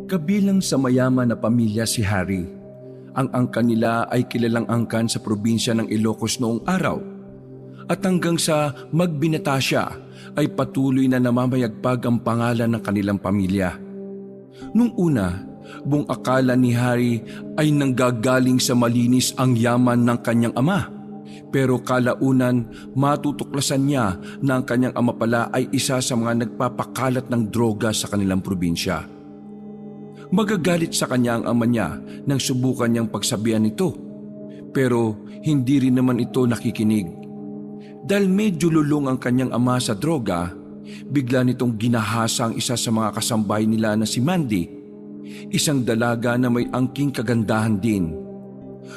Kabilang sa mayaman na pamilya si Harry. Ang angkan nila ay kilalang angkan sa probinsya ng Ilocos noong araw. At hanggang sa magbinata siya ay patuloy na namamayagpag ang pangalan ng kanilang pamilya. Nung una, buong akala ni Harry ay nanggagaling sa malinis ang yaman ng kanyang ama. Pero kalaunan, matutuklasan niya na ang kanyang ama pala ay isa sa mga nagpapakalat ng droga sa kanilang probinsya. Magagalit sa kanya ang ama niya nang subukan niyang pagsabihan ito. Pero hindi rin naman ito nakikinig. Dahil medyo lulong ang kanyang ama sa droga, bigla nitong ginahasa ang isa sa mga kasambahay nila na si Mandy, isang dalaga na may angking kagandahan din.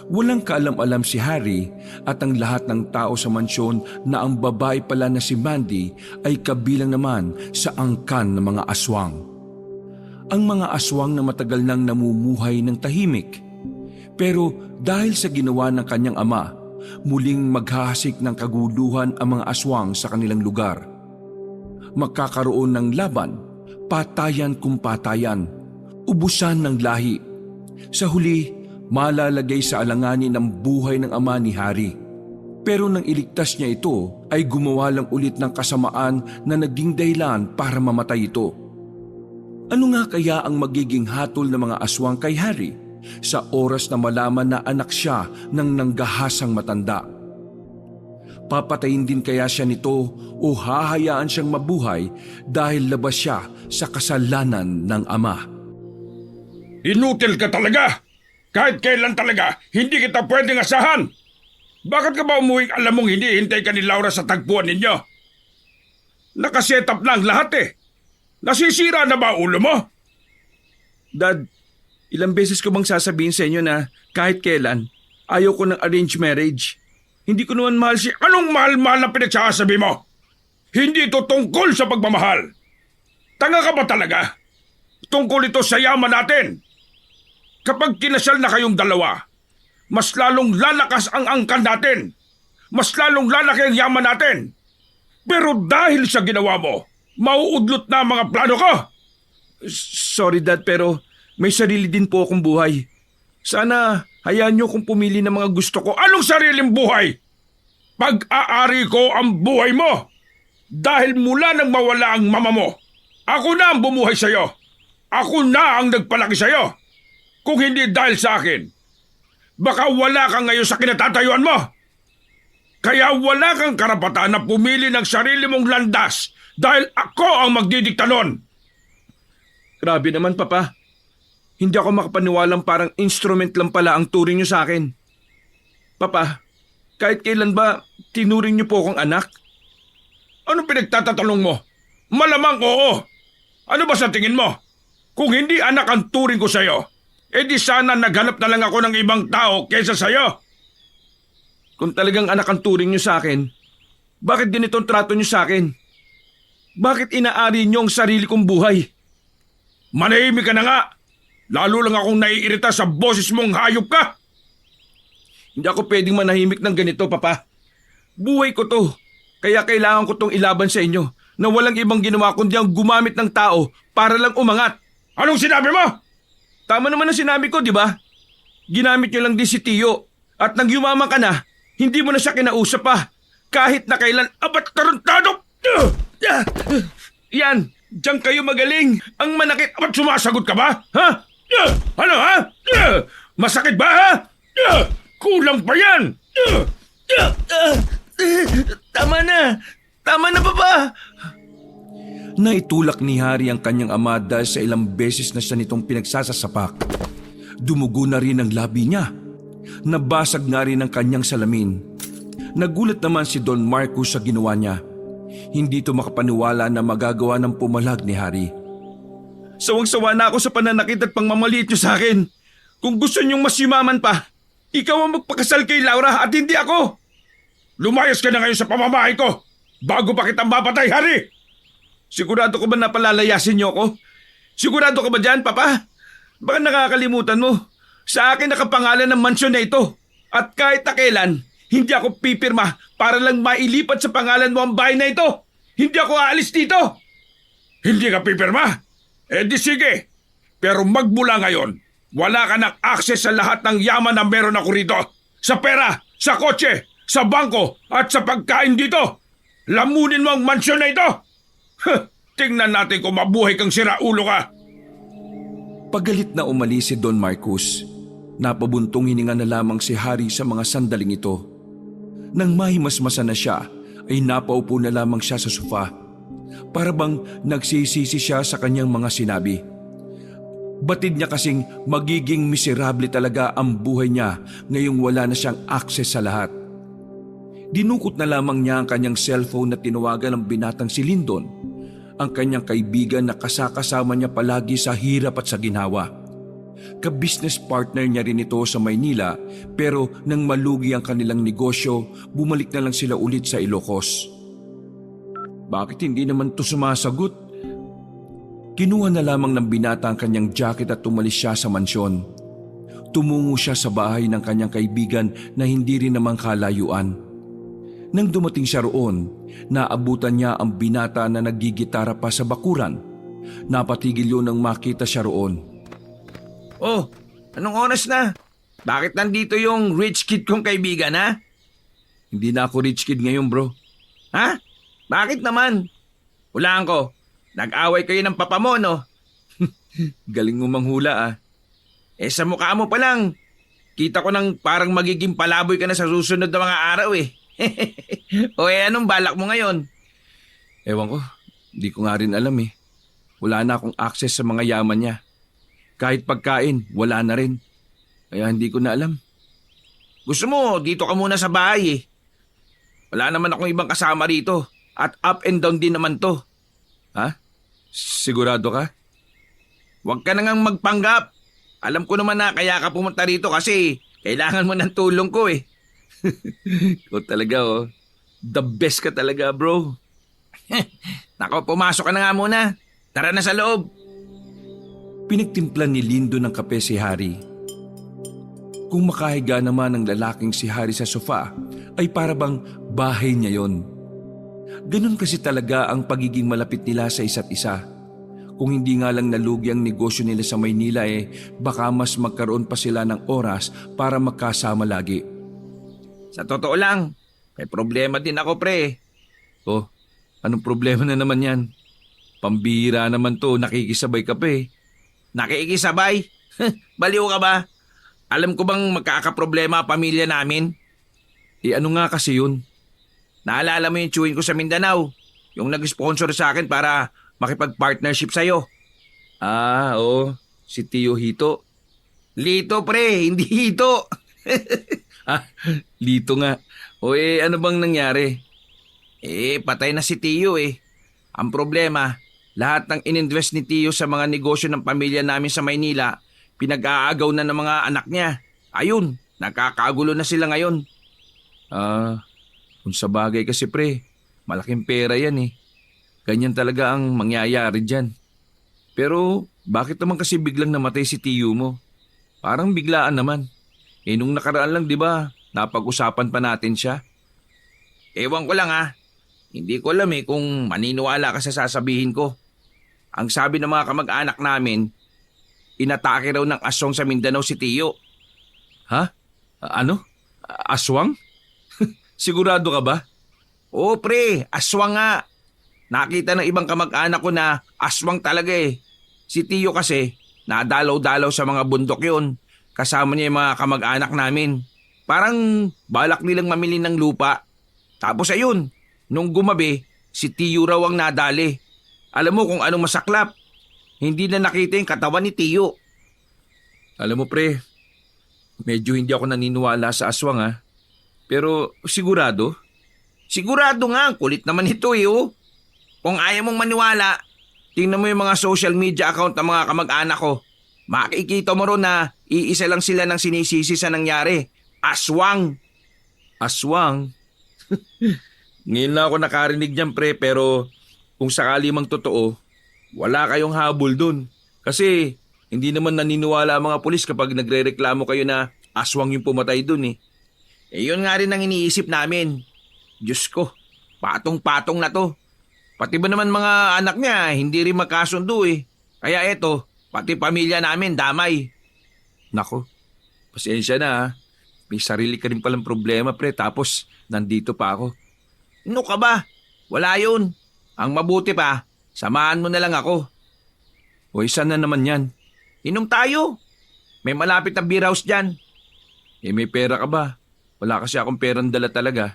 Walang kaalam-alam si Harry at ang lahat ng tao sa mansyon na ang babae pala na si Mandy ay kabilang naman sa angkan ng mga aswang. Ang mga aswang na matagal nang namumuhay ng tahimik. Pero dahil sa ginawa ng kanyang ama, muling maghahasik ng kaguluhan ang mga aswang sa kanilang lugar. Magkakaroon ng laban, patayan kung patayan, ubusan ng lahi. Sa huli, malalagay sa alanganin ang buhay ng ama ni Harry. Pero nang iligtas niya ito, ay gumawa lang ulit ng kasamaan na naging dahilan para mamatay ito. Ano nga kaya ang magiging hatol ng mga aswang kay Harry sa oras na malaman na anak siya ng nanggahasang matanda? Papatayin din kaya siya nito o hahayaan siyang mabuhay dahil labas siya sa kasalanan ng ama? Inutil ka talaga! Kahit kailan talaga, hindi kita pwedeng asahan! Bakit ka ba umuwi alam mong hinihintay ka ni Laura sa tagpuan ninyo? Nakaset up na ang lahat eh! Nasisira na ba ulo mo? Dad, ilang beses ko bang sasabihin sa inyo na kahit kailan, ayaw ko ng arranged marriage? Hindi ko naman mahal si... Anong mahal-mahal na pinagsasabi mo? Hindi ito tungkol sa pagmamahal. Tanga ka ba talaga? Tungkol ito sa yaman natin. Kapag kinasal na kayong dalawa, mas lalong lalakas ang angkan natin. Mas lalong lalaki ang yaman natin. Pero dahil sa ginawa mo, mauudlot na ang mga plano ko. Sorry Dad, pero may sarili din po akong buhay. Sana hayaan niyo kung pumili ng mga gusto ko. Anong sariling buhay? Pag-aari ko ang buhay mo. Dahil mula nang mawala ang mama mo, ako na ang bumuhay sa'yo. Ako na ang nagpalaki sa'yo. Kung hindi dahil sa akin, baka wala kang ngayon sa kinatatayuan mo. Kaya wala kang karapatan na pumili ng sarili mong landas dahil ako ang magdidikta nun. Grabe naman, Papa. Hindi ako makapaniwalang parang instrument lang pala ang turing niyo sa akin. Papa, kahit kailan ba tinuring niyo po akong anak? Ano pinagtatatanong mo? Malamang oo. Ano ba sa tingin mo? Kung hindi anak ang turing ko sa'yo, di sana naghanap na lang ako ng ibang tao kaysa sa'yo. Kung talagang anak ang turing niyo sa akin, bakit ganitong trato niyo sa akin? Bakit inaari niyo ang sarili kong buhay? Manahimik ka na nga. Lalo lang akong naiirita sa boses mong hayop ka. Hindi ako pwedeng manahimik ng ganito, Papa. Buhay ko to. Kaya kailangan ko tong ilaban sa inyo na walang ibang ginawa kundi ang gumamit ng tao para lang umangat. Anong sinabi mo? Tama naman ang sinabi ko, di ba? Ginamit niyo lang din si Tio. At nang yumaman ka na, hindi mo na siya kinausap pa. Kahit na kailan, abat tarantado! Yan, diyan kayo magaling. Ang manakit. Abat sumasagot ka ba? Ha? Ano ha? Masakit ba ha? Kulang pa yan! Tama na! Tama na, Papa! Naitulak ni Harry ang kanyang ama dahil sa ilang beses na siya nitong pinagsasasapak. Dumugo na rin ang labi niya. Nabasag na rin ang kanyang salamin. Nagulat naman si Don Marcos sa ginawa niya. Hindi ito makapaniwala na magagawa ng pumalag ni Harry. Sawang-sawa na ako sa pananakit at pangmamaliit niyo sa akin. Kung gusto niyong mas yumaman pa, ikaw ang magpakasal kay Laura at hindi ako. Lumayas ka na ngayon sa pamamahay ko bago pa kitang mapatay, Harry! Sigurado ka ba na palalayasin niyo ako? Sigurado ka ba dyan, Papa? Baka nakakalimutan mo. Sa akin nakapangalan ng mansyon na ito. At kahit na kailan, hindi ako pipirma para lang mailipat sa pangalan mo ang bahay na ito. Hindi ako aalis dito. Hindi ka pipirma? Di sige. Pero magmula ngayon, wala ka ng access sa lahat ng yaman na meron ako rito. Sa pera, sa kotse, sa bangko, at sa pagkain dito. Lamunin mo ang mansyon na ito. Tingnan natin kung mabuhay kang siraulo ka. Pagalit na umalis si Don Marcos. Napabuntong hininga na lamang si Harry sa mga sandaling ito. Nang mahimasmasa na siya, ay napaupo na lamang siya sa sofa. Para bang nagsisisi siya sa kanyang mga sinabi. Batid niya kasing magiging miserable talaga ang buhay niya ngayong wala na siyang access sa lahat. Dinukot na lamang niya ang kanyang cellphone na tinawagan ng binatang si Lyndon, ang kanyang kaibigan na kasakasama niya palagi sa hirap at sa ginhawa. Ka-business partner niya rin ito sa Maynila, pero nang malugi ang kanilang negosyo, bumalik na lang sila ulit sa Ilocos. Bakit hindi naman to sumasagot? Kinuha na lamang ng binata ang kanyang jacket at tumalis siya sa mansyon. Tumungo siya sa bahay ng kanyang kaibigan na hindi rin naman kalayuan. Nang dumating siya roon, naabutan niya ang binata na naggigitara pa sa bakuran. Napatigil yun nang makita siya roon. Oh, anong oras na? Bakit nandito yung rich kid kong kaibigan, ha? Hindi na ako rich kid ngayon, bro. Ha? Bakit naman? Hulaan ko. Nag-away kayo ng papa mo, no? Galing mo manghula, ah. Sa mukha mo pa lang. Kita ko nang parang magiging palaboy ka na sa susunod na mga araw, eh. Anong balak mo ngayon? Ewan ko, di ko nga rin alam eh. Wala na akong access sa mga yaman niya. Kahit pagkain, wala na rin. Kaya hindi ko na alam. Gusto mo, dito ka muna sa bahay, eh. Wala naman akong ibang kasama rito. At up and down din naman to. Ha? Sigurado ka? Huwag ka na ngang magpanggap. Alam ko naman na kaya ka pumunta rito kasi kailangan mo ng tulong ko, eh. Ikaw talaga, oh. The best ka talaga, bro. Nako, pumasok ka na nga muna. Tara na sa loob. Pinagtimplan ni Lindo ng kape si Harry. Kung makahiga naman ang lalaking si Harry sa sofa, ay para bang bahay niya yon. Ganun kasi talaga ang pagiging malapit nila sa isa't isa. Kung hindi nga lang nalugi ang negosyo nila sa Maynila, baka mas magkaroon pa sila ng oras para magkasama lagi. Sa totoo lang, may problema din ako, pre. Oh, anong problema na naman yan? Pambihira naman to, nakikisabay ka pa eh. Nakikisabay? Baliw ka ba? Alam ko bang magkakaproblema ang pamilya namin? Ano nga kasi yun? Naalala mo yung chewin ko sa Mindanao? Yung nag-sponsor sa akin para makipag-partnership sa'yo. Oo. Si Tio Hito. Lito, pre. Hindi Hito. Lito nga. Ano bang nangyari? Patay na si Tio, eh. Ang problema, lahat ng ininvest ni Tio sa mga negosyo ng pamilya namin sa Maynila, pinag-aagaw na ng mga anak niya. Ayun, nakakagulo na sila ngayon. Kung sa bagay kasi pre, malaking pera yan eh. Ganyan talaga ang mangyayari dyan. Pero bakit naman kasi biglang namatay si Tio mo? Parang biglaan naman. Nung nakaraan lang, di ba, napag-usapan pa natin siya. Ewan ko lang, ha. Hindi ko alam kung maniniwala ka sa sasabihin ko. Ang sabi ng mga kamag-anak namin, inatake raw ng aswang sa Mindanao si Tio. Ha? Ano? Aswang? Sigurado ka ba? Oo, pre, aswang nga. Nakita ng ibang kamag-anak ko na aswang talaga eh. Si Tio kasi, nadalaw-dalaw sa mga bundok yun. Kasama niya yung mga kamag-anak namin. Parang balak nilang mamili ng lupa. Tapos ayun, nung gumabi, si Tio raw ang nadali. Alam mo kung anong masaklap? Hindi na nakita yung katawan ni Tio. Alam mo pre, medyo hindi ako naniniwala sa aswang ha. Pero sigurado? Sigurado nga, kulit naman ito oh. Kung ayaw mong maniwala, tingnan mo yung mga social media account ng mga kamag-anak ko. Makikita mo ron na iisa lang sila ng sinisisi sa nangyari. Aswang. Aswang? Ngayon na ako nakarinig niyan pre, pero kung sakali mang totoo, wala kayong habol dun. Kasi hindi naman naniniwala ang mga pulis kapag nagre-reklamo kayo na aswang yung pumatay dun eh. Yun nga rin ang iniisip namin. Diyos ko, patong-patong na to. Pati ba naman mga anak niya, hindi rin magkasundo eh. Kaya eto, Pati pamilya namin damay. Nako, pasensya na ha. May sarili ka rin palang problema pre, tapos nandito pa ako. Ano ka ba? Wala yun. Ang mabuti pa, samahan mo na lang ako. O isa na naman yan. Inom tayo. May malapit na beer house dyan. Eh may pera ka ba? Wala kasi akong perang dala talaga.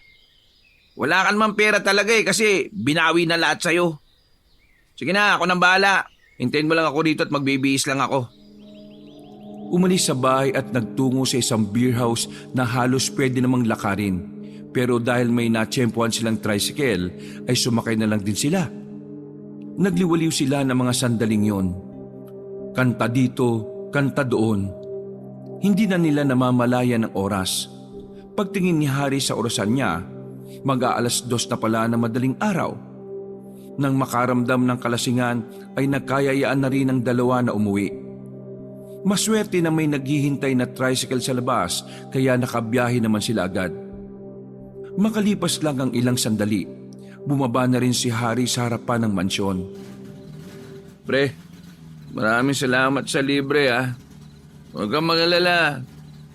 Wala ka naman pera talaga kasi binawi na lahat sa'yo. Sige na, ako nang bahala. Hintayin mo lang ako dito at magbibihis lang ako. Umalis sa bahay at nagtungo sa isang beer house na halos pwede namang lakarin. Pero dahil may natsyempohan silang tricycle, ay sumakay na lang din sila. Nagliwaliw sila ng mga sandaling yon. Kanta dito, kanta doon. Hindi na nila namamalayan ng oras. Pagtingin ni Harry sa orasan niya, mag-aalas 2 na pala na madaling araw. Nang makaramdam ng kalasingan ay nagkayayaan na rin ang dalawa na umuwi. Maswerte na may naghihintay na tricycle sa labas kaya nakabiyahe naman sila agad. Makalipas lang ang ilang sandali, bumaba na rin si Harry sa harapan ng mansyon. Pre, maraming salamat sa libre ha. Huwag kang mag-alala.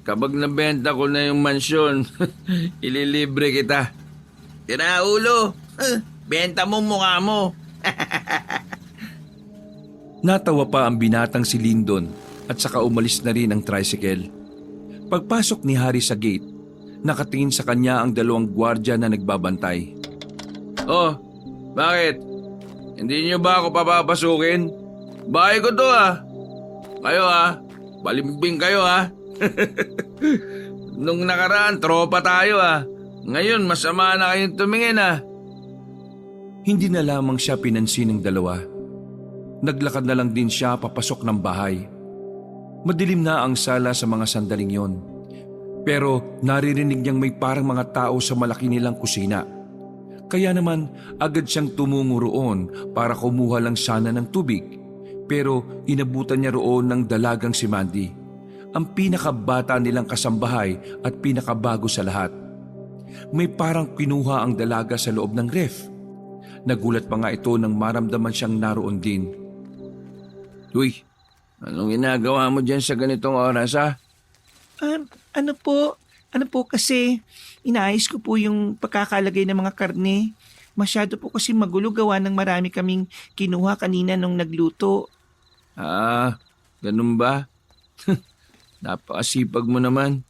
Kapag nabenta ko na yung mansyon, ililibre kita. Tira ulo, benta mo mukha mo. Natawa pa ang binatang si Lyndon at saka umalis na rin ang tricycle. Pagpasok ni Harry sa gate, nakatingin sa kanya ang 2 gwardya na nagbabantay. Oh, bakit? Hindi niyo ba ako papapasukin? Bahay ko to Kayo balimbing kayo Nung nakaraan, tropa tayo Ngayon, masama na kayong tumingin Hindi na lamang siya pinansin ng dalawa. Naglakad na lang din siya papasok ng bahay. Madilim na ang sala sa mga sandaling yon. Pero naririnig niyang may parang mga tao sa malaki nilang kusina. Kaya naman agad siyang tumungo roon para kumuha lang sana ng tubig. Pero inabutan niya roon ng dalagang si Mandy, ang pinakabata nilang kasambahay at pinakabago sa lahat. May parang kinuha ang dalaga sa loob ng ref. Nagulat pa nga ito nang maramdaman siyang naroon din. Uy, anong ginagawa mo dyan sa ganitong oras Ano po kasi inaayos ko po yung pagkakalagay ng mga karne. Masyado po kasi magulo gawa ng marami kaming kinuha kanina nung nagluto. Ganun ba? Napakasipag mo naman.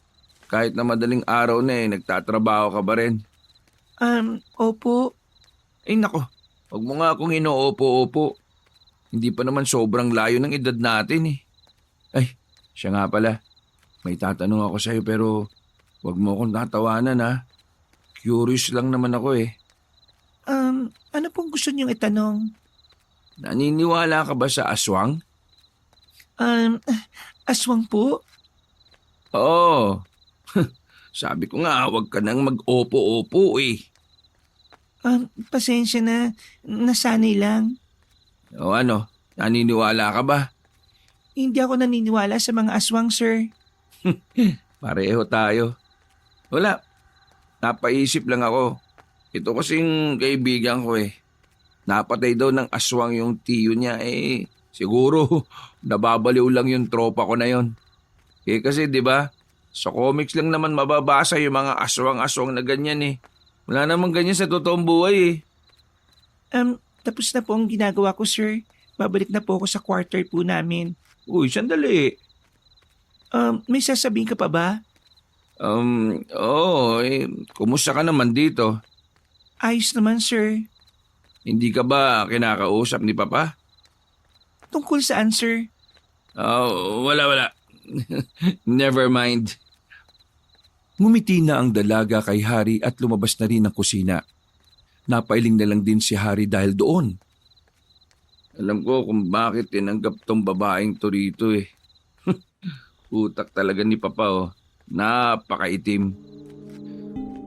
Kahit na madaling araw na nagtatrabaho ka ba rin? Opo. Ay nako, huwag mo nga akong inoopo-opo. Hindi pa naman sobrang layo ng edad natin Ay, siya nga pala. May tatanong ako sa'yo pero huwag mo akong tatawanan Curious lang naman ako Ano pong gusto niyong itanong? Naniniwala ka ba sa aswang? Aswang po? Oo. Sabi ko nga, huwag ka nang mag-opo-opo Pasensya na. Nasanay lang. O ano, naniniwala ka ba? Hindi ako naniniwala sa mga aswang, sir. Pareho tayo. Wala. Napaisip lang ako. Ito kasing kaibigan ko Napatay daw ng aswang yung tiyo niya siguro nababaliw lang yung tropa ko na yon. Kasi 'di ba? Sa comics lang naman mababasa yung mga aswang-aswang na ganyan Wala namang ganyan sa totoong buhay Tapos na po ang ginagawa ko, sir. Babalik na po ako sa quarter po namin. Uy, sandali. May sasabihin ka pa ba? Oo, kumusta ka naman dito? Ayos naman, sir. Hindi ka ba kinakausap ni Papa? Tungkol saan, sir? Wala. Never mind. Ngumiti na ang dalaga kay Harry at lumabas na rin ng kusina. Napailing na lang din si Harry dahil doon. Alam ko kung bakit tinanggap tong babaeng to rito Utak talaga ni Papa Napakaitim.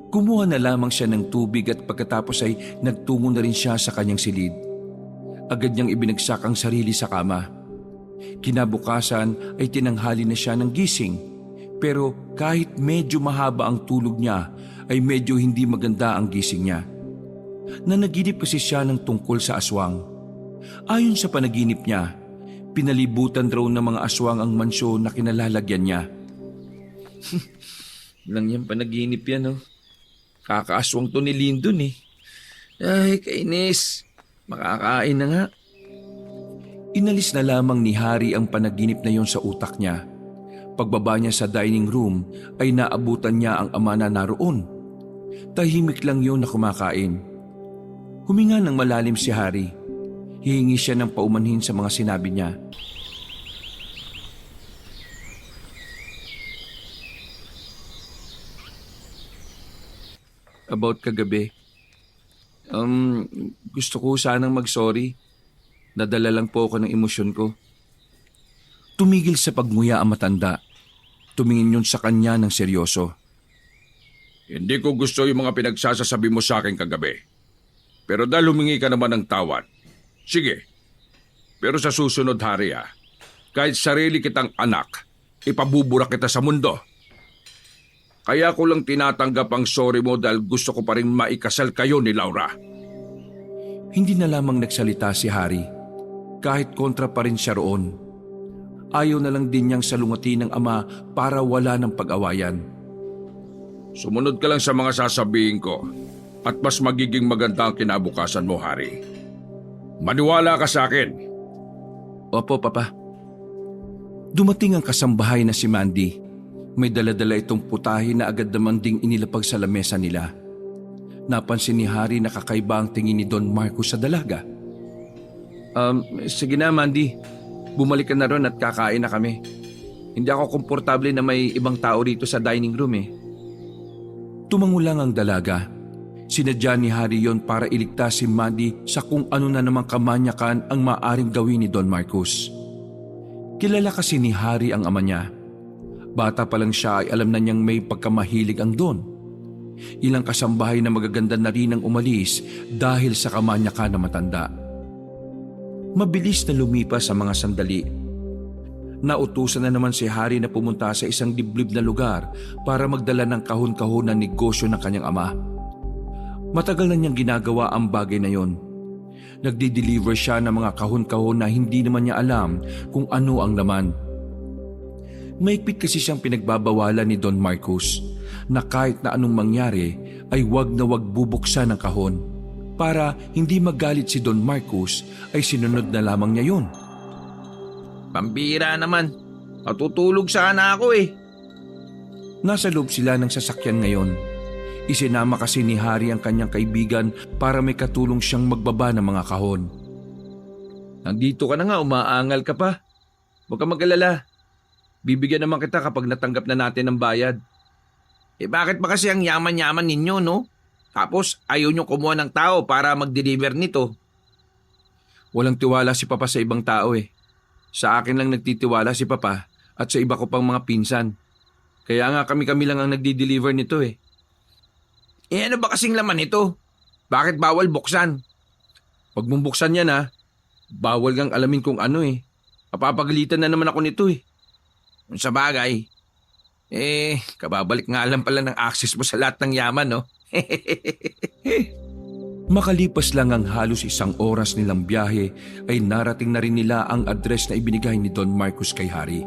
Kumuha na lamang siya ng tubig at pagkatapos ay nagtungo na rin siya sa kanyang silid. Agad niyang ibinagsak ang sarili sa kama. Kinabukasan ay tinanghali na siya ng gising. Pero kahit medyo mahaba ang tulog niya ay medyo hindi maganda ang gising niya. Nanaginip kasi siya ng tungkol sa aswang. Ayon sa panaginip niya, Pinalibutan raw ng mga aswang ang mansyon na kinalalagyan niya. Lang yan panaginip yan, oh. Kakaaswang to ni Lindon eh. Ay, kainis. Makakain na nga. Inalis na lamang ni Harry ang panaginip na yon sa utak niya. Pagbaba niya sa dining room ay naabutan niya ang ama na naroon. Tahimik lang yon na kumakain. Huminga ng malalim si Harry. Hihingi siya ng paumanhin sa mga sinabi niya. About kagabi. Gusto ko sanang mag-sorry. Nadala lang po ako ng emosyon ko. Tumigil sa pagmuya ang matanda. Tumingin yun sa kanya ng seryoso. Hindi ko gusto yung mga pinagsasasabi mo sa akin kagabi. Pero dahil humingi ka naman ng tawad, sige. Pero sa susunod, Harry, kahit sarili kitang anak, ipabubura kita sa mundo. Kaya ko lang tinatanggap ang sorry mo dahil gusto ko pa rin maikasal kayo ni Laura. Hindi na lamang nagsalita si Harry. Kahit kontra pa rin siya roon. Ayaw na lang din niyang salungatin ng ama para wala ng pag-awayan. Sumunod ka lang sa mga sasabihin ko at mas magiging maganda ang kinabukasan mo, Harry. Maniwala ka sa akin. Opo, Papa. Dumating ang kasambahay na si Mandy. May dala-dala itong putahe na agad naman ding inilapag sa lamesa nila. Napansin ni Harry na kakaiba ang tingin ni Don Marcos sa dalaga. Sige na, Mandy. Bumalik ka na ron at kakain na kami. Hindi ako komportable na may ibang tao rito sa dining room eh. Tumango lang ang dalaga. Sinadya ni Harry yon para iligtas si Mandy sa kung ano na namang kamanyakan ang maaring gawin ni Don Marcos. Kilala kasi ni Harry ang ama niya. Bata pa lang siya ay alam na niyang may pagkamahilig ang Don. Ilang kasambahay na magaganda na rin ang umalis dahil sa kamanyakan na matanda. Mabilis na lumipas sa mga sandali. Nautusan na naman si Harry na pumunta sa isang liblib na lugar para magdala ng kahon-kahon na negosyo ng kanyang ama. Matagal na niyang ginagawa ang bagay na yon. Nagdi-deliver siya ng mga kahon-kahon na hindi naman niya alam kung ano ang laman. Maigpit kasi siyang pinagbabawalan ni Don Marcos na kahit na anong mangyari ay wag na wag bubuksan ang kahon. Para hindi magalit si Don Marcos ay sinunod na lamang niya yun. Pambira naman. Matutulog sana ako eh. Nasa loob sila ng sasakyan ngayon. Isinama kasi ni Harry ang kanyang kaibigan para may katulong siyang magbaba ng mga kahon. Nandito ka na nga, umaangal ka pa. Huwag ka mag-alala. Bibigyan naman kita kapag natanggap na natin ang bayad. Eh bakit ba kasi ang yaman-yaman ninyo, no? Tapos ayaw nyo kumuha ng tao para mag-deliver nito. Walang tiwala si Papa sa ibang tao eh. Sa akin lang nagtitiwala si Papa at sa iba ko pang mga pinsan. Kaya nga kami-kami lang ang nagdi-deliver nito eh. Eh ano ba kasing laman nito? Bakit bawal buksan? Pag mong buksan yan bawal kang alamin kung ano eh. Papapagalitan na naman ako nito eh. Sa bagay, kababalik nga lang pala ng access mo sa lahat ng yaman, no? Makalipas lang ang halos 1 oras nilang biyahe ay narating na rin nila ang address na ibinigay ni Don Marcos kay Harry.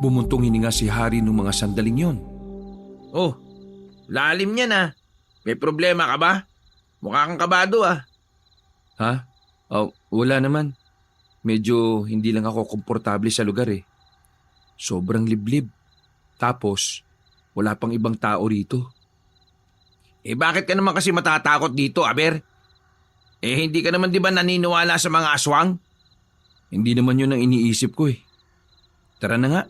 Bumuntong hininga si Harry nung mga sandaling yon. Oh, lalim niya na. May problema ka ba? Mukha kang kabado ah. Ha? Oh, wala naman. Medyo hindi lang ako komportable sa lugar eh. Sobrang liblib. Tapos, wala pang ibang tao rito. Eh bakit ka naman kasi matatakot dito, Aber? Eh hindi ka naman di ba naniniwala sa mga aswang? Hindi naman yun ang iniisip ko eh. Tara na nga.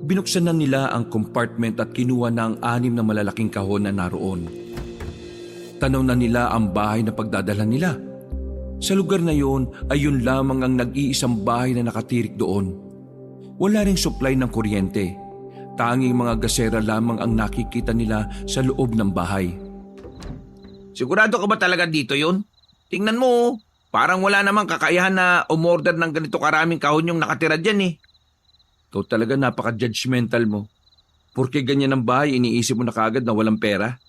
Binuksan na nila ang compartment at kinuha na ang 6 na malalaking kahon na naroon. Tanaw na nila ang bahay na pagdadalhan nila. Sa lugar na yon ay yun lamang ang nag-iisang bahay na nakatirik doon. Wala ring supply ng kuryente. Tanging mga gasera lamang ang nakikita nila sa loob ng bahay. Sigurado ka ba talaga dito yun? Tingnan mo, parang wala namang kakayahan na umorder ng ganito karaming kahon yung nakatira dyan eh. Ikaw talaga napaka-judgmental mo. Porke ganyan ang bahay, iniisip mo na kaagad na walang pera?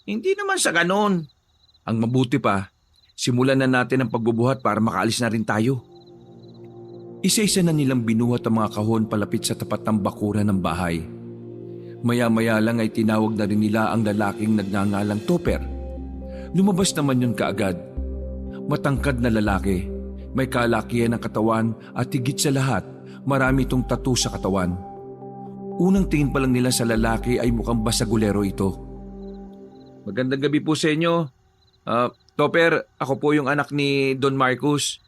Hindi naman sa ganon. Ang mabuti pa, simulan na natin ang pagbubuhat para makaalis na rin tayo. Isa-isa na nilang binuhat ang mga kahon palapit sa tapat ng bakuran ng bahay. Maya-maya lang ay tinawag na rin nila ang lalaking nagngangalang Topper. Lumabas naman yun kaagad. Matangkad na lalaki, may kalakihan ng katawan at higit sa lahat, marami itong tattoo sa katawan. Unang tingin pa lang nila sa lalaki ay mukhang basagulero ito. Magandang gabi po sa inyo. Topper, ako po yung anak ni Don Marcos.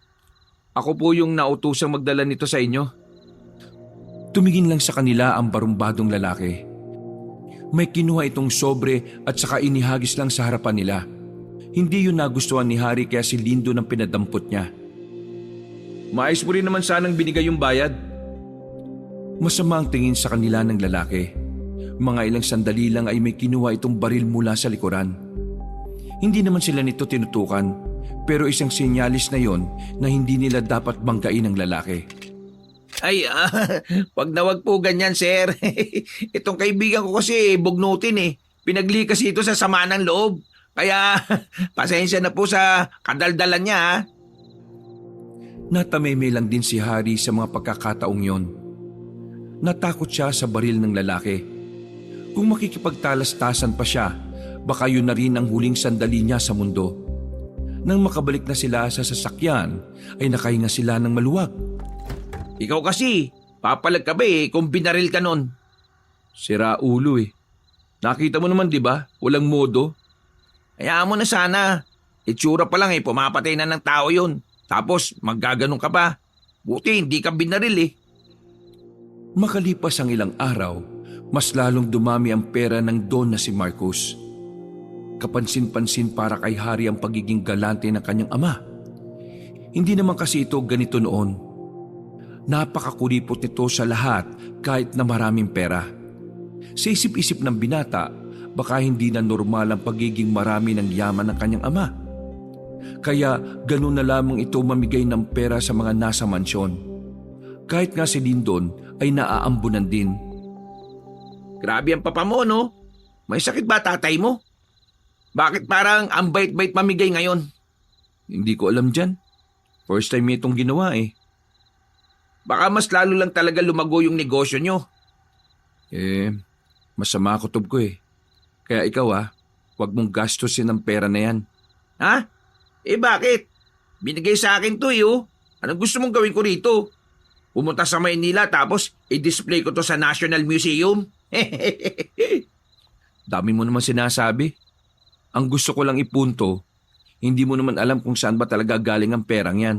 Ako po yung nautusang magdala nito sa inyo. Tumingin lang sa kanila ang barumbadong lalaki. May kinuha itong sobre at saka inihagis lang sa harapan nila. Hindi yun nagustuhan ni Harry kaya si Lindo nang pinadampot niya. Maayos mo rin naman sanang binigay yung bayad. Masama ang tingin sa kanila ng lalaki. Mga ilang sandali lang ay may kinuha itong baril mula sa likuran. Hindi naman sila nito tinutukan, pero isang sinyalis na yon na hindi nila dapat banggain ang lalaki. Ay, wag na wag po ganyan, sir. Itong kaibigan ko kasi bugnutin eh. Pinagli kasi ito sa sama ng loob. Kaya pasensya na po sa kadaldalan niya. Ha? Natameme lang din si Harry sa mga pagkakataong yon. Natakot siya sa baril ng lalaki. Kung makikipagtalastasan pa siya, baka yun na rin ang huling sandali niya sa mundo. Nang makabalik na sila sa sasakyan, ay nakahinga sila ng maluwag. Ikaw kasi, papalag ka ba kung binaril ka nun? Sira ulo eh. Nakita mo naman di ba? Walang modo. Hayaan mo na sana. Itsura pa lang pumapatay na ng tao yun. Tapos maggaganong ka pa. Buti hindi ka binaril eh. Makalipas ang ilang araw, mas lalong dumami ang pera ng Don na si Marcos. Kapansin-pansin para kay Harry ang pagiging galante ng kanyang ama. Hindi naman kasi ito ganito noon. Napakakulipot nito sa lahat kahit na maraming pera. Sa isip-isip ng binata, baka hindi na normal ang pagiging marami ng yaman ng kanyang ama. Kaya ganun na lamang ito mamigay ng pera sa mga nasa mansyon. Kahit nga si Lindon ay naaambunan din. Grabe ang papa mo, no? May sakit ba tatay mo? Bakit parang ang bait-bait mamigay ngayon? Hindi ko alam dyan. First time niya itong ginawa eh. Baka mas lalo lang talaga lumago yung negosyo nyo. Masama kutob ko eh. Kaya ikaw huwag mong gastusin ang pera na yan. Ha? Bakit? Binigay sa akin to oh. Anong gusto mong gawin ko rito? Pumunta sa Maynila tapos i-display ko to sa National Museum? Dami mo naman sinasabi. Ang gusto ko lang ipunto, hindi mo naman alam kung saan ba talaga galing ang perang yan.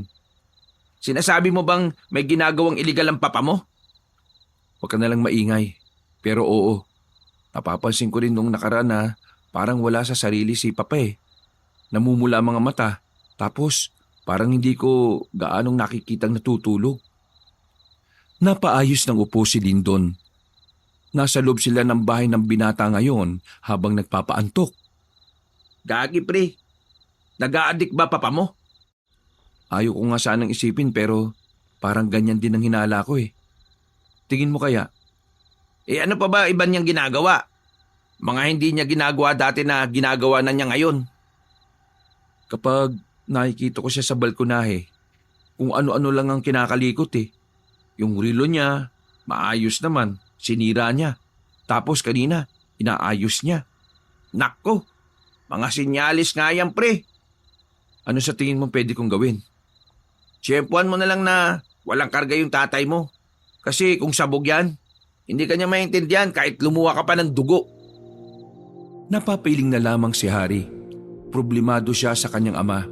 Sinasabi mo bang may ginagawang iligal ang papa mo? Huwag ka nalang maingay. Pero oo, napapansin ko rin nung nakaraan na parang wala sa sarili si papa eh. Namumula ang mga mata, tapos parang hindi ko gaanong nakikitang natutulog. Napaayos ng upo si Lindon. Nasa loob sila ng bahay ng binata ngayon habang nagpapaantok. Gagi pre, nag-a-addict ba papa mo? Ayaw ko nga sanang isipin pero parang ganyan din ang hinala ko eh. Tingin mo kaya? Ano pa ba iba niyang ginagawa? Mga hindi niya ginagawa dati na ginagawa na niya ngayon. Kapag nakikita ko siya sa balkonahe, kung ano-ano lang ang kinakalikot eh. Yung relo niya, maayos naman, sinira niya. Tapos kanina, inaayos niya. Nakko, mga sinyalis nga yan pre. Ano sa tingin mo pwede kong gawin? Tiyempuan mo na lang na walang karga yung tatay mo. Kasi kung sabog yan, hindi kanya maintindihan kahit lumuha ka pa ng dugo. Napapiling na lamang si Harry. Problemado siya sa kanyang ama.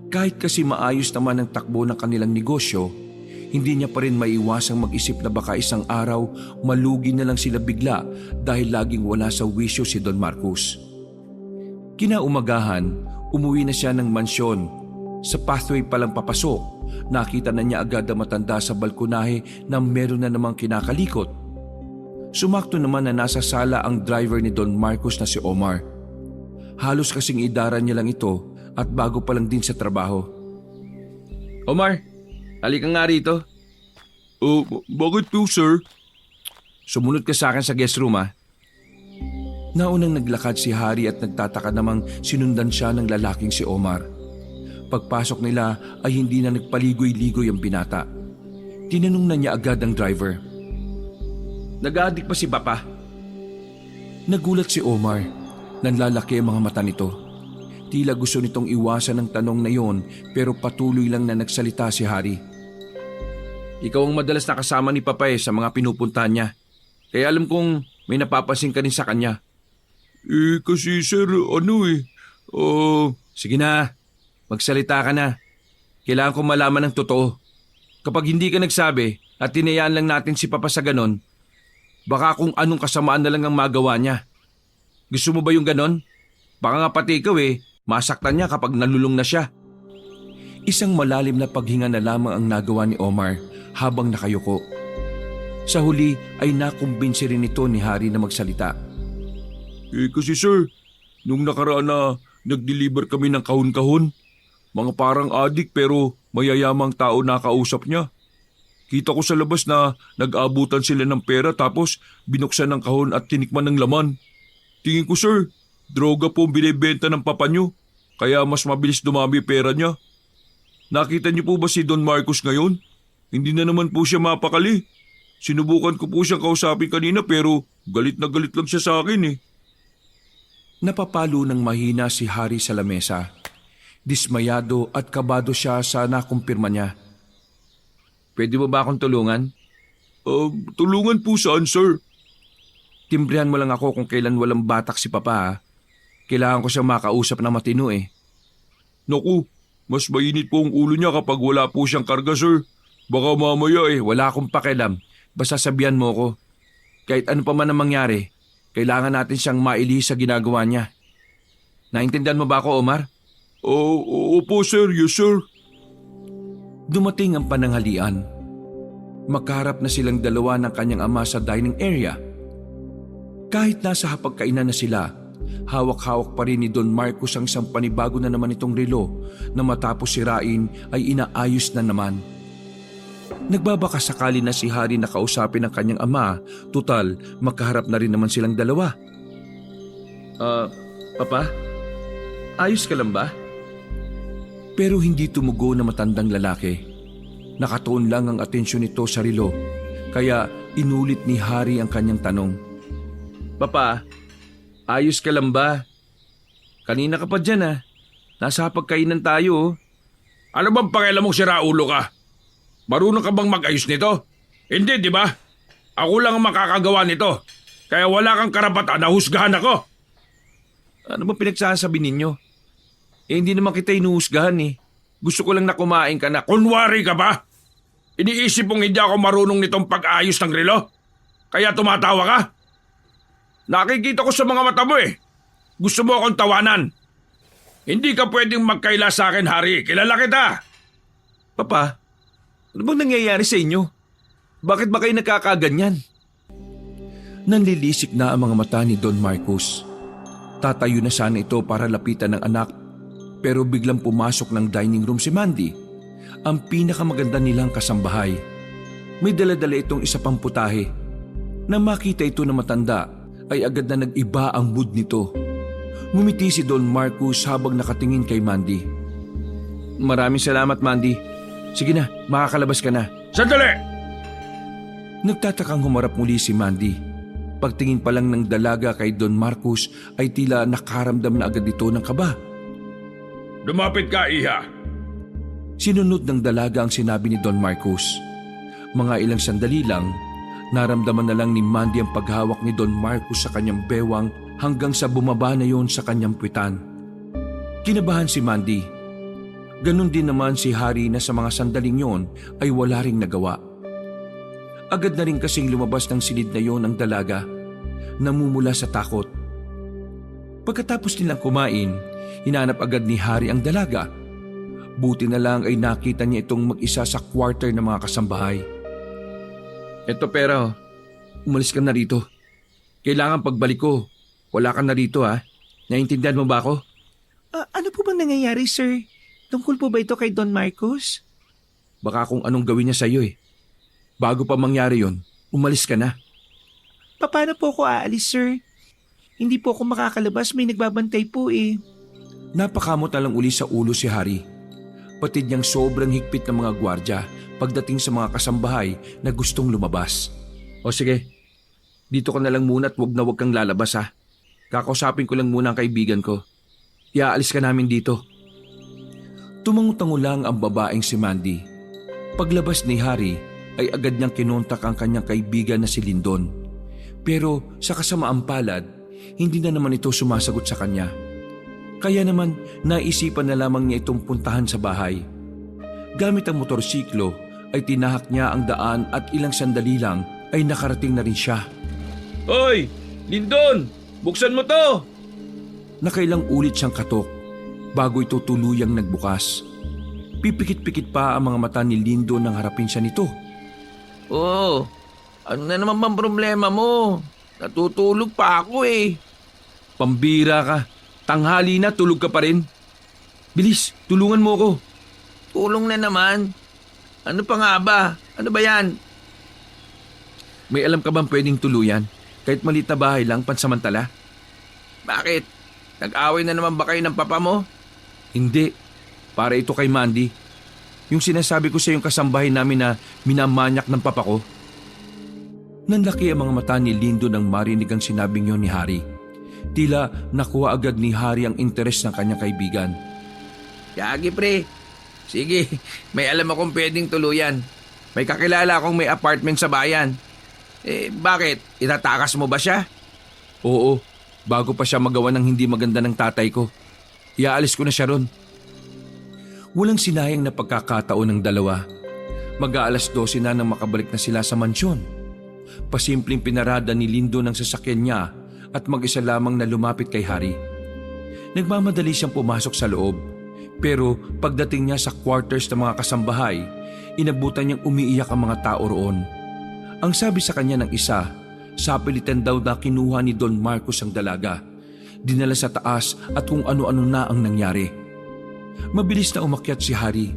Kahit kasi maayos naman ang takbo ng kanilang negosyo, hindi niya pa rin maiwasang mag-isip na baka isang araw malugi na lang sila bigla dahil laging wala sa wisyo si Don Marcos. Kinaumagahan, umuwi na siya ng mansyon. Sa pathway palang papasok, nakita na niya agad ang matanda sa balkonahe na meron na namang kinakalikot. Sumakto naman na nasa sala ang driver ni Don Marcos na si Omar. Halos kasing idara niya lang ito at bago pa lang din sa trabaho. Omar, halika nga rito. Bakit po, sir? Sumunod ka sa akin sa guest room Naunang naglakad si Harry at nagtataka namang sinundan siya ng lalaking si Omar. Pagpasok nila ay hindi na nagpaligoy-ligoy ang binata. Tinanong na niya agad ang driver. Nag-addict pa si Papa? Nagulat si Omar. Nanlalaki ang mga mata nito. Tila gusto nitong iwasan ang tanong na yon pero patuloy lang na nagsalita si Harry. Ikaw ang madalas nakasama ni Papa sa mga pinupuntahan niya. Kaya alam kong may napapansin ka rin sa kanya. Kasi sir, Sige na, magsalita ka na. Kailangan kong malaman ng totoo. Kapag hindi ka nagsabi at tinayaan lang natin si Papa sa ganon, baka kung anong kasamaan na lang ang magawa niya. Gusto mo ba yung ganon? Baka nga pati ikaw masaktan niya kapag nalulung na siya. Isang malalim na paghinga na lamang ang nagawa ni Omar habang nakayuko. Sa huli ay nakumbinsi rin ito ni Harry na magsalita. Kasi sir, nung nakaraan na nag-deliver kami ng kahon-kahon, mga parang adik pero mayayamang tao nakausap niya. Kita ko sa labas na nag-abutan sila ng pera tapos binuksan ng kahon at tinikman ng laman. Tingin ko sir, droga po ang binibenta ng papa niyo, kaya mas mabilis dumami pera niya. Nakita niyo po ba si Don Marcos ngayon? Hindi na naman po siya mapakali. Sinubukan ko po siyang kausapin kanina pero galit na galit lang siya sa akin . Napapalo ng mahina si Harry sa lamesa. Dismayado at kabado siya sa nakumpirma niya. Pwede mo ba akong tulungan? Tulungan po saan sir? Timbrihan mo lang ako kung kailan walang batak si Papa. Kailangan ko siyang makausap na matino . Naku, mas mainit po ang ulo niya kapag wala po siyang karga sir. Baka mamaya Wala akong pakialam. Basta sabihan mo ko. Kahit ano pa man ang mangyari, kailangan natin siyang mailihis sa ginagawa niya. Naintindihan mo ba ako, Omar? Opo sir, yes sir. Dumating ang pananghalian. Makaharap na silang dalawa ng kanyang ama sa dining area. Kahit nasa hapagkainan na sila, hawak-hawak pa rin ni Don Marcos ang isang panibago na naman itong relo na matapos sirain ay inaayos na naman. Nagbabaka sakali na si Harry na kausapin ng kanyang ama, tutal makaharap na rin naman silang dalawa. Papa? Ayos ka lang ba? Pero hindi tumugo na matandang lalaki. Nakatuon lang ang atensyon nito sa relo, kaya inulit ni Harry ang kanyang tanong. Papa, ayos ka lang ba? Kanina ka pa dyan Nasa pagkainan tayo. Ano bang pakialam mong siraulo ka? Marunong ka bang mag-ayos nito? Hindi, di ba? Ako lang ang makakagawa nito. Kaya wala kang karapatan na husgahan ako. Ano ba pinagsasabi ninyo? Hindi naman kita inuhusgahan Gusto ko lang na kumain ka na. Kunwari ka ba? Iniisip mong hindi ako marunong nitong pag-ayos ng relo? Kaya tumatawa ka? Nakikita ko sa mga mata mo Gusto mo akong tawanan. Hindi ka pwedeng magkaila sa akin, Harry. Kilala kita. Papa, ano bang nangyayari sa inyo? Bakit ba kayo nagkakaganyan? Nanlilisik na ang mga mata ni Don Marcos. Tatayo na sana ito para lapitan ng anak, pero biglang pumasok ng dining room si Mandy, ang pinakamaganda nilang kasambahay. May dala-dala itong isa pang putahe. Nang makita ito na matanda, ay agad na nag-iba ang mood nito. Ngumiti si Don Marcos habang nakatingin kay Mandy. Maraming salamat, Mandy. Sige na, makakalabas ka na. Sandali! Nagtatakang humarap muli si Mandy. Pagtingin pa lang ng dalaga kay Don Marcos ay tila nakaramdam na agad ito ng kaba. Lumapit ka, Iha. Sinunod ng dalaga ang sinabi ni Don Marcos. Mga ilang sandali lang, naramdaman na lang ni Mandy ang paghawak ni Don Marcos sa kanyang bewang hanggang sa bumaba na yon sa kanyang puwitan. Kinabahan si Mandy. Ganon din naman si Harry na sa mga sandaling yon ay wala ring nagawa. Agad na rin kasing lumabas ng silid na yon ang dalaga, namumula sa takot. Pagkatapos nilang kumain, hinanap agad ni Harry ang dalaga. Buti na lang ay nakita niya itong mag-isa sa quarter ng mga kasambahay. Eto pera, umalis ka na rito. Kailangan pagbalik ko, wala ka na rito Naintindihan mo ba ako? Ano po bang nangyayari, sir? Tungkol po ba ito kay Don Marcos? Baka kung anong gawin niya sa iyo Bago pa mangyari yon, umalis ka na. Paano po ako aalis, sir? Hindi po ako makakalabas, may nagbabantay po . Napakamot na lang uli sa ulo si Harry. Batid niyang sobrang higpit ng mga gwardya pagdating sa mga kasambahay na gustong lumabas. O sige, dito ka na lang muna at wag kang lalabas ha. Kakausapin ko lang muna ang kaibigan ko. Iaalis ka namin dito. Tumango-tango lang ang babaeng si Mandy. Paglabas ni Harry ay agad niyang kinontak ang kanyang kaibigan na si Lindon. Pero sa kasamaang palad, hindi na naman ito sumasagot sa kanya. Kaya naman naisipan na lamang niya itong puntahan sa bahay. Gamit ang motorsiklo ay tinahak niya ang daan at ilang sandali lang ay nakarating na rin siya. Hoy! Lindon! Buksan mo to! Nakailang ulit siyang katok bago ito tuluyang nagbukas. Pipikit-pikit pa ang mga mata ni Lindon nang harapin siya nito. Oh, ano na naman bang problema mo? Natutulog pa ako eh. Pambira ka. Tanghali na, tulog ka pa rin. Bilis, tulungan mo ako. Tulong na naman. Ano pa nga ba? Ano ba yan? May alam ka bang pwedeng tuluyan? Kahit maliit na bahay lang, pansamantala? Bakit? Nag-away na naman ba kayo ng papa mo? Hindi. Para ito kay Mandy. Yung sinasabi ko sa yung kasambahay namin na minamanyak ng papa ko. Nanlaki ang mga mata ni Lindo nang marinig ang sinabing yon ni Harry. Tila nakuha agad ni Harry ang interes ng kanyang kaibigan. Yagi pre. Sige, may alam akong pwedeng tuluyan. May kakilala akong may apartment sa bayan. Bakit? Itatakas mo ba siya? Oo, bago pa siya magawa ng hindi maganda ng tatay ko. Iaalis ko na siya ron. Walang sinayang na pagkakataon ng dalawa. Mag-aalas 12 na nang makabalik na sila sa mansyon. Pasimpleng pinarada ni Lindo ng sasakyan niya at mag-isa lamang na lumapit kay Harry. Nagmamadali siyang pumasok sa loob, pero pagdating niya sa quarters ng mga kasambahay, inabutan niyang umiiyak ang mga tao roon. Ang sabi sa kanya ng isa, sapilitan daw na kinuha ni Don Marcos ang dalaga, dinala sa taas at kung ano-ano na ang nangyari. Mabilis na umakyat si Harry.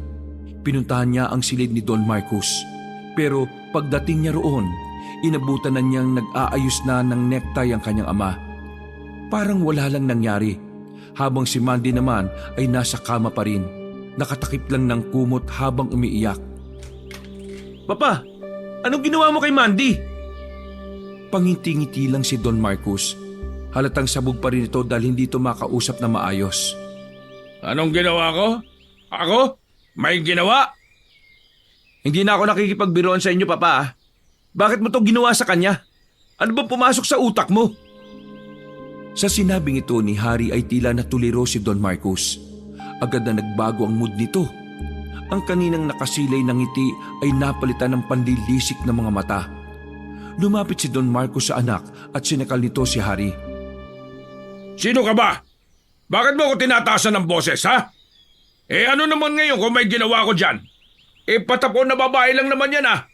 Pinuntahan niya ang silid ni Don Marcos, pero pagdating niya roon, inabutan na niyang nag-aayos na ng necktie ang kanyang ama. Parang wala lang nangyari, habang si Mandy naman ay nasa kama pa rin, nakatakip lang ng kumot habang umiiyak. Papa, anong ginawa mo kay Mandy? Pangiti-ngiti lang si Don Marcos. Halatang sabog pa rin ito dahil hindi ito makausap na maayos. Anong ginawa ko? Ako? May ginawa? Hindi na ako nakikipagbiroan sa inyo, Papa. Bakit mo to ginawa sa kanya? Ano ba pumasok sa utak mo? Sa sinabing ito ni Harry ay tila natuliro si Don Marcos. Agad na nagbago ang mood nito. Ang kaninang nakasilay ng ngiti ay napalitan ng panlilisik ng mga mata. Lumapit si Don Marcos sa anak at sinakal nito si Harry. Sino ka ba? Bakit mo ako tinataasan ng boses, ha? Ano naman ngayon kung may ginawa ko dyan? Patapon na babae lang naman yan, ha?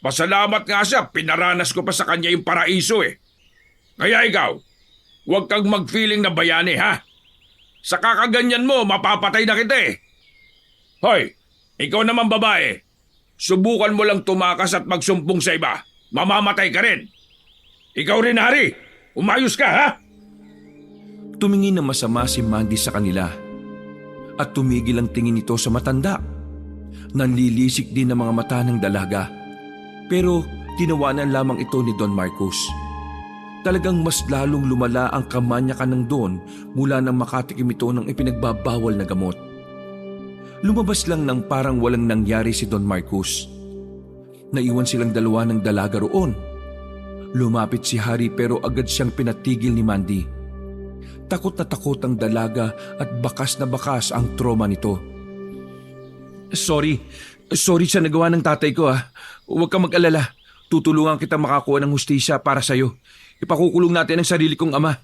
Pasalamat nga siya, pinaranas ko pa sa kanya yung paraiso eh. Kaya ikaw, huwag kang mag-feeling na bayani, ha? Sa kakaganyan mo, mapapatay na kita eh. Hoy, ikaw naman babae, subukan mo lang tumakas at magsumpong sa iba. Mamamatay ka rin. Ikaw rin, Harry, umayos ka, ha? Tumingin na masama si Mandy sa kanila at tumigil ang tingin nito sa matanda. Nanlilisik din ang mga mata ng dalaga. Pero tinawanan lamang ito ni Don Marcos. Talagang mas lalong lumala ang kamanyakan ng Don mula nang makatikim ito ng ipinagbabawal na gamot. Lumabas lang ng parang walang nangyari si Don Marcos. Naiwan silang dalawa ng dalaga roon. Lumapit si Harry pero agad siyang pinatigil ni Mandy. Takot na takot ang dalaga at bakas na bakas ang trauma nito. Sorry sa nagawa ng tatay ko ha. Huwag kang mag-alala. Tutulungan kita makakuha ng hustisya para sa'yo. Ipakukulong natin ang sarili kong ama.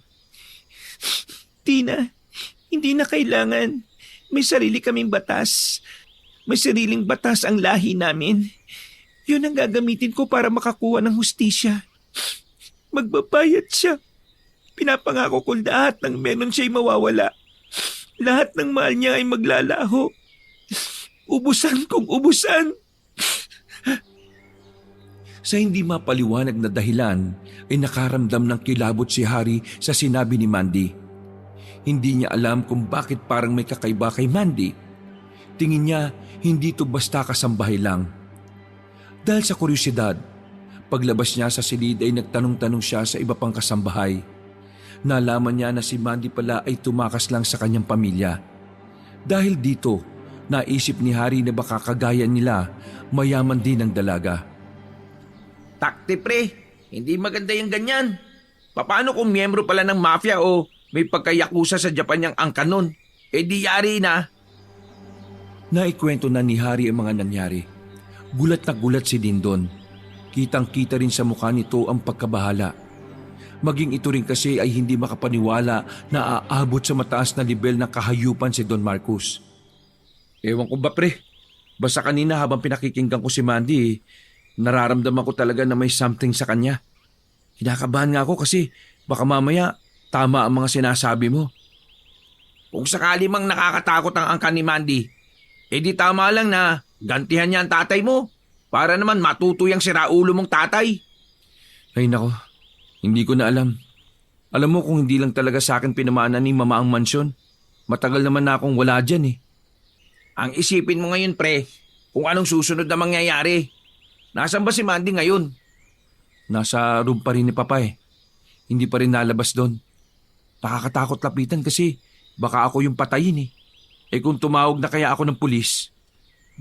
Tina, hindi na kailangan. May sarili kaming batas. May sariling batas ang lahi namin. Yun ang gagamitin ko para makakuha ng hustisya. Magbabayad siya. Pinapangako ko lahat ng meron siya'y mawawala. Lahat ng mahal niya ay maglalaho. Ubusan kong ubusan. Sa hindi mapaliwanag na dahilan ay nakaramdam ng kilabot si Harry sa sinabi ni Mandy. Hindi niya alam kung bakit parang may kakaiba kay Mandy. Tingin niya hindi to basta kasambahay lang. Dahil sa kuryosidad, paglabas niya sa silid ay nagtanong-tanong siya sa iba pang kasambahay. Nalaman niya na si Mandy pala ay tumakas lang sa kanyang pamilya. Dahil dito, naisip ni Harry na baka kagaya nila, mayaman din ang dalaga. Takte pre, hindi maganda yung ganyan. Paano kung miyembro pala ng mafia o may pagkayakusa sa Japan yung angkan nun? Eh di yari na. Naikwento na ni Harry ang mga nangyari. Gulat na gulat si Dindon. Kitang-kita rin sa mukha nito ang pagkabahala. Maging ito rin kasi ay hindi makapaniwala na aabot sa mataas na level ng kahayupan si Don Marcos. Ewan ko ba pre, basta kanina habang pinakikinggan ko si Mandy, nararamdaman ko talaga na may something sa kanya. Kinakabahan nga ako kasi baka mamaya tama ang mga sinasabi mo. Kung sakali mang nakakatakot ang angkan ni Mandy, eh di tama lang na gantihan niya ang tatay mo para naman matutuyang siraulo mong tatay. Ay nako, hindi ko na alam. Alam mo kung hindi lang talaga sa akin pinamana ni Mama ang mansyon, matagal naman na akong wala dyan eh. Ang isipin mo ngayon pre, kung anong susunod na mangyayari. Nasaan ba si Mandy ngayon? Nasa room pa rin ni Papa eh. Hindi pa rin nalabas doon. Nakakatakot lapitan kasi baka ako yung patayin eh. Eh kung tumawag na kaya ako ng pulis.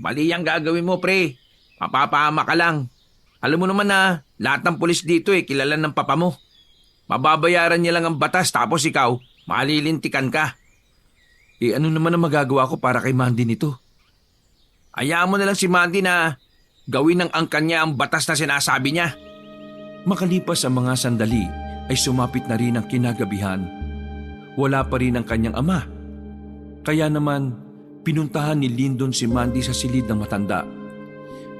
Mali ang gagawin mo pre, mapapahama ka lang. Alam mo naman na lahat ng pulis dito kilala ng papa mo. Mababayaran niya lang ang batas tapos ikaw, malilintikan ka. Eh ano naman ang magagawa ko para kay Mandy nito? Hayaan mo na lang si Mandy na gawin ng angkan niya ang batas na sinasabi niya. Makalipas ang mga sandali ay sumapit na rin ang kinagabihan. Wala pa rin ang kanyang ama. Kaya naman pinuntahan ni Lyndon si Mandy sa silid ng matanda.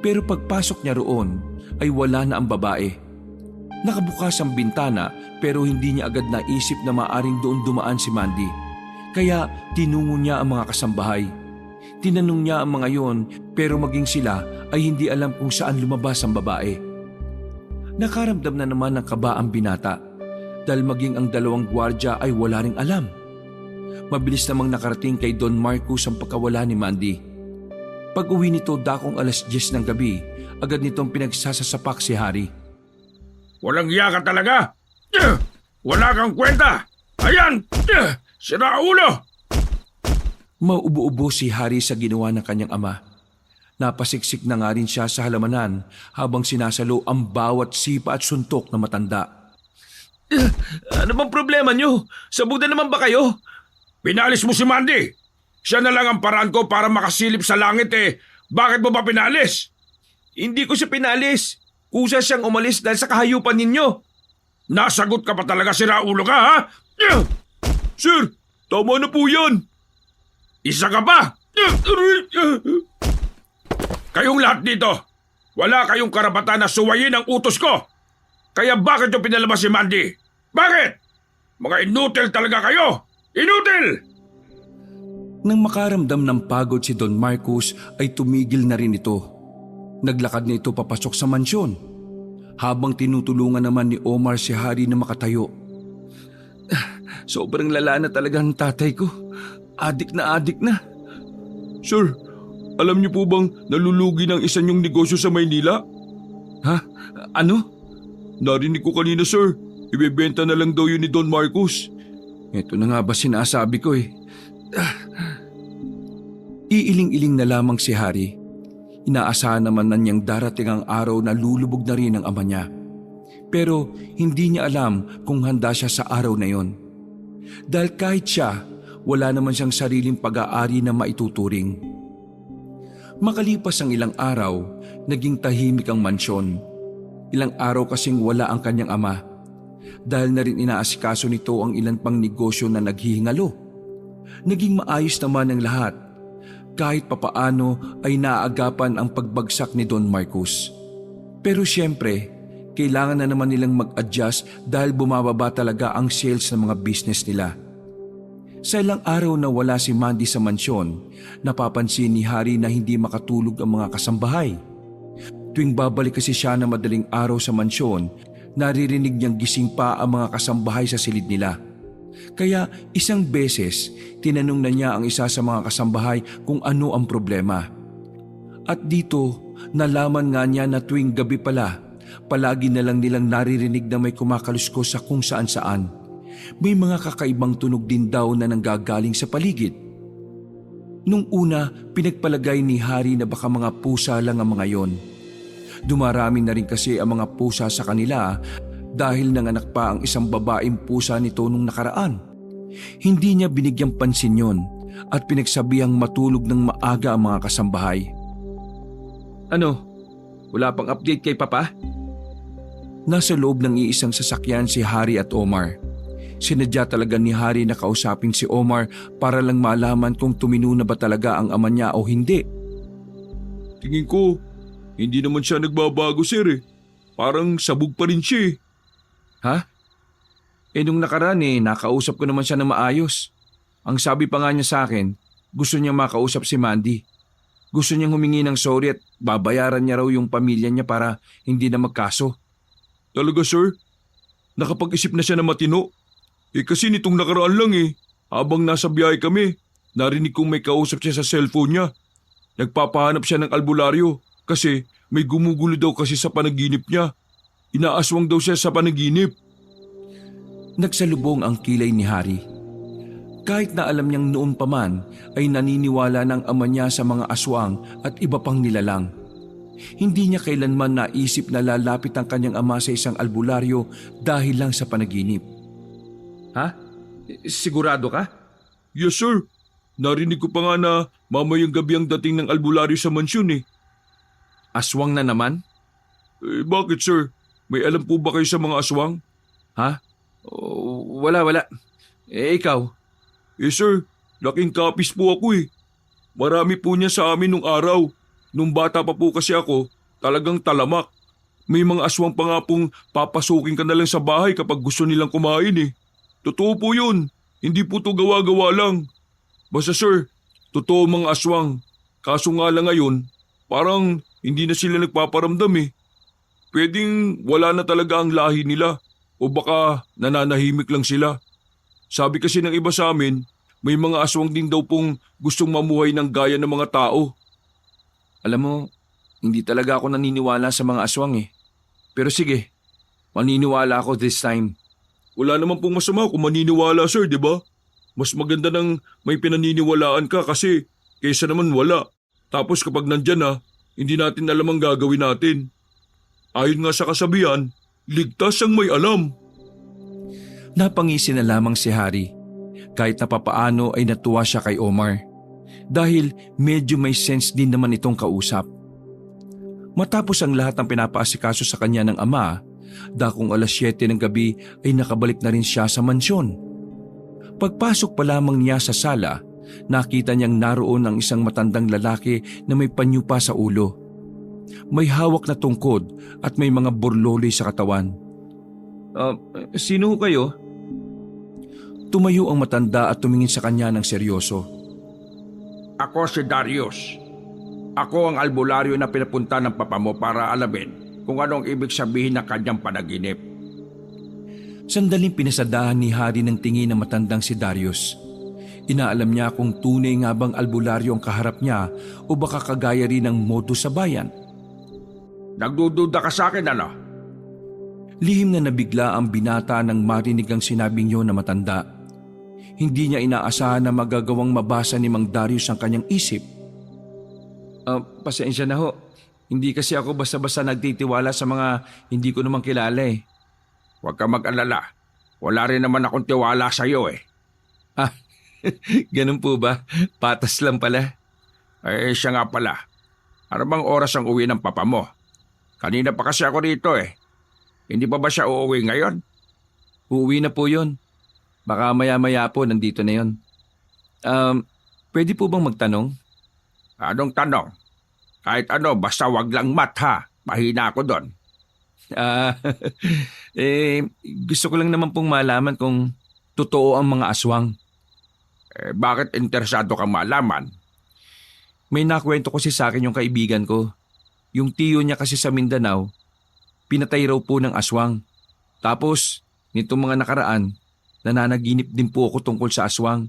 Pero pagpasok niya roon ay wala na ang babae. Nakabukas ang bintana pero hindi niya agad naisip na maaring doon dumaan si Mandy. Kaya tinungo niya ang mga kasambahay. Tinanong niya ang mga yon pero maging sila ay hindi alam kung saan lumabas ang babae. Nakaramdam na naman ng kaba ang binata dahil maging ang dalawang gwardya ay wala ring alam. Mabilis namang nakarating kay Don Marcos ang pagkawala ni Mandy. Pag uwi nito dakong 10:00 ng gabi, agad nitong pinagsasasapak si Harry. Walang iya ka talaga! Wala kang kwenta! Ayan! Sira ulo! Maubo-ubo si Harry sa ginawa ng kanyang ama. Napasiksik na nga rin siya sa halamanan habang sinasalo ang bawat sipa at suntok na matanda. Ano bang problema niyo? Sabuda naman ba kayo? Pinalis mo si Mandy! Siya na lang ang paraan ko para makasilip sa langit eh. Bakit mo ba pinalis? Hindi ko siya pinalis. Kusa siyang umalis dahil sa kahayupan ninyo. Nasagot ka pa talaga, sira ulo ka, ha? Sir, tama na po yan. Isa ka pa! Kayong lahat dito, wala kayong karapatan na suwayin ang utos ko. Kaya bakit yung pinalabas si Mandy? Bakit? Mga inutil talaga kayo! Inutil! Nang makaramdam ng pagod si Don Marcos ay tumigil na rin ito. Naglakad na ito papasok sa mansyon. Habang tinutulungan naman ni Omar si Harry na makatayo. Sobrang lala na talaga ang tatay ko. Adik na. Sir, alam niyo po bang nalulugi ng isa niyong negosyo sa Maynila? Ha? Ano? Narinig ko kanina, sir. Ibebenta na lang daw yun ni Don Marcos. Ito na nga ba sinasabi ko eh. Iiling-iling na lamang si Harry. Inaasahan naman na niyang darating ang araw na lulubog na rin ang ama niya. Pero hindi niya alam kung handa siya sa araw na yon. Dahil kahit siya, wala naman siyang sariling pag-aari na maituturing. Makalipas ang ilang araw, naging tahimik ang mansyon. Ilang araw kasing wala ang kanyang ama. Dahil na rin inaasikaso nito ang ilan pang negosyo na naghihingalo. Naging maayos naman ang lahat. Kahit papaano ay naaagapan ang pagbagsak ni Don Marcos. Pero siyempre, kailangan na naman nilang mag-adjust dahil bumababa talaga ang sales ng mga business nila. Sa ilang araw na wala si Mandy sa mansyon, napapansin ni Harry na hindi makatulog ang mga kasambahay. Tuwing babalik kasi siya na madaling araw sa mansyon, naririnig niyang gising pa ang mga kasambahay sa silid nila. Kaya isang beses, tinanong na niya ang isa sa mga kasambahay kung ano ang problema. At dito, nalaman nga niya na tuwing gabi pala, palagi na lang nilang naririnig na may kumakaluskos sa kung saan-saan. May mga kakaibang tunog din daw na nanggagaling sa paligid. Nung una, pinagpalagay ni Hari na baka mga pusa lang ang mga yon. Dumarami na rin kasi ang mga pusa sa kanila dahil nanganak pa ang isang babaeng pusa nito nung nakaraan. Hindi niya binigyang pansin yon at pinagsabihang matulog ng maaga ang mga kasambahay. Ano? Wala pang update kay Papa? Nasa loob ng iisang sasakyan si Hari at Omar. Sinadya talaga ni Hari na kausapin si Omar para lang malaman kung tumino na ba talaga ang ama niya o hindi. Tingin ko, hindi naman siya nagbabago, sir eh. Parang sabog pa rin siya eh. Ha? Nung nakaraan nakausap ko naman siya na maayos. Ang sabi pa nga niya sa akin, gusto niyang makausap si Mandy. Gusto niyang humingi ng sorry at babayaran niya raw yung pamilya niya para hindi na magkaso. Talaga, sir? Nakapag-isip na siya na matino? Kasi nitong nakaraan lang habang nasa biyahe kami, narinig kong may kausap siya sa cellphone niya. Nagpapahanap siya ng albularyo kasi may gumugulo daw kasi sa panaginip niya. Inaaswang daw siya sa panaginip. Nagsalubong ang kilay ni Hari. Kahit na alam niyang noon pa man ay naniniwala ng ama niya sa mga aswang at iba pang nilalang. Hindi niya kailanman naisip na lalapit ang kanyang ama sa isang albularyo dahil lang sa panaginip. Ha? Sigurado ka? Yes, sir. Narinig ko pa nga na mamayang gabi ang dating ng albularyo sa mansyon eh. Aswang na naman? Bakit, sir? May alam po ba kayo sa mga aswang? Ha? Wala. Ikaw? Sir, laking kapis po ako eh. Marami po niya sa amin nung araw. Nung bata pa po kasi ako, talagang talamak. May mga aswang pa nga pong papasukin ka na lang sa bahay kapag gusto nilang kumain eh. Totoo po yun. Hindi po to gawa-gawa lang. Basta sir, totoo mga aswang. Kaso nga lang ngayon, parang hindi na sila nagpaparamdam eh. Pwedeng wala na talaga ang lahi nila o baka nananahimik lang sila. Sabi kasi ng iba sa amin, may mga aswang din daw pong gustong mamuhay ng gaya ng mga tao. Alam mo, hindi talaga ako naniniwala sa mga aswang eh. Pero sige, maniniwala ako this time. Wala naman pong masama kung maniniwala sir, di ba? Mas maganda nang may pinaniniwalaan ka kasi kaysa naman wala. Tapos kapag nandyan na, hindi natin alam ang gagawin natin. Ayon nga sa kasabihan, ligtas ang may alam. Napangisi na lamang si Hari. Kahit na papaano ay natuwa siya kay Omar. Dahil medyo may sense din naman itong kausap. Matapos ang lahat ng pinapaasikaso sa kanya ng ama, dakong alas 7 ng gabi ay nakabalik na rin siya sa mansyon. Pagpasok pa lamang niya sa sala, nakita niyang naroon ang isang matandang lalaki na may panyo pa sa ulo. May hawak na tungkod at may mga borloloy sa katawan. Sino kayo? Tumayo ang matanda at tumingin sa kanya ng seryoso. Ako si Darius. Ako ang albularyo na pinapunta ng papa mo para alamin kung anong ibig sabihin ng kanyang panaginip. Sandaling pinasadahan ni Hari ng tingin ng matandang si Darius. Inaalam niya kung tunay nga bang albularyo ang kaharap niya o baka kagaya rin ng modo sa bayan. Nagdududa ka sa akin ano? Lihim na nabigla ang binata nang marinig ang sinabing yun na matanda. Hindi niya inaasahan na magagawang mabasa ni Mang Darius ang kanyang isip. Pasensya na ho. Hindi kasi ako basta-basta nagtitiwala sa mga hindi ko naman kilala eh. Huwag ka mag-alala. Wala rin naman akong tiwala sa iyo eh. Ganun po ba? Patas lang pala. Siya nga pala. Ano bang oras ang uwi ng papa mo? Kanina pa kasi ako rito eh. Hindi pa ba siya uuwi ngayon? Uuwi na po yun. Baka maya-maya po nandito na yun. Pwede po bang magtanong? Anong tanong? Kahit ano, basta wag lang mat ha. Mahina ako doon. Gusto ko lang naman pong malaman kung totoo ang mga aswang. Bakit interesado kang malaman? May nakwento kasi sa akin yung kaibigan ko. Yung tiyo niya kasi sa Mindanao, pinatay raw po ng aswang. Tapos, nitong mga nakaraan, Nananaginip din po ako tungkol sa aswang.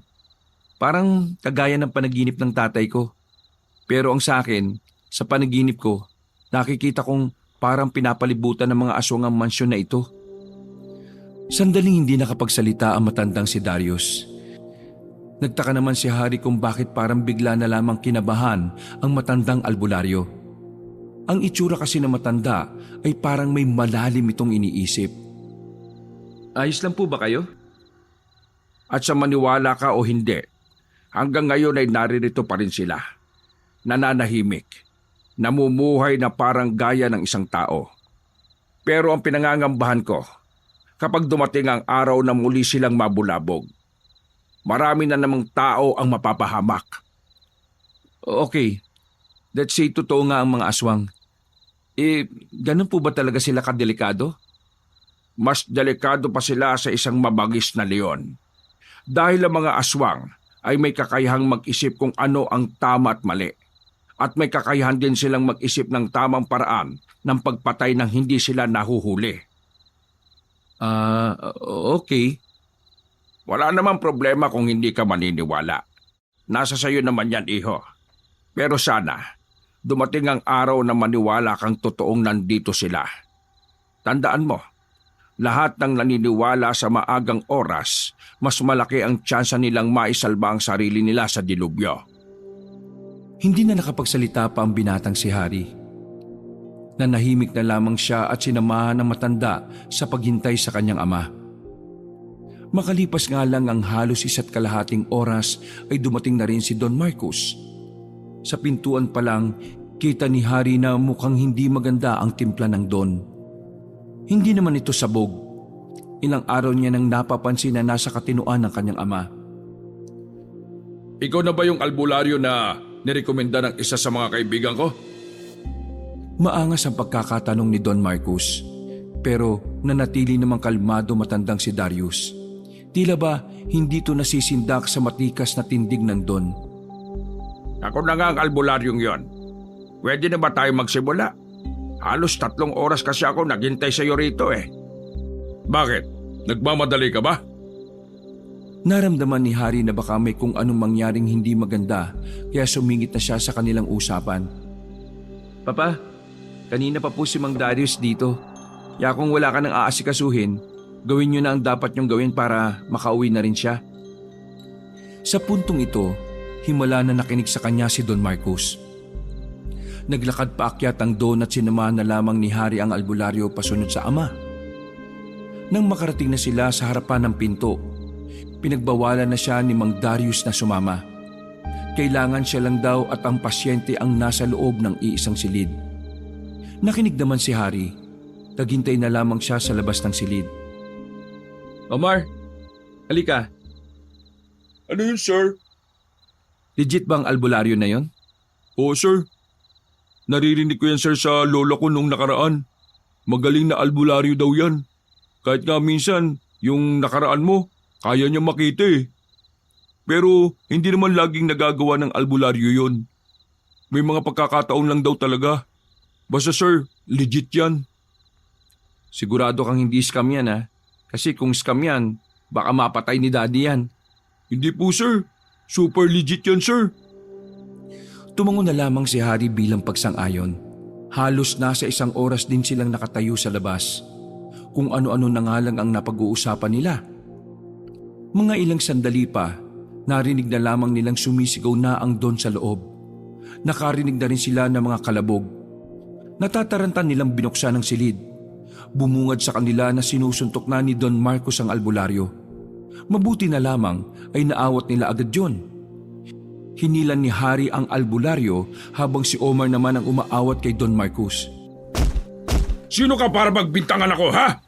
Parang kagaya ng panaginip ng tatay ko. Pero ang sa akin, sa panaginip ko, nakikita kong parang pinapalibutan ng mga aswang ang mansyon na ito. Sandaling hindi nakapagsalita ang matandang si Darius. Nagtaka naman si Harry kung bakit parang bigla na lamang kinabahan ang matandang albularyo. Ang itsura kasi ng matanda ay parang may malalim itong iniisip. Ayos lang po ba kayo? At sa maniwala ka o hindi, hanggang ngayon ay naririto pa rin sila. Nananahimik, namumuhay na parang gaya ng isang tao. Pero ang pinangangambahan ko, kapag dumating ang araw na muli silang mabulabog, marami na namang tao ang mapapahamak. Okay, let's say totoo nga ang mga aswang. Ganun po ba talaga sila kadelikado? Mas delikado pa sila sa isang mabagis na leon. Dahil ang mga aswang ay may kakayahang mag-isip kung ano ang tama at mali. At may kakayahan din silang mag-isip ng tamang paraan ng pagpatay nang hindi sila nahuhuli. Okay. Wala namang problema kung hindi ka maniniwala. Nasa sayo naman yan, iho. Pero sana, dumating ang araw na maniwala kang totoong nandito sila. Tandaan mo, lahat ng naniniwala sa maagang oras, mas malaki ang tsansa nilang maisalba ang sarili nila sa dilubyo. Hindi na nakapagsalita pa ang binatang si Harry. Nanahimik na lamang siya at sinamahan ng matanda sa paghintay sa kanyang ama. Makalipas nga lang ang halos 1.5 oras ay dumating na rin si Don Marcos. Sa pintuan pa lang, kita ni Harry na mukhang hindi maganda ang timpla ng Don. Hindi naman ito sabog. Ilang araw niya nang napapansin na nasa katinuan ng kanyang ama. Ikaw na ba yung albularyo na nirekomenda ng isa sa mga kaibigan ko? Maangas ang pagkakatanong ni Don Marcos. Pero nanatili namang kalmado matandang si Darius. Tila ba hindi ito nasisindak sa matikas na tindig ng Don. Ako na nga ang albularyong yon. Pwede na ba tayo magsimula? Halos 3 oras kasi ako naghintay sa iyo rito eh. Bakit? Nagmamadali ka ba? Naramdaman ni Harry na baka may kung anong mangyaring hindi maganda kaya sumingit na siya sa kanilang usapan. Papa, kanina pa po si Mang Darius dito. Kaya kung wala ka nang aasikasuhin, gawin niyo na ang dapat niyong gawin para makauwi na rin siya. Sa puntong ito, himala na nakinig sa kanya si Don Marcos. Naglakad paakyat ang Don at sinamahan na lamang ni Harry ang albularyo pasunod sa ama. Nang makarating na sila sa harapan ng pinto, pinagbawalan na siya ni Mang Darius na sumama. Kailangan siya lang daw at ang pasyente ang nasa loob ng iisang silid. Nakinig naman si Harry. Naghintay na lamang siya sa labas ng silid. Omar, halika. Ano yun, sir? Legit ba ang albularyo na yon? Oo, sir. Naririnig ko yan, sir, sa lola ko nung nakaraan. Magaling na albularyo daw yan. Kahit nga minsan, yung nakaraan mo, kaya niya makita eh. Pero hindi naman laging nagagawa ng albularyo yon. May mga pagkakataon lang daw talaga. Basta sir, legit yan. Sigurado kang hindi scam yan ha? Kasi kung scam yan, baka mapatay ni daddy yan. Hindi po sir, super legit yan sir. Tumango na lamang si Harry bilang pagsang-ayon. Halos nasa 1 oras din silang nakatayo sa labas. Kung ano-ano na nga lang ang napag-uusapan nila. Mga ilang sandali pa, narinig na lamang nilang sumisigaw na ang Don sa loob. Nakarinig na rin sila ng mga kalabog. Natatarantan nilang binuksan ang silid. Bumungad sa kanila na sinusuntok na ni Don Marcos ang albularyo. Mabuti na lamang ay naawat nila agad yon. Hinilan ni Harry ang albularyo habang si Omar naman ang umaawat kay Don Marcos. Sino ka para magbintangan ako, ha?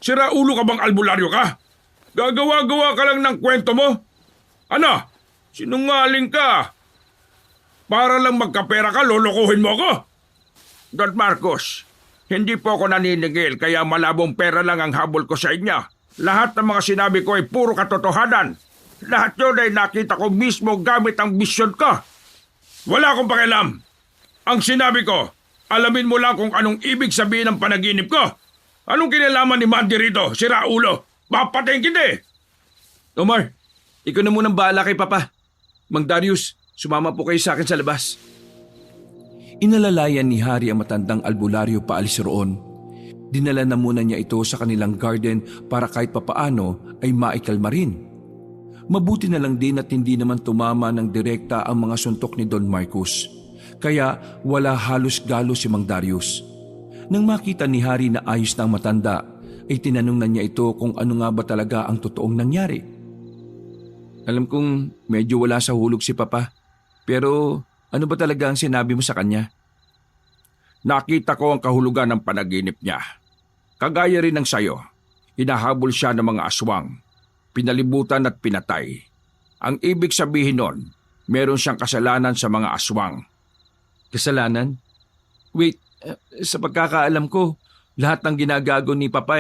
Sira ulo ka bang albularyo ka? Gagawa-gawa ka lang ng kwento mo? Ano? Sinungaling ka? Para lang magkapera ka, lolokohin mo ako? Don Marcos, hindi po ako naninigil kaya malabong pera lang ang habol ko sa inyo. Lahat ng mga sinabi ko ay puro katotohanan. Lahat yun ay nakita ko mismo gamit ang bisyon ko. Wala akong pakialam. Ang sinabi ko, alamin mo lang kung anong ibig sabihin ng panaginip ko. Anong kinalaman ni Mandy rito, sira ulo? Papatayin kita eh. Omar, ikaw na munang bahala kay Papa. Mang Darius, sumama po kayo sa akin sa labas. Inalalayan ni Hari ang matandang albularyo paalis roon. Dinala na muna niya ito sa kanilang garden para kahit papaano ay maikalma rin. Mabuti na lang din at hindi naman tumama ng direkta ang mga suntok ni Don Marcos. Kaya wala halos galo si Mang Darius. Nang makita ni Hari na ayos na ang matanda, ay tinanong na niya ito kung ano nga ba talaga ang totoong nangyari. Alam kong medyo wala sa hulog si Papa, pero ano ba talaga ang sinabi mo sa kanya? Nakita ko ang kahulugan ng panaginip niya. Kagaya rin ng sayo, hinahabol siya ng mga aswang, pinalibutan at pinatay. Ang ibig sabihin nun, meron siyang kasalanan sa mga aswang. Kasalanan? Wait, sa pagkakaalam ko, lahat ng ginagago ni Papa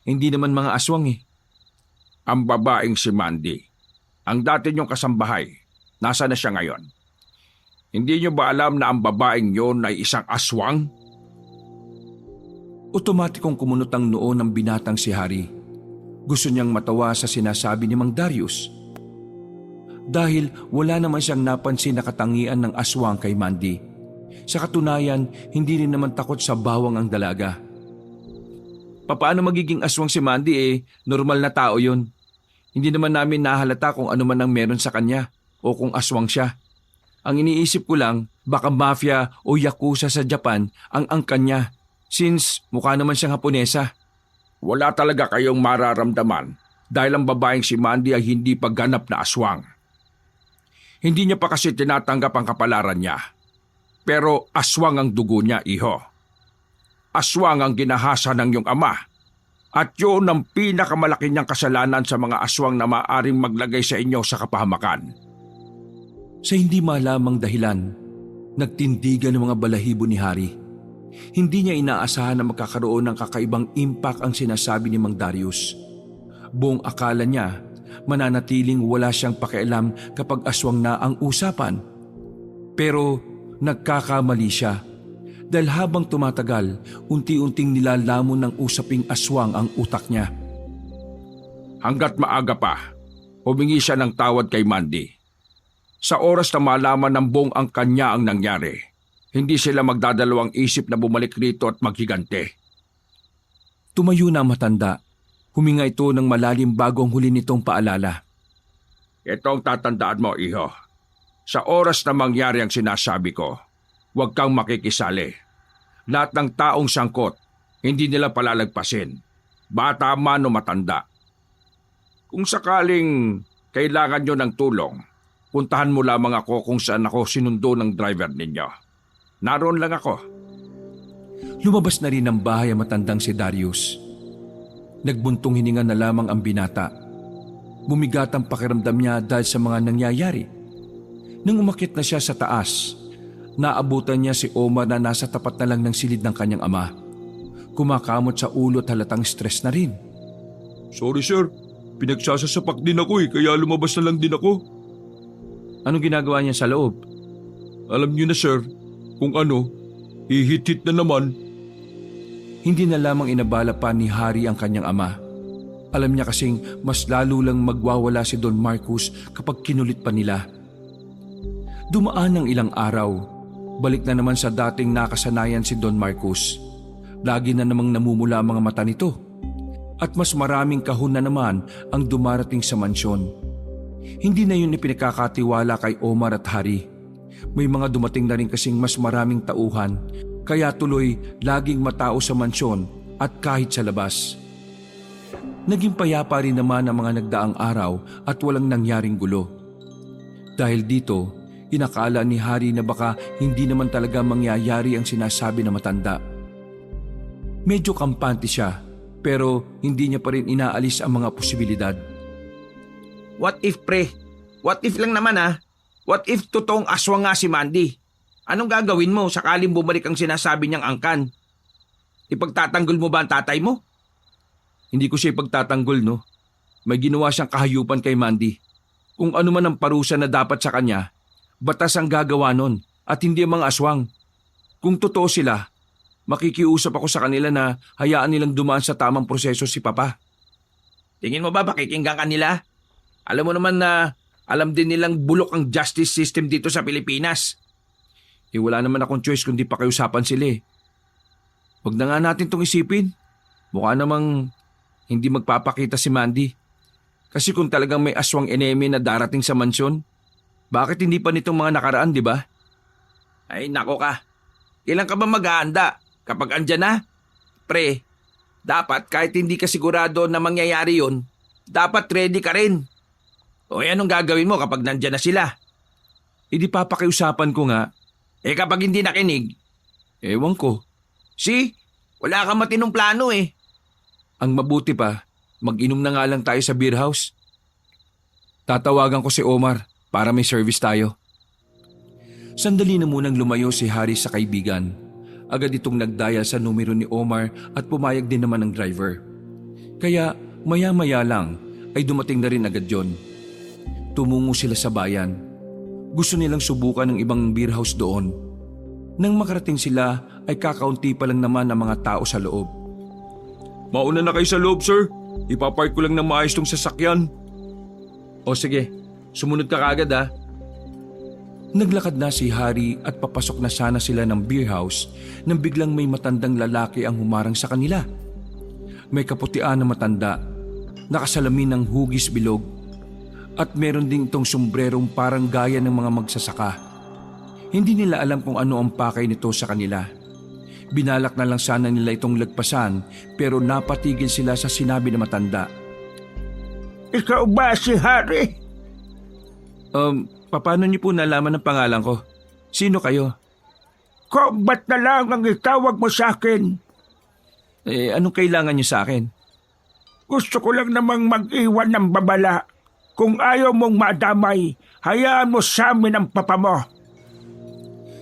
hindi naman mga aswang Ang babaeng si Mandy, ang dati niyong kasambahay, nasa na siya ngayon? Hindi niyo ba alam na ang babaeng yon ay isang aswang? Otomatikong kumunot ang noo ng binatang si Hari. Gusto niyang matawa sa sinasabi ni Mang Darius. Dahil wala naman siyang napansin na katangian ng aswang kay Mandy. Sa katunayan, hindi rin naman takot sa bawang ang dalaga. Papaano magiging aswang si Mandy normal na tao yun. Hindi naman namin nahalata kung ano man ang meron sa kanya o kung aswang siya. Ang iniisip ko lang, baka mafia o yakuza sa Japan ang angkan niya since mukha naman siyang Haponesa. Wala talaga kayong mararamdaman dahil ang babaeng si Mandy ay hindi pagganap na aswang. Hindi niya pa kasi tinatanggap ang kapalaran niya. Pero aswang ang dugo niya, iho. Aswang ang ginahasa ng iyong ama. At yun ang pinakamalaki niyang kasalanan sa mga aswang na maaaring maglagay sa inyo sa kapahamakan. Sa hindi malamang dahilan, nagtindigan ng mga balahibo ni Hari. Hindi niya inaasahan na magkakaroon ng kakaibang impact ang sinasabi ni Mang Darius. Buong akala niya, mananatiling wala siyang pakialam kapag aswang na ang usapan. Pero nagkakamali siya dahil habang tumatagal, unti-unting nilalamon ng usaping aswang ang utak niya. Hanggat maaga pa, humingi siya ng tawad kay Mandy. Sa oras na malaman ng buong ang kanya ang nangyari, hindi sila magdadalawang isip na bumalik rito at maghigante. Tumayo na ang matanda. Huminga ito ng malalim bago ang huli nitong paalala. Ito ang tatandaan mo, iho. Sa oras na mangyari ang sinasabi ko, huwag kang makikisali. Lahat ng taong sangkot, hindi nila palalagpasin. Bata man o matanda. Kung sakaling kailangan nyo ng tulong, puntahan mo lamang ako kung saan ako sinundo ng driver ninyo. Naroon lang ako. Lumabas na rin ng bahay ang matandang si Darius. Nagbuntong hininga na lamang ang binata. Bumigat ang pakiramdam niya dahil sa mga nangyayari. Nang umakyat na siya sa taas, naabutan niya si Omar na nasa tapat na lang ng silid ng kanyang ama. Kumakamot sa ulo at halatang stress na rin. Sorry sir, pinagsasasapak din ako kaya lumabas na lang din ako. Anong ginagawa niya sa loob? Alam niyo na sir, kung ano, hihit-hit na naman. Hindi na lamang inabala pa ni Hari ang kanyang ama. Alam niya kasing mas lalo lang magwawala si Don Marcos kapag kinulit pa nila. Dumaan ng ilang araw, balik na naman sa dating nakasanayan si Don Marcos. Lagi na namang namumula ang mga mata nito. At mas maraming kahon na naman ang dumarating sa mansyon. Hindi na yun ipinakakatiwala kay Omar at Hari. May mga dumating na rin kasing mas maraming tauhan, kaya tuloy laging matao sa mansyon at kahit sa labas. Naging payapa rin naman ang mga nagdaang araw at walang nangyaring gulo. Dahil dito, inakala ni Hari na baka hindi naman talaga mangyayari ang sinasabi na matanda. Medyo kampante siya, pero hindi niya pa rin inaalis ang mga posibilidad. What if pre? What if lang naman What if totoong aswang nga si Mandy? Anong gagawin mo sakaling bumalik ang sinasabi niyang angkan? Ipagtatanggol mo ba ang tatay mo? Hindi ko siya ipagtatanggol, no? May ginawa siyang kahayupan kay Mandy. Kung ano man ang parusa na dapat sa kanya, batas ang gagawa nun at hindi ang mga aswang. Kung totoo sila, makikiusap ako sa kanila na hayaan nilang dumaan sa tamang proseso si Papa. Tingin mo ba pakikinggan ka nila? Alam mo naman na alam din nilang bulok ang justice system dito sa Pilipinas. Wala naman akong choice kundi pakiusapan sila eh. Huwag na nga natin tong isipin. Mukha namang hindi magpapakita si Mandy. Kasi kung talagang may aswang enemy na darating sa mansyon, bakit hindi pa nitong mga nakaraan, di ba? Ay, nako ka. Kailan ka ba maghahanda? Kapag andyan na? Pre, dapat kahit hindi ka sigurado na mangyayari yun, dapat ready ka rin. O anong gagawin mo kapag nandyan na sila? Di papakiusapan ko nga. Kapag hindi nakinig, Ewan ko. see, wala kang matinong plano eh. Ang mabuti pa, mag-inom na nga lang tayo sa beer house. Tatawagan ko si Omar para may service tayo. Sandali na munang lumayo si Harry sa kaibigan. Agad itong nagdial sa numero ni Omar at pumayag din naman ang driver. Kaya maya-maya lang ay dumating na rin agad yon. Tumungo sila sa bayan. Gusto nilang subukan ng ibang beer house doon. Nang makarating sila ay kakaunti pa lang naman ang mga tao sa loob. Mauna na kayo sa loob, sir. Ipapark ko lang ng maayos tong sasakyan. O sige, sumunod ka kagad ha. Naglakad na si Harry at papasok na sana sila ng beer house nang biglang may matandang lalaki ang humarang sa kanila. May kaputian na matanda, nakasalamin ng hugis bilog, at meron din itong sombrerong parang gaya ng mga magsasaka. Hindi nila alam kung ano ang pakay nito sa kanila. Binalak na lang sana nila itong lagpasan pero napatigil sila sa sinabi ng matanda. Ikaw ba si Harry? Paano niyo po nalaman ang pangalan ko? Sino kayo? Ba't na lang ang itawag mo sa akin? Anong kailangan niyo sa akin? Gusto ko lang namang mag-iwan ng babala. Kung ayaw mong madamay, hayaan mo sa amin ang papa mo.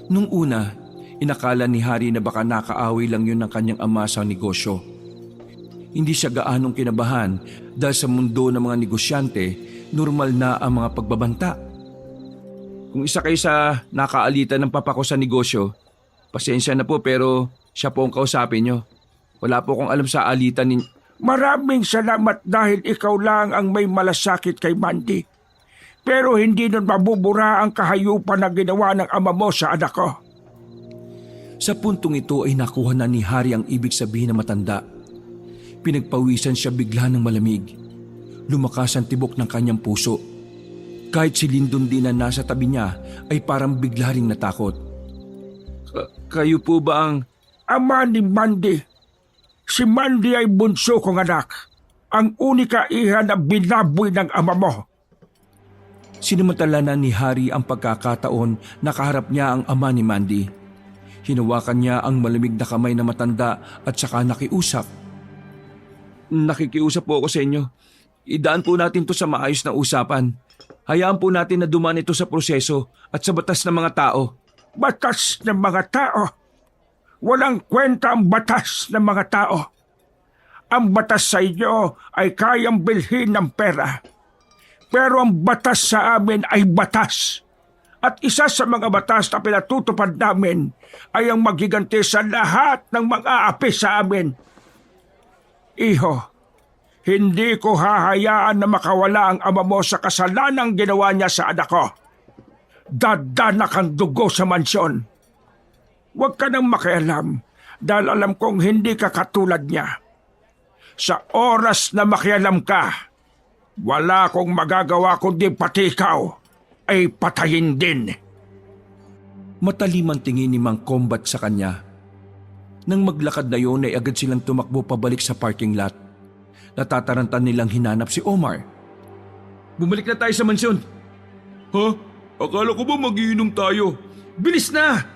Nung una, inakala ni Harry na baka nakaaway lang yun ng kanyang ama sa negosyo. Hindi siya gaanong kinabahan dahil sa mundo ng mga negosyante, normal na ang mga pagbabanta. Kung isa kayo sa nakaalitan ng papa ko sa negosyo, pasensya na po pero siya po ang kausapin nyo. Wala po akong alam sa alitan ni... Maraming salamat dahil ikaw lang ang may malasakit kay Mandy. Pero hindi nun mabubura ang kahayupan na ginawa ng ama mo sa anak ko. Sa puntong ito ay nakuha na ni Harry ang ibig sabihin ng matanda. Pinagpawisan siya bigla ng malamig. Lumakas ang tibok ng kanyang puso. Kahit si Lyndon din na nasa tabi niya ay parang bigla ring natakot. Kayo po ba ang... Ama ni Mandy. Si Mandy ay bunso kong anak. Ang unika iha na binaboy ng ama mo. Sinamantala na ni Harry ang pagkakataon na kaharap niya ang ama ni Mandy. Hinawakan niya ang malamig na kamay na matanda at saka nakiusap. Nakikiusap po ako sa inyo. Idaan po natin to sa maayos na usapan. Hayaan po natin na dumaan ito sa proseso at sa batas ng mga tao. Batas ng mga tao? Walang kwenta ang batas ng mga tao. Ang batas sa inyo ay kayang bilhin ng pera. Pero ang batas sa amin ay batas. At isa sa mga batas na pinatutupad namin ay ang magiganti sa lahat ng mga api sa amin. Iho, hindi ko hahayaan na makawala ang ama mo sa kasalanang ginawa niya sa anak ko. Dadanak ang dugo sa mansyon. Huwag ka nang makialam dahil alam kong hindi ka katulad niya. Sa oras na makialam ka, wala akong magagawa kundi pati ikaw ay patayin din. Matalim ang tingin ni Mang Combat sa kanya. Nang maglakad na yun ay agad silang tumakbo pabalik sa parking lot. Natatarantan nilang hinanap si Omar. Bumalik na tayo sa mansyon. Ha? Akala ko ba magiinom tayo? Bilis na!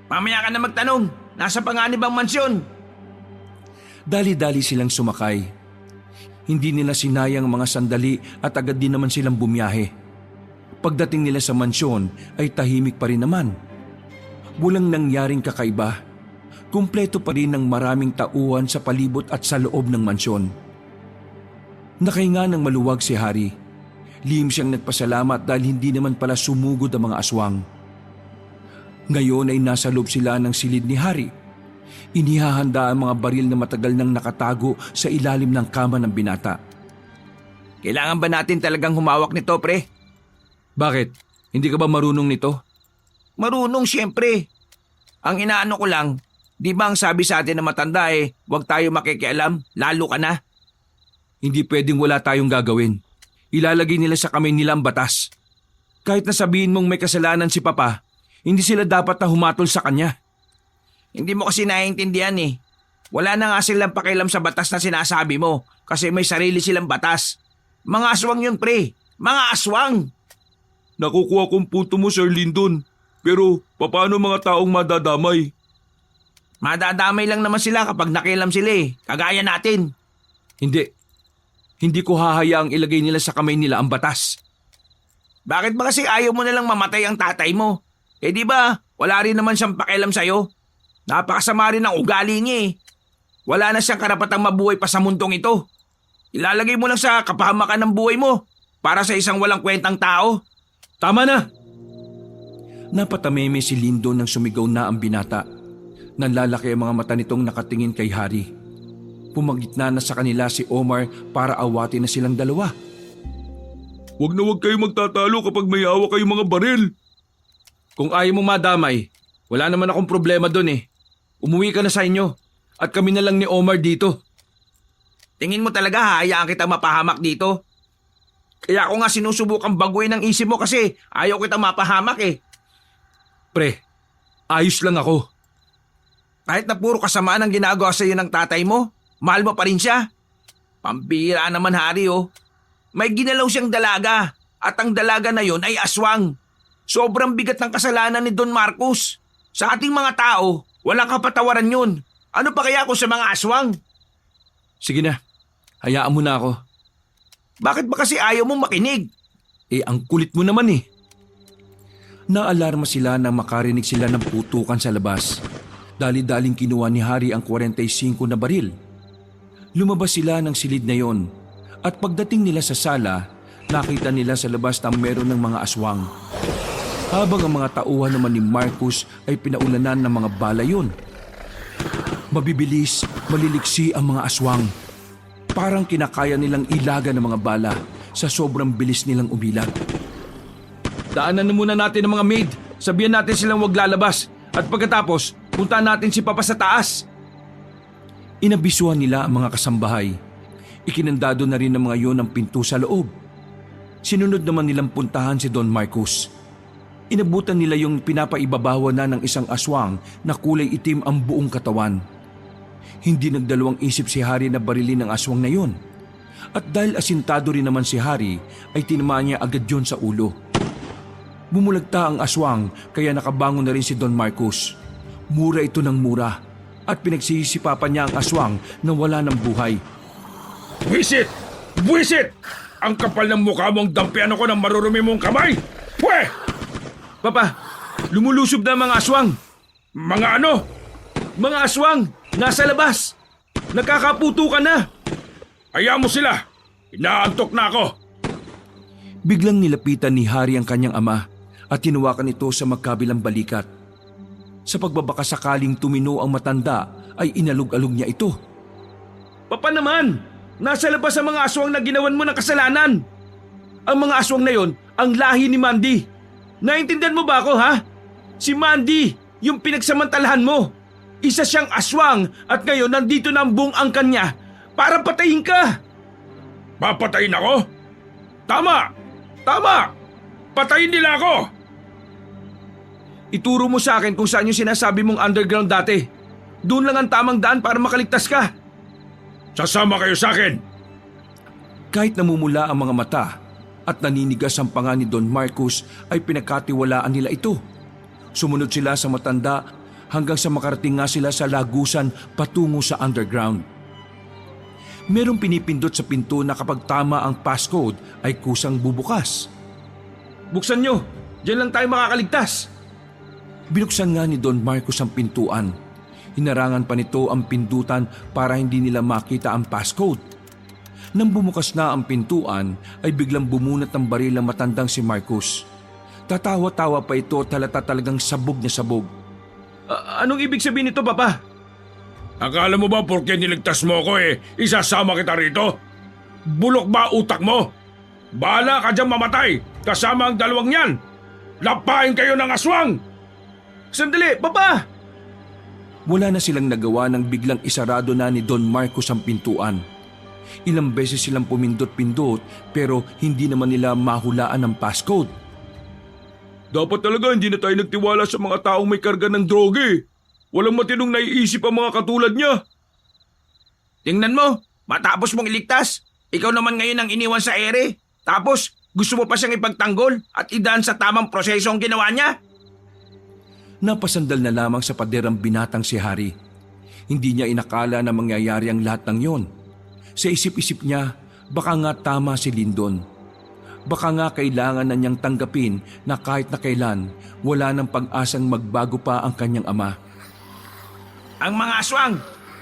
Mamaya ka na magtanong, nasa panganib ang mansyon? Dali-dali silang sumakay. Hindi nila sinayang ang mga sandali at agad din naman silang bumiyahe. Pagdating nila sa mansyon ay tahimik pa rin naman. Walang nangyaring kakaiba. Kumpleto pa rin ang maraming tauhan sa palibot at sa loob ng mansyon. Nakahinga ng maluwag si Harry. Lihim siyang nagpasalamat dahil hindi naman pala sumugod ang mga aswang. Ngayon ay nasa loob sila ng silid ni Harry. Inihahanda ang mga baril na matagal nang nakatago sa ilalim ng kama ng binata. Kailangan ba natin talagang humawak nito, pre? Bakit? Hindi ka ba marunong nito? Marunong siyempre. Ang inaano ko lang, di ba ang sabi sa atin na matanda huwag tayo makikialam, lalo ka na. Hindi pwedeng wala tayong gagawin. Ilalagay nila sa kamay nila ang batas. Kahit na sabihin mong may kasalanan si Papa, hindi sila dapat na humatol sa kanya. Hindi mo kasi naiintindihan eh. Wala na nga silang pakialam sa batas na sinasabi mo kasi may sarili silang batas. Mga aswang yun, pre. Mga aswang. Nakukuha kong punto mo, Sir Lyndon. Pero paano mga taong madadamay? Madadamay lang naman sila kapag nakialam sila kagaya natin. Hindi. Hindi ko hahayaang ilagay nila sa kamay nila ang batas. Bakit ba kasi ayaw mo nalang mamatay ang tatay mo? Di ba, wala rin naman siyang pakialam sa'yo. Napakasama rin ang ugali niya Wala na siyang karapatang mabuhay pa sa mundong ito. Ilalagay mo lang sa kapahamakan ng buhay mo para sa isang walang kwentang tao. Tama na! Napatameme si Lyndon nang sumigaw na ang binata. Nanlalaki ang mga mata nitong nakatingin kay Harry. Pumagitna na sa kanila si Omar para awatin na silang dalawa. Huwag na huwag kayo magtatalo kapag may hawak kayong mga baril. Kung ayaw mong madamay, wala naman akong problema doon Umuwi ka na sa inyo at kami na lang ni Omar dito. Tingin mo talaga hayaan kita mapahamak dito? Kaya ako nga sinusubukan baguhin ang isip mo kasi ayaw kita mapahamak Pre, ayos lang ako. Kahit na puro kasamaan ang ginagawa sa iyo ng tatay mo, mahal mo pa rin siya. Pambira naman, Harry May ginalaw siyang dalaga at ang dalaga na yon ay aswang. Sobrang bigat ng kasalanan ni Don Marcos. Sa ating mga tao, walang kapatawaran yun. Ano pa kaya kung sa mga aswang? Sige na, hayaan mo na ako. Bakit ba kasi ayaw mong makinig? Ang kulit mo naman Naalarma sila nang makarinig sila ng putukan sa labas. Dali-daling kinuha ni Harry ang 45 na baril. Lumabas sila ng silid na yon at pagdating nila sa sala, nakita nila sa labas na meron ng mga aswang. Habang ang mga tauhan naman ni Marcus ay pinaulanan ng mga bala yun. Mabibilis, maliliksi ang mga aswang. Parang kinakaya nilang ilaga ng mga bala sa sobrang bilis nilang umilag. Daanan na muna natin ang mga maid. Sabihan natin silang huwag lalabas. At pagkatapos, puntaan natin si Papa sa taas. Inabisuhan nila ang mga kasambahay. Ikinandado na rin ng mga yon ang pinto sa loob. Sinunod naman nilang puntahan si Don Marcos. Inabutan nila yung pinapaibabawa na ng isang aswang na kulay itim ang buong katawan. Hindi nagdalawang isip si Harry na barilin ang aswang na yon. At dahil asintado rin naman si Harry, ay tinamaan niya agad yon sa ulo. Bumulagta ang aswang kaya nakabangon na rin si Don Marcos. Mura ito ng mura at pinagsisipapan niya ang aswang na wala ng buhay. Buwisit! Buwisit! Ang kapal ng mukha mong dampian ako ng marurumi mong kamay! Pwe! Papa, lumulusob na ang mga aswang. Mga ano? Mga aswang, nasa labas. Nakakaputukan na. Hayaan mo sila. Inaantok na ako. Biglang nilapitan ni Harry ang kanyang ama at tinuwakan ito sa magkabilang balikat. Sa pagbabakasakaling tumino ang matanda ay inalog-alog niya ito. Papa naman, nasa labas ang mga aswang na ginawan mo ng kasalanan. Ang mga aswang na yon ang lahi ni Mandy. Naintindihan mo ba ako, ha? Si Mandy, yung pinagsamantalahan mo. Isa siyang aswang at ngayon nandito na ang buong angkan niya para patayin ka. Papatayin ako? Tama! Tama! Patayin nila ako! Ituro mo sa akin kung saan yung sinasabi mong underground dati. Doon lang ang tamang daan para makaligtas ka. Sasama kayo sa akin. Kahit namumula ang mga mata at naninigas ang panga ni Don Marcos ay pinagkatiwalaan nila ito. Sumunod sila sa matanda hanggang sa makarating nga sila sa lagusan patungo sa underground. Merong pinipindot sa pinto na kapag tama ang passcode ay kusang bubukas. Buksan nyo! Diyan lang tayo makakaligtas! Binuksan nga ni Don Marcos ang pintuan. Hinarangan pa nito ang pindutan para hindi nila makita ang passcode. Nang bumukas na ang pintuan ay biglang bumunat ng baril ang matandang si Marcos. Tatawa-tawa pa ito at halata talagang sabog na sabog. Anong ibig sabihin nito, Papa? Akala mo ba porke niligtas mo ako isasama kita rito? Bulok ba utak mo? Bahala ka dyan mamatay kasama ang dalawang yan. Lapain kayo ng aswang! Sandali, Papa! Wala na silang nagawa nang biglang isarado na ni Don Marcos ang pintuan. Ilang beses silang pumindot-pindot pero hindi naman nila mahulaan ang passcode. Dapat talaga hindi na tayo nagtiwala sa mga taong may karga ng droge. Walang matinong naiisip ang mga katulad niya. Tingnan mo, matapos mong iligtas, ikaw naman ngayon ang iniwan sa ere. Tapos, gusto mo pa siyang ipagtanggol at idaan sa tamang proseso ang ginawa niya? Napasandal na lamang sa pader ang binatang si Harry. Hindi niya inakala na mangyayari ang lahat ng yon. Sa isip-isip niya, baka nga tama si Lyndon. Baka nga kailangan na niyang tanggapin na kahit na kailan, wala ng pag-asang magbago pa ang kanyang ama. Ang mga aswang,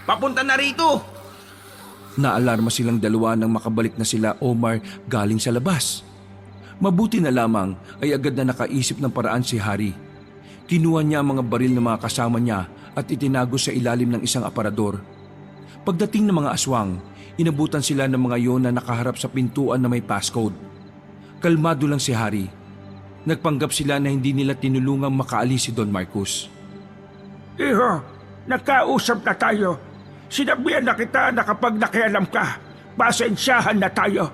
papunta na rito! Naalarma silang dalawa nang makabalik na sila Omar galing sa labas. Mabuti na lamang ay agad na nakaisip ng paraan si Harry. Kinuha niya ang mga baril ng mga kasama niya at itinago sa ilalim ng isang aparador. Pagdating ng mga aswang, inabutan sila ng mga yon na nakaharap sa pintuan na may passcode. Kalmado lang si Harry. Nagpanggap sila na hindi nila tinulungang makaalis si Don Marcos. Iho, nagkausap na tayo. Sinabihan na kita na kapag nakialam ka, pasensyahan na tayo.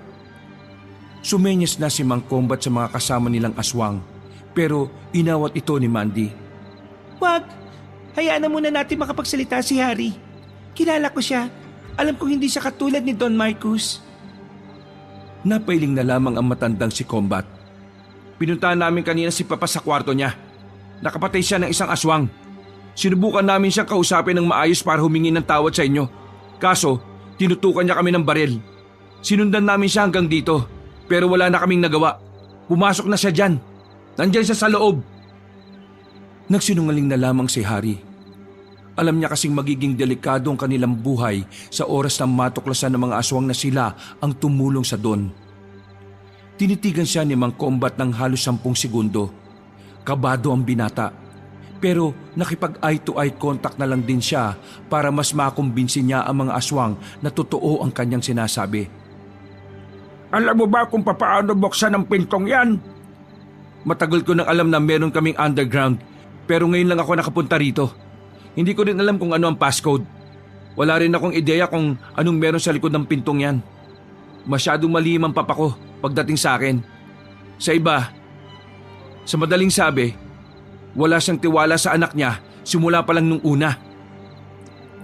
Sumenyas na si Mang Combat sa mga kasama nilang aswang, pero inawat ito ni Mandy. Wag! Hayaan na muna natin makapagsalita si Harry. Kilala ko siya. Alam kong hindi siya katulad ni Don Marcos. Napailing na lamang ang matandang si Combat. Pinuntahan namin kanina si Papa sa kwarto niya. Nakapatay siya ng isang aswang. Sinubukan namin siyang kausapin ng maayos para humingi ng tawad sa inyo. Kaso, tinutukan niya kami ng baril. Sinundan namin siya hanggang dito, pero wala na kaming nagawa. Pumasok na siya dyan. Nandyan siya sa loob. Nagsinungaling na lamang si Harry. Alam niya kasing magiging delikado ang kanilang buhay sa oras na matuklasan ng mga aswang na sila ang tumulong sa Don. Tinitigan siya ni Mang Combat ng halos 10 segundo. Kabado ang binata. Pero nakipag-eye to eye contact na lang din siya para mas makumbinsi niya ang mga aswang na totoo ang kanyang sinasabi. Alam mo ba kung papaano buksan ang pintong yan? Matagal ko nang alam na meron kaming underground, pero ngayon lang ako nakapunta rito. Hindi ko rin alam kung ano ang passcode. Wala rin akong ideya kung anong meron sa likod ng pintong yan. Masyadong malim ang papa ko pagdating sa akin. Sa iba, sa madaling sabi, wala siyang tiwala sa anak niya simula pa lang nung una.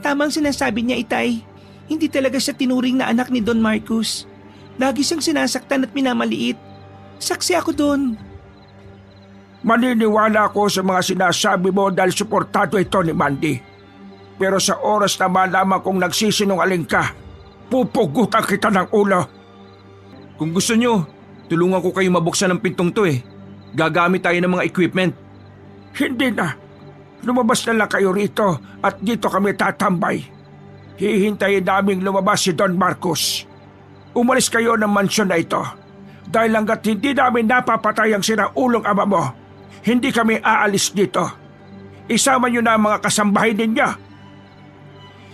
Tamang sinasabi niya, Itay. Hindi talaga siya tinuring na anak ni Don Marcos. Lagi siyang sinasaktan at minamaliit. Saksi ako doon. Maniniwala ako sa mga sinasabi mo dahil suportado ito ni Mandy. Pero sa oras na malaman kong nagsisinungaling ka, pupugutan kita ng ulo. Kung gusto nyo, tulungan ko kayo mabuksan ng pintong to eh. Gagamit tayo ng mga equipment. Hindi na. Lumabas na lang kayo rito at dito kami tatambay. Hihintayin naming lumabas si Don Marcos. Umalis kayo ng mansyon na ito. Dahil hanggat hindi namin napapatay ang sinaulong ama mo, hindi kami aalis dito. Isama niyo na ang mga kasambahay ninyo.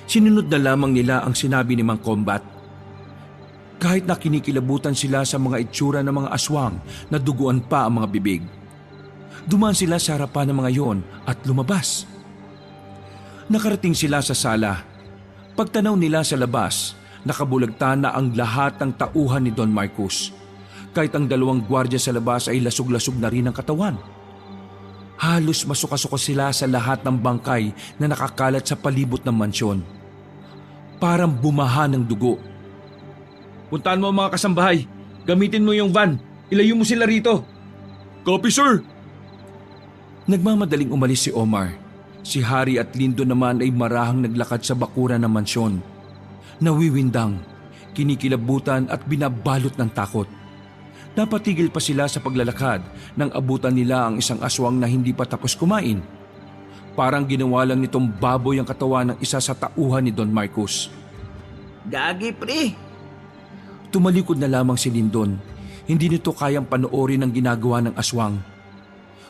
Sinunod na lamang nila ang sinabi ni Mang Combat. Kahit na kinikilabutan sila sa mga itsura ng mga aswang na duguan pa ang mga bibig. Dumaan sila sa harapan ng mga yon at lumabas. Nakarating sila sa sala. Pagtanaw nila sa labas, nakabulagtan na ang lahat ng tauhan ni Don Marcos. Kahit ang 2 gwardiya sa labas ay lasog-lasog na rin ang katawan. Halos masuka-suka sila sa lahat ng bangkay na nakakalat sa palibot ng mansyon. Parang bumaha ng dugo. Puntahan mo ang mga kasambahay. Gamitin mo yung van. Ilayo mo sila rito. Copy, sir. Nagmamadaling umalis si Omar. Si Harry at Lyndon naman ay marahang naglakad sa bakuran ng mansyon. Nawiwindang, kinikilabutan at binabalot ng takot. Napatigil pa sila sa paglalakad nang abutan nila ang isang aswang na hindi pa tapos kumain. Parang ginawa lang nitong baboy ang katawan ng isa sa tauhan ni Don Marcos. Gagi, pre. Tumalikod na lamang si Lyndon. Hindi nito kayang panoorin ang ginagawa ng aswang.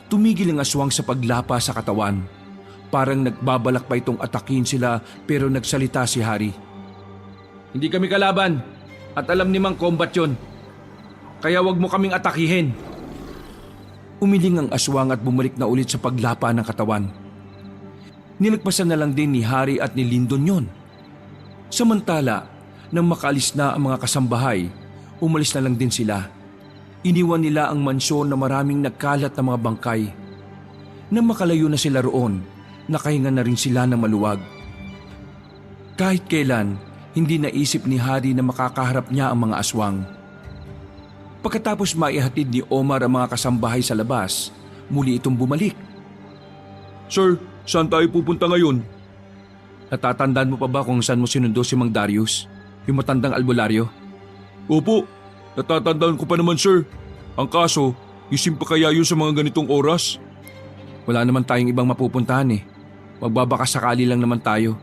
Tumigil ang aswang sa paglapa sa katawan. Parang nagbabalak pa itong atakin sila pero nagsalita si Harry. Hindi kami kalaban at alam ni Mang Combat yun. Kaya wag mo kaming atakihin. Umiling ang aswang at bumalik na ulit sa paglapa ng katawan. Nilagpasan na lang din ni Harry at ni Lyndon yon. Samantala, nang makaalis na ang mga kasambahay, umalis na lang din sila. Iniwan nila ang mansyon na maraming nagkalat na mga bangkay. Nang makalayo na sila roon, nakahinga na rin sila ng maluwag. Kahit kailan, hindi naisip ni Harry na makakaharap niya ang mga aswang. Pagkatapos maihatid ni Omar ang mga kasambahay sa labas, muli itong bumalik. Sir, saan tayo pupunta ngayon? Natatandaan mo pa ba kung saan mo sinundo si Mang Darius, yung matandang albularyo? Opo, natatandaan ko pa naman sir. Ang kaso, isim pa kaya yun sa mga ganitong oras? Wala naman tayong ibang mapupuntahan eh. Magbabakasakali lang naman tayo.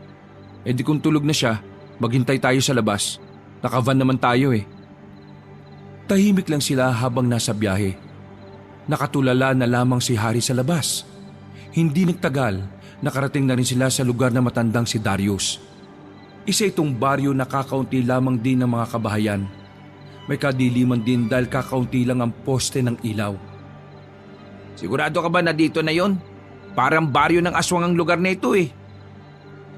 E di kung tulog na siya, maghintay tayo sa labas. Nakavan naman tayo eh. Tahimik lang sila habang nasa biyahe. Nakatulala na lamang si Harry sa labas. Hindi nagtagal, nakarating na rin sila sa lugar na matandang si Darius. Isa itong baryo na kakaunti lamang din ng mga kabahayan. May kadiliman din dahil kakaunti lang ang poste ng ilaw. Sigurado ka ba na dito na yon? Parang baryo ng aswang ang lugar na ito eh.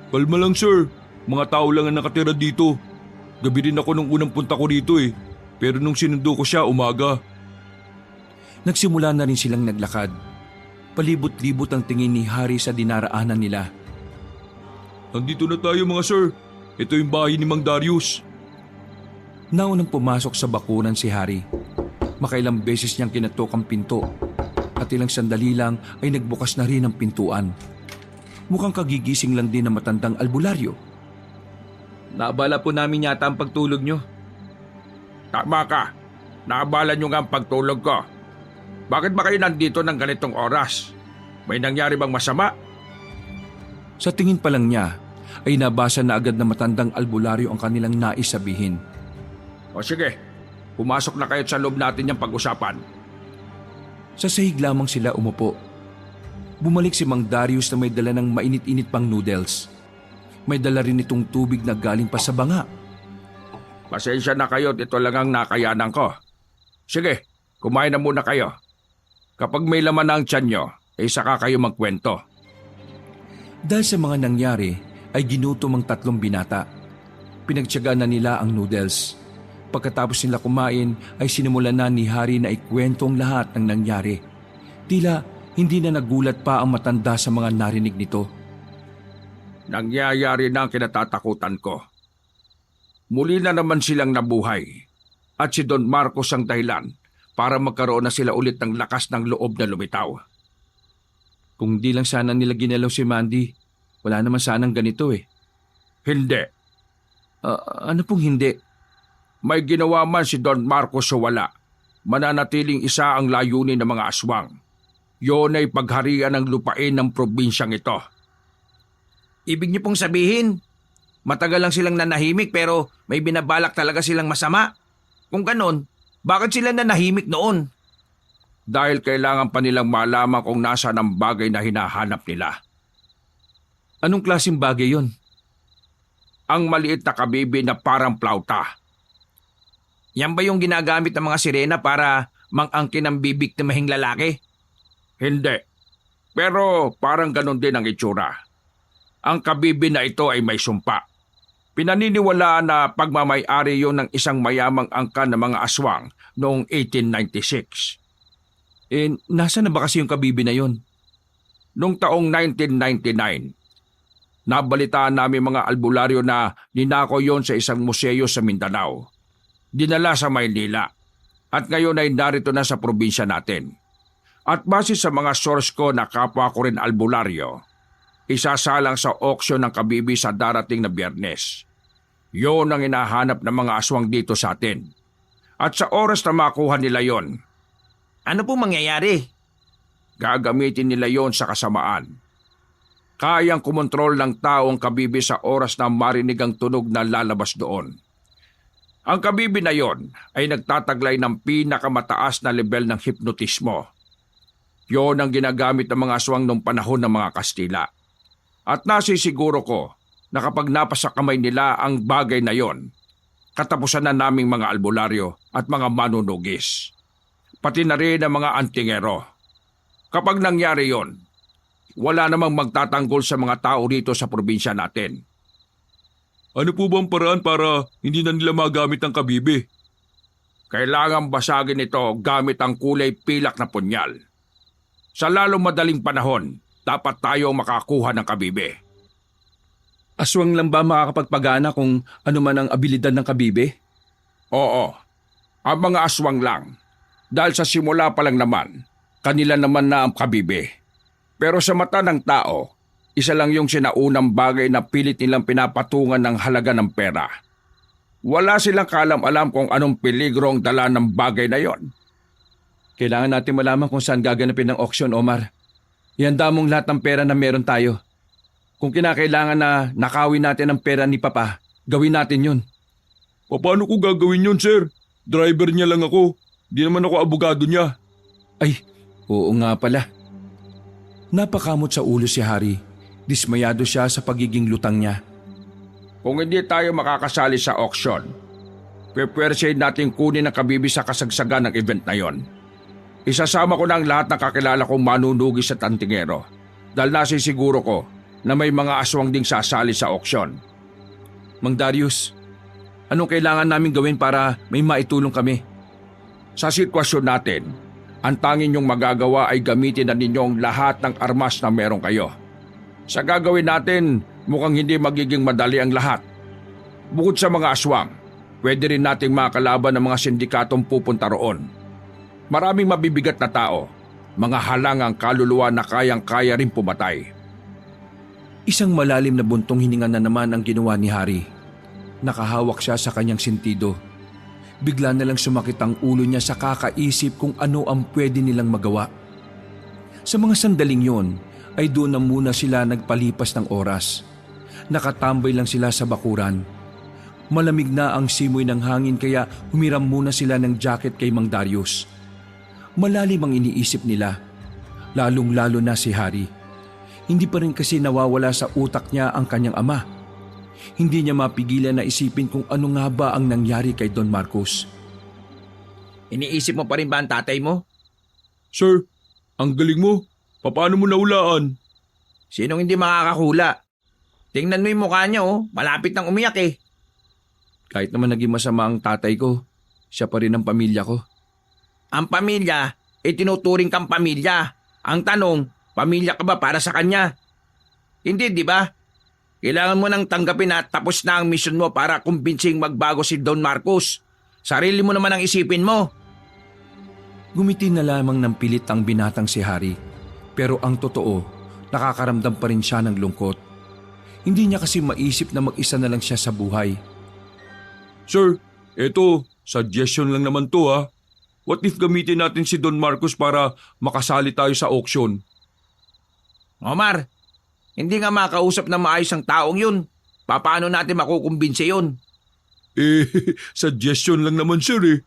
Kalma lang sir, mga tao lang ang nakatira dito. Gabi rin ako nung unang punta ko rito eh. Pero nung sinundo ko siya umaga. Nagsimula na rin silang naglakad. Palibot-libot ang tingin ni Harry sa dinaraanan nila. Nandito na tayo mga sir. Ito yung bahay ni Mang Darius. Naunang pumasok sa bakuran si Harry. Makailang beses niyang kinatok ang pinto. At ilang sandali lang ay nagbukas na rin ang pintuan. Mukhang kagigising lang din ng matandang albularyo. Naabala po namin yata ang pagtulog niyo. Tama ka. Naabala nyo nga ang pagtulog ko. Bakit ba kayo nandito ng ganitong oras? May nangyari bang masama? Sa tingin pa lang niya ay nabasa na agad na matandang albularyo ang kanilang nais sabihin. O sige, pumasok na kayo sa loob natin yung pag-usapan. Sa sahig lamang sila umupo. Bumalik si Mang Darius na may dala ng mainit-init pang noodles. May dala rin itong tubig na galing pa sa banga. Pasensya na kayo, ito lang ang nakayanan ko. Sige, kumain na muna kayo. Kapag may laman na ang tiyan nyo, ay saka kayo magkwento. Dahil sa mga nangyari ay ginutom ang tatlong binata. Pinagtiyagaan na nila ang noodles. Pagkatapos nila kumain ay sinimulan na ni Harry na ikwento ang lahat ng nangyari. Tila hindi na nagulat pa ang matanda sa mga narinig nito. Nangyayari na ang kinatatakutan ko. Muli na naman silang nabuhay at si Don Marcos ang dahilan para magkaroon na sila ulit ng lakas ng loob na lumitaw. Kung di lang sana nila ginalaw si Mandy, wala naman sanang ganito eh. Hindi. Ano pong hindi? May ginawa man si Don Marcos o wala, mananatiling isa ang layunin ng mga aswang. Yun ay pagharian ng lupain ng probinsyang ito. Ibig niyo pong sabihin, matagal lang silang nanahimik pero may binabalak talaga silang masama? Kung ganon, bakit sila nanahimik noon? Dahil kailangan pa nilang malaman kung nasaan ang bagay na hinahanap nila. Anong klaseng bagay yon? Ang maliit na kabibi na parang plauta. Yan ba yung ginagamit ng mga sirena para mangangkin ang bibiktimahing lalaki? Hindi. Pero parang ganon din ang itsura. Ang kabibi na ito ay may sumpa. Pinaniniwalaan na pagmamay-ari yon ng isang mayamang angkan ng mga aswang noong 1896. Nasa na ba kasi yung kabibi na yon? Noong taong 1999, nabalitaan namin mga albularyo na ninako yon sa isang museo sa Mindanao. Dinala sa Maynila at ngayon ay narito na sa probinsya natin. At base sa mga source ko na kapwa ko rin albularyo, isasalang sa auction ng kabibi sa darating na Biyernes. Yon ang hinahanap ng mga aswang dito sa atin. At sa oras na makuha nila yon, Ano po mangyayari? gagamitin nila yon sa kasamaan. Kayang kumontrol ng tao ang kabibi sa oras na marinig ang tunog na lalabas doon. Ang kabibi na yon ay nagtataglay ng pinakamataas na level ng hipnotismo. Yon ang ginagamit ng mga aswang noong panahon ng mga Kastila. At nasisiguro ko na kapag napasa kamay nila ang bagay na yon, katapusan na naming mga albularyo at mga manunugis. Pati na rin ang mga antingero. Kapag nangyari yon, wala namang magtatanggol sa mga tao dito sa probinsya natin. Ano po bang paraan para hindi na nila magamit ang kabibe? Kailangang basagin ito gamit ang kulay pilak na punyal. Sa lalong madaling panahon, dapat tayo makakuha ng kabibe. Aswang lang ba makakapagpagana kung ano man ang abilidad ng kabibe? Oo, ang mga aswang lang. Dahil sa simula pa lang naman, kanila naman na ang kabibe. Pero sa mata ng tao, isa lang yung sinaunang bagay na pilit nilang pinapatungan ng halaga ng pera. Wala silang kaalam-alam kung anong peligro ang dala ng bagay na yon. Kailangan natin malaman kung saan gaganapin ang auction, Omar. Ihanda mong lahat ng pera na meron tayo. Kung kinakailangan na nakawin natin ang pera ni Papa, gawin natin yun. Paano ko gagawin yun, sir? Driver niya lang ako. Di naman ako abogado niya. Ay, oo nga pala. Napakamot sa ulo si Harry. Dismayado siya sa pagiging lutang niya. Kung hindi tayo makakasali sa auction, pepwersahin natin kunin ang kabibi sa kasagsagan ng event na yon. Isasama ko na ang lahat ng kakilala kong manunugis at antingero dahil nasisiguro ko na may mga aswang ding sasali sa auction. Mang Darius, anong kailangan namin gawin para may maitulong kami? Sa sitwasyon natin, ang tanging niyong magagawa ay gamitin na ninyong lahat ng armas na meron kayo. Sa gagawin natin, mukhang hindi magiging madali ang lahat. Bukod sa mga aswang, pwede rin nating makalaban ng mga sindikatong pupunta roon. Maraming mabibigat na tao, mga halangang kaluluwa na kayang-kaya rin pumatay. Isang malalim na buntong hininga na naman ang ginawa ni Harry. Nakahawak siya sa kanyang sentido. Bigla na lang sumakit ang ulo niya sa kakaisip kung ano ang pwede nilang magawa. Sa mga sandaling yon, ay doon na muna sila nagpalipas ng oras. Nakatambay lang sila sa bakuran. Malamig na ang simoy ng hangin kaya humiram muna sila ng jacket kay Mang Darius. Malalim ang iniisip nila, lalong-lalo na si Harry. Hindi pa rin kasi nawawala sa utak niya ang kanyang ama. Hindi niya mapigilan na isipin kung ano nga ba ang nangyari kay Don Marcos. Iniisip mo pa rin ba ang tatay mo? Sir, ang galing mo. Paano mo naulaan? Sinong hindi makakahula? Tingnan mo yung mukha niya, oh. Malapit nang umiyak eh. Kahit naman naging masama ang tatay ko, siya pa rin ang pamilya ko. Ang pamilya, tinuturing kang pamilya. Ang tanong, pamilya ka ba para sa kanya? Hindi, di ba? Kailangan mo nang tanggapin na tapos na ang mission mo para kumbinsing magbago si Don Marcos. Sarili mo naman ang isipin mo. Gumiti na lamang ng pilit ang binatang si Harry. Pero ang totoo, nakakaramdam pa rin siya ng lungkot. Hindi niya kasi maisip na mag-isa na lang siya sa buhay. Sir, eto, suggestion lang naman to ha. What if gamitin natin si Don Marcos para makasali tayo sa auction? Omar, hindi nga makausap na maayos ang taong yun. Paano natin makukumbinse yun? Suggestion lang naman sir eh.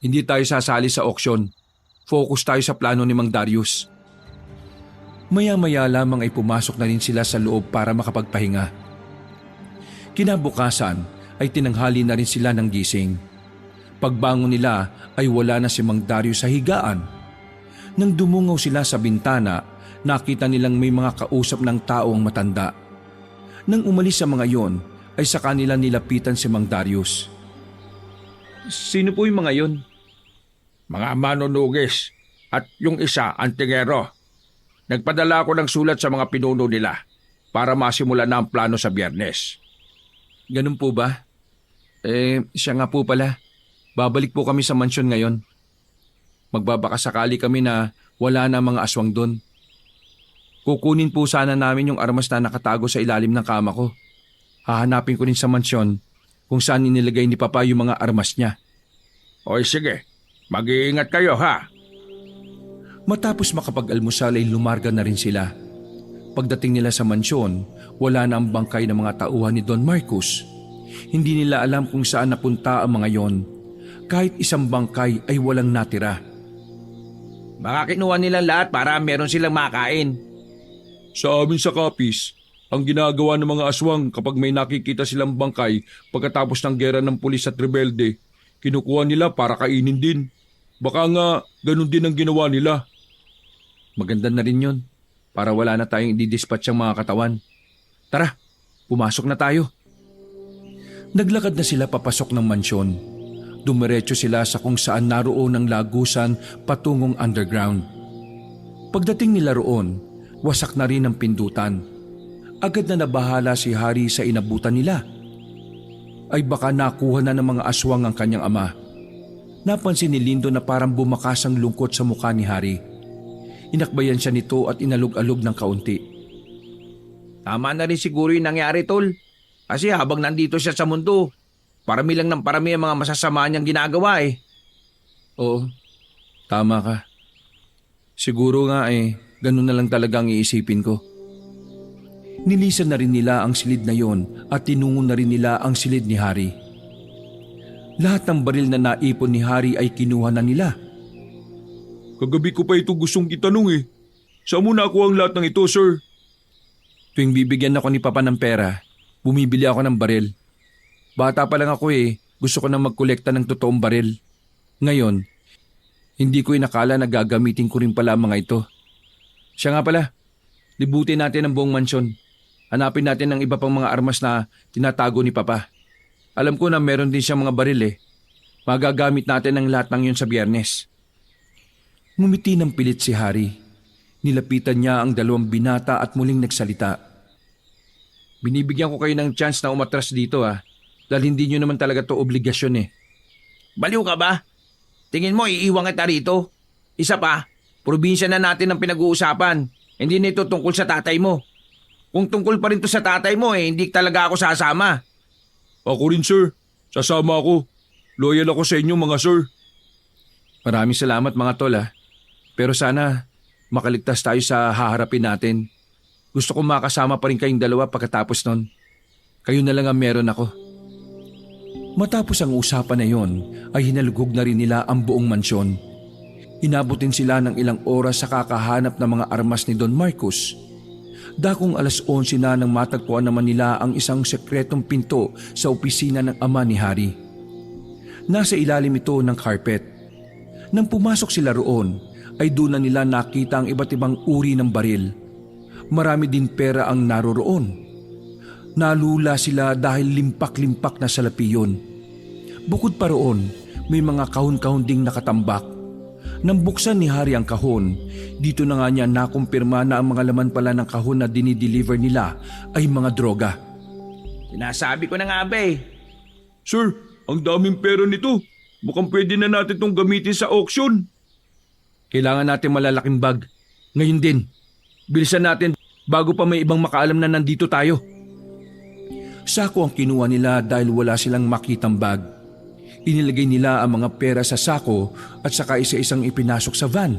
Hindi tayo sasali sa auction. Focus tayo sa plano ni Mang Darius. Maya-maya lamang ay pumasok na rin sila sa loob para makapagpahinga. Kinabukasan ay tinanghali na rin sila ng gising. Pagbangon nila ay wala na si Mang Darius sa higaan. Nang dumungaw sila sa bintana, nakita nilang may mga kausap ng tao ang matanda. Nang umalis sa mga yon, ay sa kanila nilapitan si Mang Darius. Sino po yung mga yon? Mga manunugis at yung isa antingero. Nagpadala ako ng sulat sa mga pinuno nila para masimula na ang plano sa Biyernes. Ganun po ba? Siya nga po pala. Babalik po kami sa mansyon ngayon. Magbabakasakali kami na wala na mga aswang doon. Kukunin po sana namin yung armas na nakatago sa ilalim ng kama ko. Hahanapin ko rin sa mansyon kung saan inilagay ni Papa yung mga armas niya. Oy sige, mag-iingat kayo ha. Matapos makapag-almusal ay lumarga na rin sila. Pagdating nila sa mansyon, wala na ang bangkay ng mga tauhan ni Don Marcos. Hindi nila alam kung saan napunta ang mga yon. Kahit isang bangkay ay walang natira. Baka kinuha nilang lahat para meron silang makain. Sa amin sa Kapis, Ang ginagawa ng mga aswang kapag may nakikita silang bangkay pagkatapos ng gera ng pulis at rebelde, kinukuha nila para kainin din. Baka nga ganun din ang ginawa nila. Maganda na rin yun, para wala na tayong i-dispatch ang mga katawan. Tara, pumasok na tayo. Naglakad na sila papasok ng mansyon. Dumiretso sila sa kung saan naroon ang lagusan patungong underground. Pagdating nila roon, wasak na rin ang pindutan. Agad na nabahala si Hari sa inabutan nila. Ay baka nakuha na ng mga aswang ang kanyang ama. Napansin ni Lindo na parang bumakas ang lungkot sa mukha ni Hari. Inakbayan siya nito at inalog-alog ng kaunti. Tama na rin siguro yung nangyari, tol. Kasi habang nandito siya sa mundo, parami lang ng parami ang mga masasama niyang ginagawa eh. Oo, tama ka. Siguro nga ganun na lang talaga ang iisipin ko. Nilisan na rin nila ang silid na yon at tinungon na rin nila ang silid ni Hari. Lahat ng baril na naipon ni Hari ay kinuha na nila. Kagabi ko pa ito gustong itanong eh. Saan mo nakuha ang lahat ng ito, sir? Tuwing bibigyan ako ni Papa ng pera, bumibili ako ng baril. Bata pa lang ako gusto ko na magkolekta ng totoong baril. Ngayon, hindi ko inakala na gagamitin ko rin pala mga ito. Siya nga pala, libutin natin ang buong mansyon. Hanapin natin ang iba pang mga armas na tinatago ni Papa. Alam ko na meron din siyang mga baril Magagamit natin ang lahat ng yun sa Biyernes. Ngumiti ng pilit si Hari. Nilapitan niya ang dalawang binata at muling nagsalita. Binibigyan ko kayo ng chance na umatras dito dahil hindi nyo naman talaga to obligasyon Baliw ka ba? Tingin mo iiwan kita rito? Isa pa, probinsya na natin ang pinag-uusapan. Hindi na ito tungkol sa tatay mo. Kung tungkol pa rin to sa tatay mo hindi talaga ako sasama. Ako rin, sir. Sasama ako. Loyal ako sa inyo, mga sir. Maraming salamat mga tol Pero sana makaligtas tayo sa haharapin natin. Gusto ko makasama pa rin kayong dalawa pagkatapos nun. Kayo na lang ang meron ako. Matapos ang usapan na yon ay hinalugog na rin nila ang buong mansyon. Inabutin sila ng ilang oras sa kakahanap ng mga armas ni Don Marcos. Dakong 11:00 na nang matagpuan naman nila ang isang sekretong pinto sa opisina ng ama ni Hari. Nasa ilalim ito ng carpet. Nang pumasok sila roon, ay doon na nila nakita ang iba't ibang uri ng baril. Marami din pera ang naroroon. Nalula sila dahil limpak-limpak na salapi yun. Bukod pa roon, may mga kahon-kahon ding nakatambak. Nang buksan ni Hari ang kahon, dito na nga niya nakumpirma na ang mga laman pala ng kahon na dinideliver nila ay mga droga. Sinasabi ko na nga ba Sir, ang daming pera nito. Mukhang pwede na natin itong gamitin sa auction. Kailangan natin malalaking bag. Ngayon din. Bilisan natin bago pa may ibang makaalam na nandito tayo. Sako ang kinuha nila dahil wala silang makitang bag. Inilagay nila ang mga pera sa sako at saka isa-isang ipinasok sa van.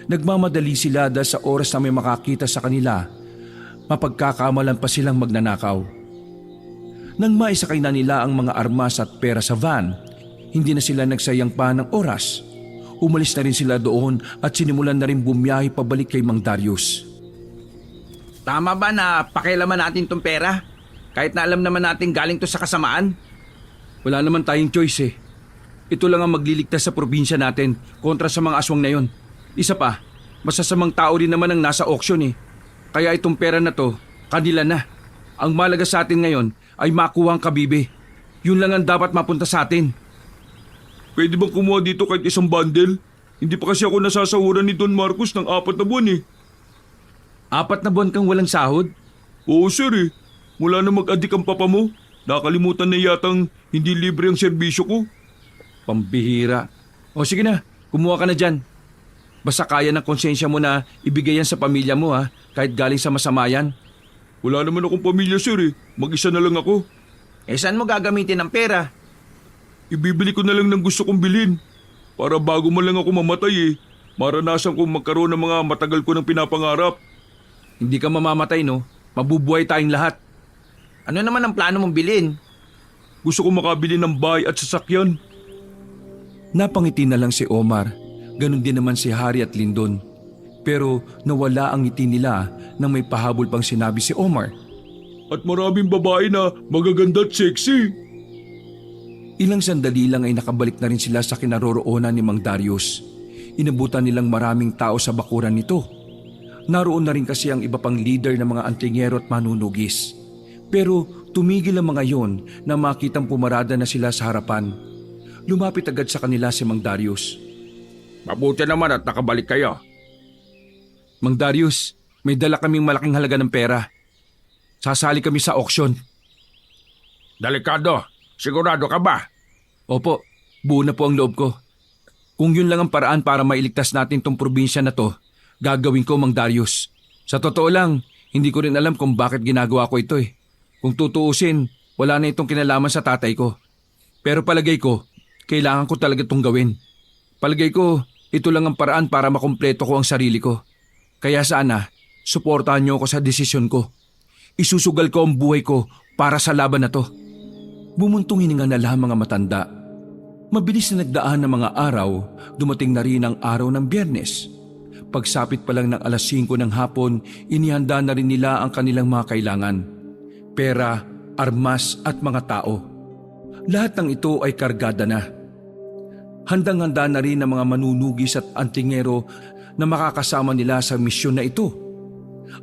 Nagmamadali sila dahil sa oras na may makakita sa kanila, mapagkakamalan pa silang magnanakaw. Nang maisakay na nila ang mga armas at pera sa van, hindi na sila nagsayang pa ng oras. Umalis na rin sila doon at sinimulan na rin bumiyahe pabalik kay Mang Darius. Tama ba na pakialaman natin tong pera? Kahit na alam naman natin galing to sa kasamaan? Wala naman tayong choice Ito lang ang magliligtas sa probinsya natin kontra sa mga aswang na yon. Isa pa, masasamang tao rin naman ang nasa auction Kaya itong pera na to, kanila na. Ang malaga sa atin ngayon ay makuha ang kabibe. Yun lang ang dapat mapunta sa atin. Pwede bang kumuha dito kahit isang bundle? Hindi pa kasi ako nasasahuran ni Don Marcos ng 4 na buwan 4 na buwan kang walang sahod? Oo, sir Mula na mag-adik ang papa mo, nakalimutan na yatang hindi libre ang serbisyo ko. Pambihira. O sige na, kumuha ka na dyan. Basta kaya ng konsensya mo na ibigay yan sa pamilya mo kahit galing sa masama yan. Wala naman akong pamilya, sir Mag-isa na lang ako. Saan mo gagamitin ang pera? Ibibili ko na lang ng gusto kong bilhin. Para bago man lang ako mamatay maranasan kong magkaroon ng mga matagal ko ng pinapangarap. Hindi ka mamamatay mabubuhay tayong lahat. Ano naman ang plano mong bilhin? Gusto ko makabili ng bahay at sasakyan. Napangiti na lang si Omar. Ganon din naman si Hari at Lindon. Pero nawala ang ngiti nila nang may pahabol pang sinabi si Omar. At maraming babae na magaganda at sexy. Ilang sandali lang ay nakabalik na rin sila sa kinaroroonan ni Mang Darius. Inabutan nilang maraming tao sa bakuran nito. Naroon na rin kasi ang iba pang leader ng mga antingero at manunugis. Pero tumigil ang mga yon na makitang pumarada na sila sa harapan. Lumapit agad sa kanila si Mang Darius. Mabuti naman at nakabalik kayo. Mang Darius, may dala kaming malaking halaga ng pera. Sasali kami sa auction. Delikado, sigurado ka ba? Opo, buo na po ang loob ko. Kung yun lang ang paraan para mailigtas natin tong probinsya na to, gagawin ko, Mang Darius. Sa totoo lang, hindi ko rin alam kung bakit ginagawa ko ito eh. Kung tutuusin, wala na itong kinalaman sa tatay ko. Pero palagay ko, kailangan ko talaga itong gawin. Palagay ko, ito lang ang paraan para makumpleto ko ang sarili ko. Kaya sana, suportahan niyo ako sa desisyon ko. Isusugal ko ang buhay ko para sa laban na to. Bumuntong hininga na lang mga matanda. Mabilis na nagdaan ng mga araw, dumating na rin ang araw ng Biyernes. Pagsapit pa lang ng alas 5 ng hapon, inihanda na rin nila ang kanilang mga kailangan. Pera, armas at mga tao. Lahat ng ito ay kargada na. Handang-handa na rin ang mga manunugis at antingero na makakasama nila sa misyon na ito.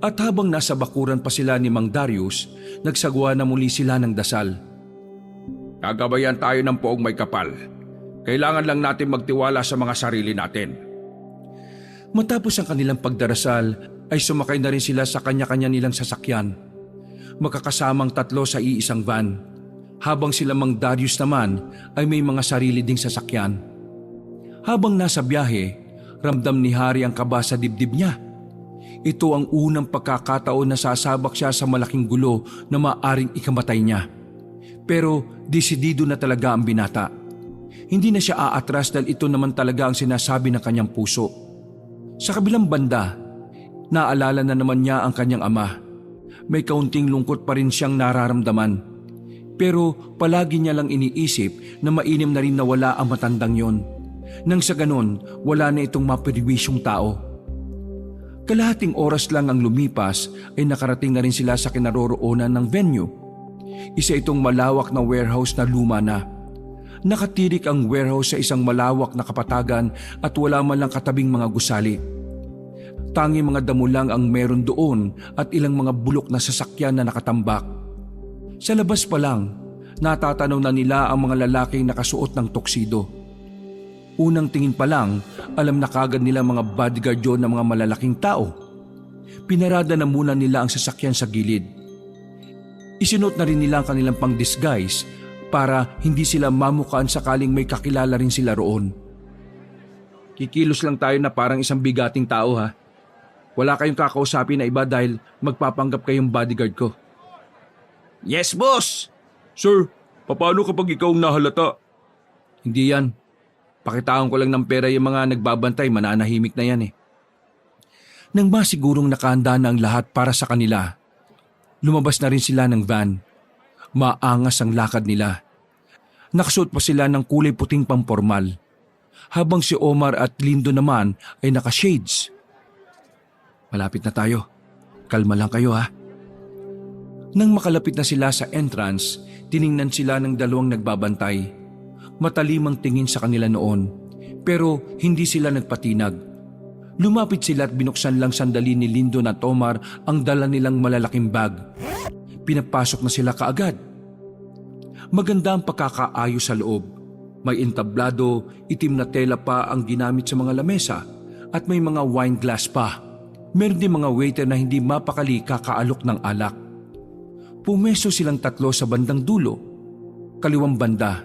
At habang nasa bakuran pa sila ni Mang Darius, nagsagwa na muli sila ng dasal. Gagabayan tayo ng poong may kapal. Kailangan lang natin magtiwala sa mga sarili natin. Matapos ang kanilang pagdarasal, ay sumakay na rin sila sa kanya-kanya nilang sasakyan. Magkakasamang 3 sa iisang van. Habang sila Mang Darius naman ay may mga sarili ding sasakyan. Habang nasa biyahe, ramdam ni Hari ang kaba sa dibdib niya. Ito ang unang pagkakataon na sasabak siya sa malaking gulo na maaring ikamatay niya. Pero desidido na talaga ang binata. Hindi na siya aatras dahil ito naman talaga ang sinasabi ng kanyang puso. Sa kabilang banda, naalala na naman niya ang kanyang ama. May kaunting lungkot pa rin siyang nararamdaman. Pero palagi niya lang iniisip na mainam na rin na wala ang matandang yon. Nang sa ganon, wala na itong mapirwisyong tao. Kalahating oras lang ang lumipas ay nakarating na rin sila sa kinaroroonan ng venue. Isa itong malawak na warehouse na luma na. Nakatirik ang warehouse sa isang malawak na kapatagan at wala man lang katabing mga gusali. Tangi mga damo lang ang meron doon at ilang mga bulok na sasakyan na nakatambak. Sa labas pa lang, natatanaw na nila ang mga lalaking nakasuot ng tuksido. Unang tingin pa lang, alam na kagad nila mga bodyguard yun ng mga malalaking tao. Pinarada na muna nila ang sasakyan sa gilid. Isinot na rin nila ang kanilang pang-disguise para hindi sila mamukaan sakaling may kakilala rin sila roon. Kikilos lang tayo na parang isang bigating tao ha. Wala kayong kakausapin na iba dahil magpapanggap kayong bodyguard ko. Yes, boss! Sir, paano kapag ikaw ang nahalata? Hindi yan. Pakitaan ko lang ng pera yung mga nagbabantay, mananahimik na yan eh. Nang masigurong nakahanda na ang lahat para sa kanila, lumabas na rin sila ng van. Maangas ang lakad nila. Nakasuot pa sila ng kulay puting pampormal. Habang si Omar at Lindo naman ay naka-shades. Malapit na tayo. Kalma lang kayo ha. Nang makalapit na sila sa entrance, tiningnan sila ng 2 nagbabantay. Matalimang tingin sa kanila noon, pero hindi sila nagpatinag. Lumapit sila at binuksan lang sandali ni Lindo at Omar ang dala nilang malalaking bag. Pinapasok na sila kaagad. Maganda ang pagkakaayos sa loob. May entablado, itim na tela pa ang ginamit sa mga lamesa at may mga wine glass pa. Meron din mga waiter na hindi mapakali kakaalok ng alak. Pumesto silang 3 sa bandang dulo, kaliwang banda.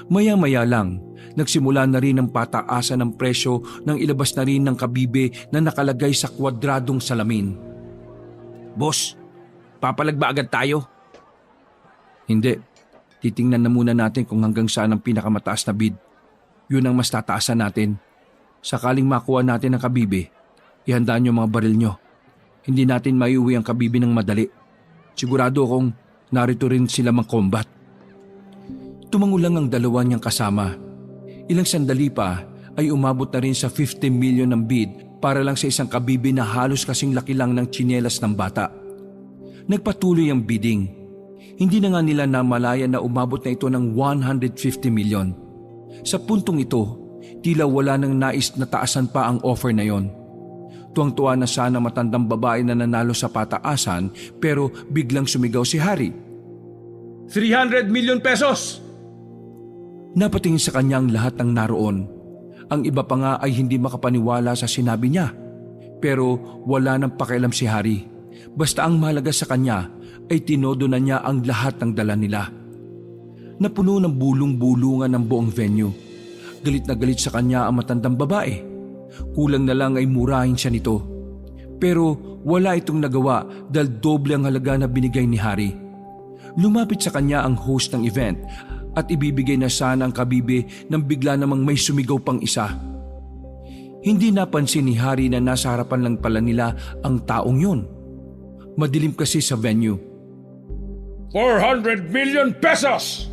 Maya-maya lang, nagsimula na rin ang pataasan ng presyo nang ilabas na rin ng kabibe na nakalagay sa kwadradong salamin. Boss, papalag ba agad tayo? Hindi. Titingnan na muna natin kung hanggang saan ang pinakamataas na bid. Yun ang mas tataasan natin. Sakaling makuha natin ang kabibe, ihanda nyo mga baril nyo. Hindi natin maiuwi ang kabibe ng madali. Sigurado akong narito rin sila mang-combat. Tumango lang ang 2 niyang kasama. Ilang sandali pa ay umabot na rin sa 50 million ng bid para lang sa isang kabibe na halos kasing laki lang ng tsinelas ng bata. Nagpatuloy ang bidding. Hindi na nga nila namalaya na umabot na ito ng 150 milyon. Sa puntong ito, tila wala nang nais na taasan pa ang offer na yon. Tuwang-tuwa na sana matandang babae na nanalo sa pataasan pero biglang sumigaw si Harry. 300 million pesos! Napatingin sa kanya ang lahat ng naroon. Ang iba pa nga ay hindi makapaniwala sa sinabi niya. Pero wala nang pakialam si Harry. Basta ang mahalaga sa kanya ay tinodo na niya ang lahat ng dala nila. Napuno ng bulong-bulungan ng buong venue. Galit na galit sa kanya ang matandang babae. Kulang na lang ay murahin siya nito. Pero wala itong nagawa dahil doble ang halaga na binigay ni Harry. Lumapit sa kanya ang host ng event at ibibigay na sana ang kabibe nang bigla namang may sumigaw pang isa. Hindi napansin ni Harry na nasa harapan lang pala nila ang taong yun. Madilim kasi sa venue. 400 million pesos!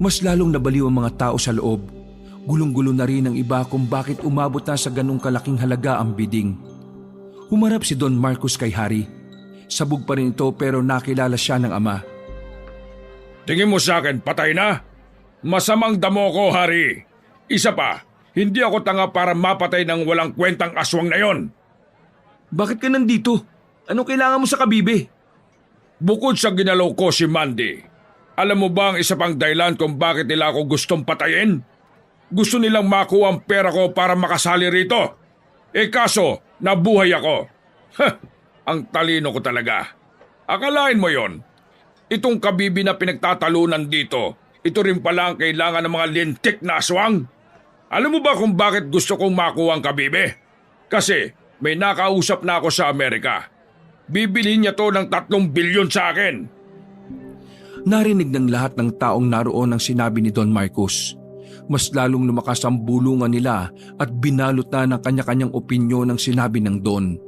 Mas lalong nabaliw ang mga tao sa loob. Gulong-gulo na rin ang iba kung bakit umabot na sa ganung kalaking halaga ang bidding. Humarap si Don Marcos kay Harry. Sabog pa rin ito pero nakilala siya ng ama. Tingin mo sa akin, patay na? Masamang damo ko, Harry. Isa pa, hindi ako tanga para mapatay ng walang kwentang aswang na yon. Bakit ka nandito? Anong kailangan mo sa kabibe? Bukod sa ginalaw ko si Mandy, alam mo ba ang isa pang dahilan kung bakit nila ako gustong patayin? Gusto nilang makuha ang pera ko para makasali rito. Kaso, nabuhay ako. Ang talino ko talaga. Akalain mo yon? Itong kabibi na pinagtatalunan dito, ito rin pala ang kailangan ng mga lintik na aswang. Alam mo ba kung bakit gusto kong makuha ang kabibi? Kasi may nakausap na ako sa Amerika. Bibilhin niya to ng 3 bilyon sa akin. Narinig ng lahat ng taong naroon ang sinabi ni Don Marcos. Mas lalong lumakas ang bulungan nila at binalot na ng kanya-kanyang opinyon ang sinabi ng Don.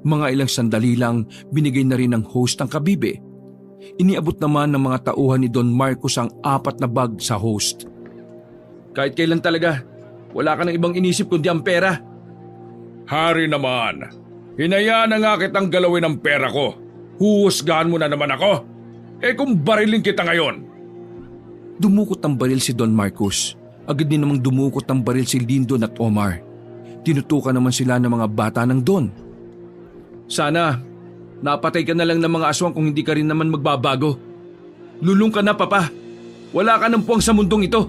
Mga ilang sandali lang binigay na rin ng host ang kabibe. Iniabot naman ng mga tauhan ni Don Marcos ang 4 na bag sa host. Kahit kailan talaga, wala ka ng ibang inisip kundi ang pera. Hari naman, hinayaan na nga kitang galawin ang pera ko. Huhusgahan mo na naman ako. Kung barilin kita ngayon. Dumukot ang baril si Don Marcos. Agad din namang dumukot ang baril si Lyndon at Omar. Tinutukan naman sila ng mga bata ng Don. Sana, napatay ka na lang ng mga aswang kung hindi ka rin naman magbabago. Lulong ka na, Papa. Wala ka ng puwang sa mundong ito.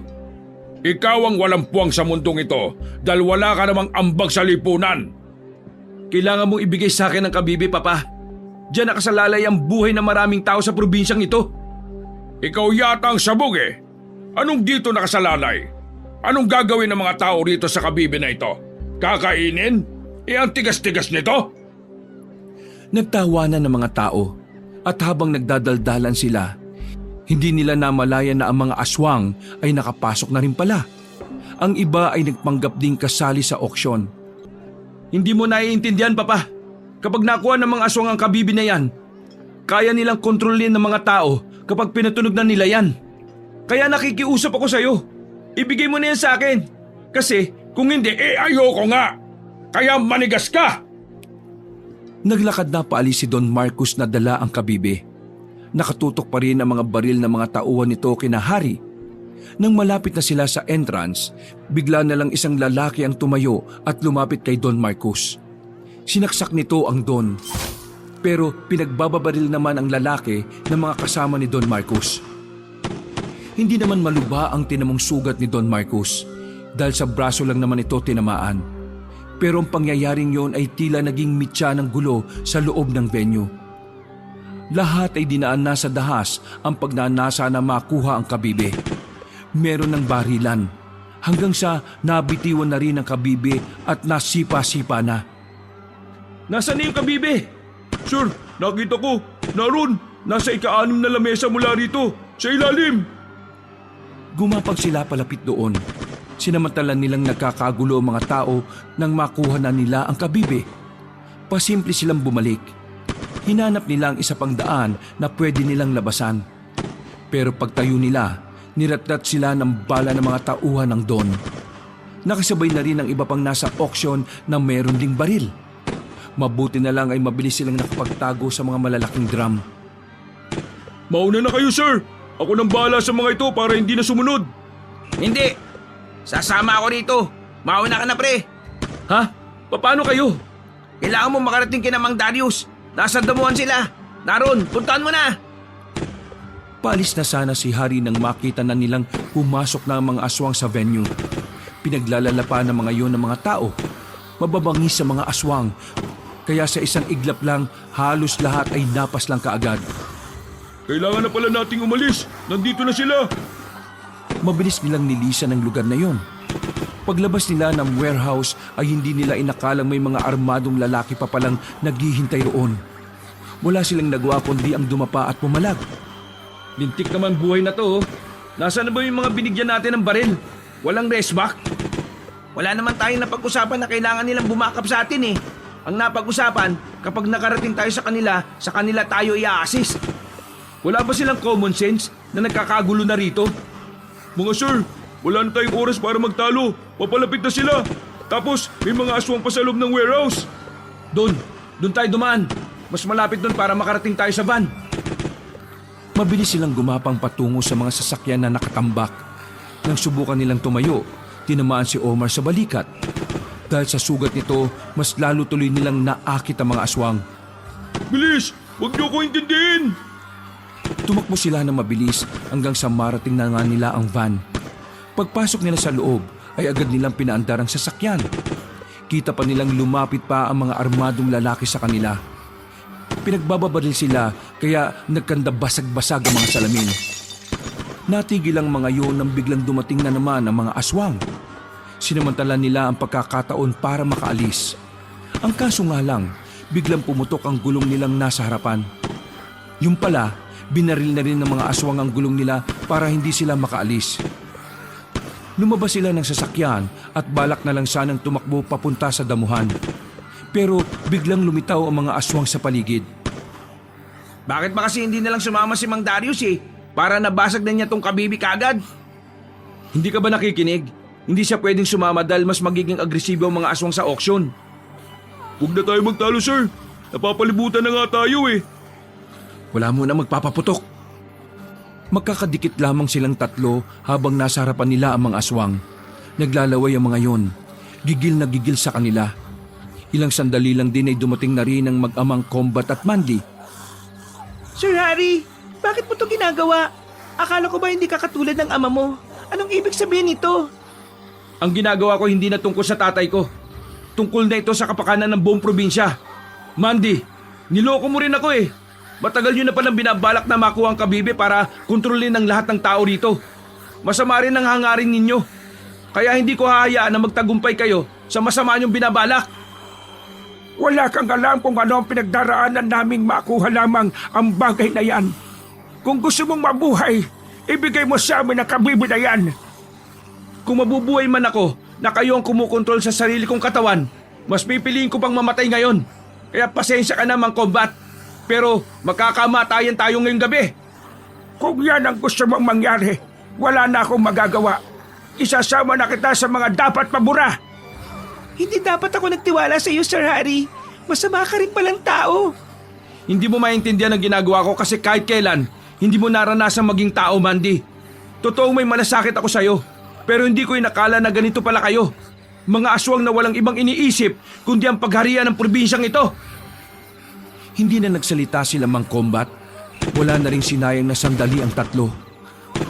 Ikaw ang walang puwang sa mundong ito dahil wala ka namang ambag sa lipunan. Kailangan mong ibigay sa akin ang kabibe, Papa. Diyan nakasalalay ang buhay ng maraming tao sa probinsyang ito. Ikaw yata ang sabog eh. Anong dito nakasalalay? Anong gagawin ng mga tao rito sa kabibe na ito? Kakainin? Ang tigas-tigas nito? Nagtawanan ng mga tao at habang nagdadaldalan sila, hindi nila namalayan na ang mga aswang ay nakapasok na rin pala. Ang iba ay nagpanggap ding kasali sa auksyon. Hindi mo naiintindihan, Papa. Kapag nakuha ng mga aswang ang kabibi na yan, kaya nilang kontrolin ng mga tao kapag pinatunog na nila yan. Kaya nakikiusap ako sa'yo. Ibigay mo na yan sa akin. Kasi kung hindi, ayoko nga. Kaya manigas ka. Naglakad na paalis si Don Marcos na dala ang kabibe. Nakatutok pa rin ang mga baril ng mga tauhan nito kina Harry. Nang malapit na sila sa entrance, bigla na lang isang lalaki ang tumayo at lumapit kay Don Marcos. Sinaksak nito ang Don. Pero pinagbababaril naman ang lalaki ng mga kasama ni Don Marcos. Hindi naman maluba ang tinamong sugat ni Don Marcos dahil sa braso lang naman ito tinamaan. Pero ang pangyayaring yon ay tila naging mitya ng gulo sa loob ng venue. Lahat ay dinaan na sa dahas ang pagnanasa na makuha ang kabibe. Meron ng barilan hanggang sa nabitiwan na rin ang kabibe at nasipa-sipa na. Nasaan na yung kabibe? Sir, nakita ko. Naroon. Nasa ika-6 na lamesa mula rito. Sa ilalim. Gumapag sila palapit doon. Sinamantala nilang nagkakagulo ang mga tao nang makuha na nila ang kabibe. Pasimple silang bumalik. Hinanap nila ang isa pang daan na pwede nilang labasan. Pero pagtayo nila, niratrat sila ng bala ng mga tauhan ng Don. Nakasabay na rin ang iba pang nasa auction na meron ding baril. Mabuti na lang ay mabilis silang nakapagtago sa mga malalaking drum. Mauna na kayo, sir. Ako nang bahala sa mga ito para hindi na sumunod. Hindi! Sasama ako rito. Mauna ka na, pre. Ha? Paano kayo? Kailangan mo makarating kina Mang Darius. Nasa damuhan sila. Naroon, puntahan mo na. Paalis na sana si Hari nang makita na nilang pumasok na ang mga aswang sa venue. Pinaglalala ng mga yon ng mga tao. Mababangis sa mga aswang. Kaya sa isang iglap lang, halos lahat ay napas lang kaagad. Kailangan na pala nating umalis. Nandito na sila. Mabilis nilang nilisan ang lugar na yon. Paglabas nila ng warehouse ay hindi nila inakalang may mga armadong lalaki pa palang naghihintay roon. Wala silang nagawa kundi ang dumapa at pumalag. Lintik naman buhay na to. Nasaan na ba yung mga binigyan natin ng baril? Walang resback? Wala naman tayong napag-usapan na kailangan nilang bumakap sa atin eh. Ang napag-usapan, kapag nakarating tayo sa kanila tayo i-assist. Wala ba silang common sense na nagkakagulo na rito? Mga sir, wala na tayong oras para magtalo. Papalapit na sila. Tapos may mga aswang pa sa loob ng warehouse. Doon tayo dumaan. Mas malapit doon para makarating tayo sa van. Mabilis silang gumapang patungo sa mga sasakyan na nakatambak. Nang subukan nilang tumayo, tinamaan si Omar sa balikat. Dahil sa sugat nito, mas lalo tuloy nilang naakit ang mga aswang. Bilis! Huwag niyo ko intindihin! Tumakbo sila ng mabilis hanggang sa marating na nga nila ang van. Pagpasok nila sa loob ay agad nilang pinaandar ang sasakyan. Kita pa nilang lumapit pa ang mga armadong lalaki sa kanila. Pinagbababaril sila kaya nagkanda basag-basag ang mga salamin. Natigil ang mga yun nang biglang dumating na naman ang mga aswang. Sinamantala nila ang pagkakataon para makaalis. Ang kaso nga lang, biglang pumutok ang gulong nilang nasa harapan. Yung pala, binaril na rin ng mga aswang ang gulong nila para hindi sila makaalis. Lumabas sila ng sasakyan at balak na lang sanang tumakbo papunta sa damuhan. Pero biglang lumitaw ang mga aswang sa paligid. Bakit ba kasi hindi nalang sumama si Mang Darius eh? Para nabasag na niya tong kabibi kagad. Hindi ka ba nakikinig? Hindi siya pwedeng sumama dahil mas magiging agresibo ang mga aswang sa auction. Huwag na tayo magtalo, sir. Napapalibutan na nga tayo eh. Wala mo na magpapaputok. Magkakadikit lamang silang tatlo habang nasa harapan nila ang mga aswang. Naglalaway ang mga yon. Gigil na gigil sa kanila. Ilang sandali lang din ay dumating na rin ang mag-amang Combat at Mandy. Sir Harry, bakit mo to ginagawa? Akala ko ba hindi ka katulad ng ama mo? Anong ibig sabihin nito? Ang ginagawa ko hindi na tungkol sa tatay ko. Tungkol na ito sa kapakanan ng buong probinsya. Mandy, niloko mo rin ako eh. Matagal nyo na palang binabalak na makuha ang kabibe para kontrolin ang lahat ng tao rito. Masama rin ang hangarin ninyo. Kaya hindi ko hahayaan na magtagumpay kayo sa masama nyong binabalak. Wala kang alam kung ano ang pinagdaraanan naming makuha lamang ang bagay na yan. Kung gusto mong mabuhay, ibigay mo sa amin ang kabibi na yan. Kung mabubuhay man ako na kayo ang kumukontrol sa sarili kong katawan, mas pipiliin ko pang mamatay ngayon. Kaya pasensya ka na, Mang Combat. Pero magkakamatayan tayo ngayong gabi. Kung yan ang gusto mong mangyari, wala na akong magagawa. Isasama na kita sa mga dapat pabura. Hindi dapat ako nagtiwala sa iyo, Sir Harry. Masama ka rin palang tao. Hindi mo maintindihan ang ginagawa ko kasi kahit kailan, hindi mo naranasan maging tao, Mandy. Totoong may malasakit ako sa'yo, pero hindi ko inakala na ganito pala kayo. Mga aswang na walang ibang iniisip kundi ang pagharian ng probinsyang ito. Hindi na nagsalita sila Mang Combat. Wala na ring sinayang na sandali ang tatlo.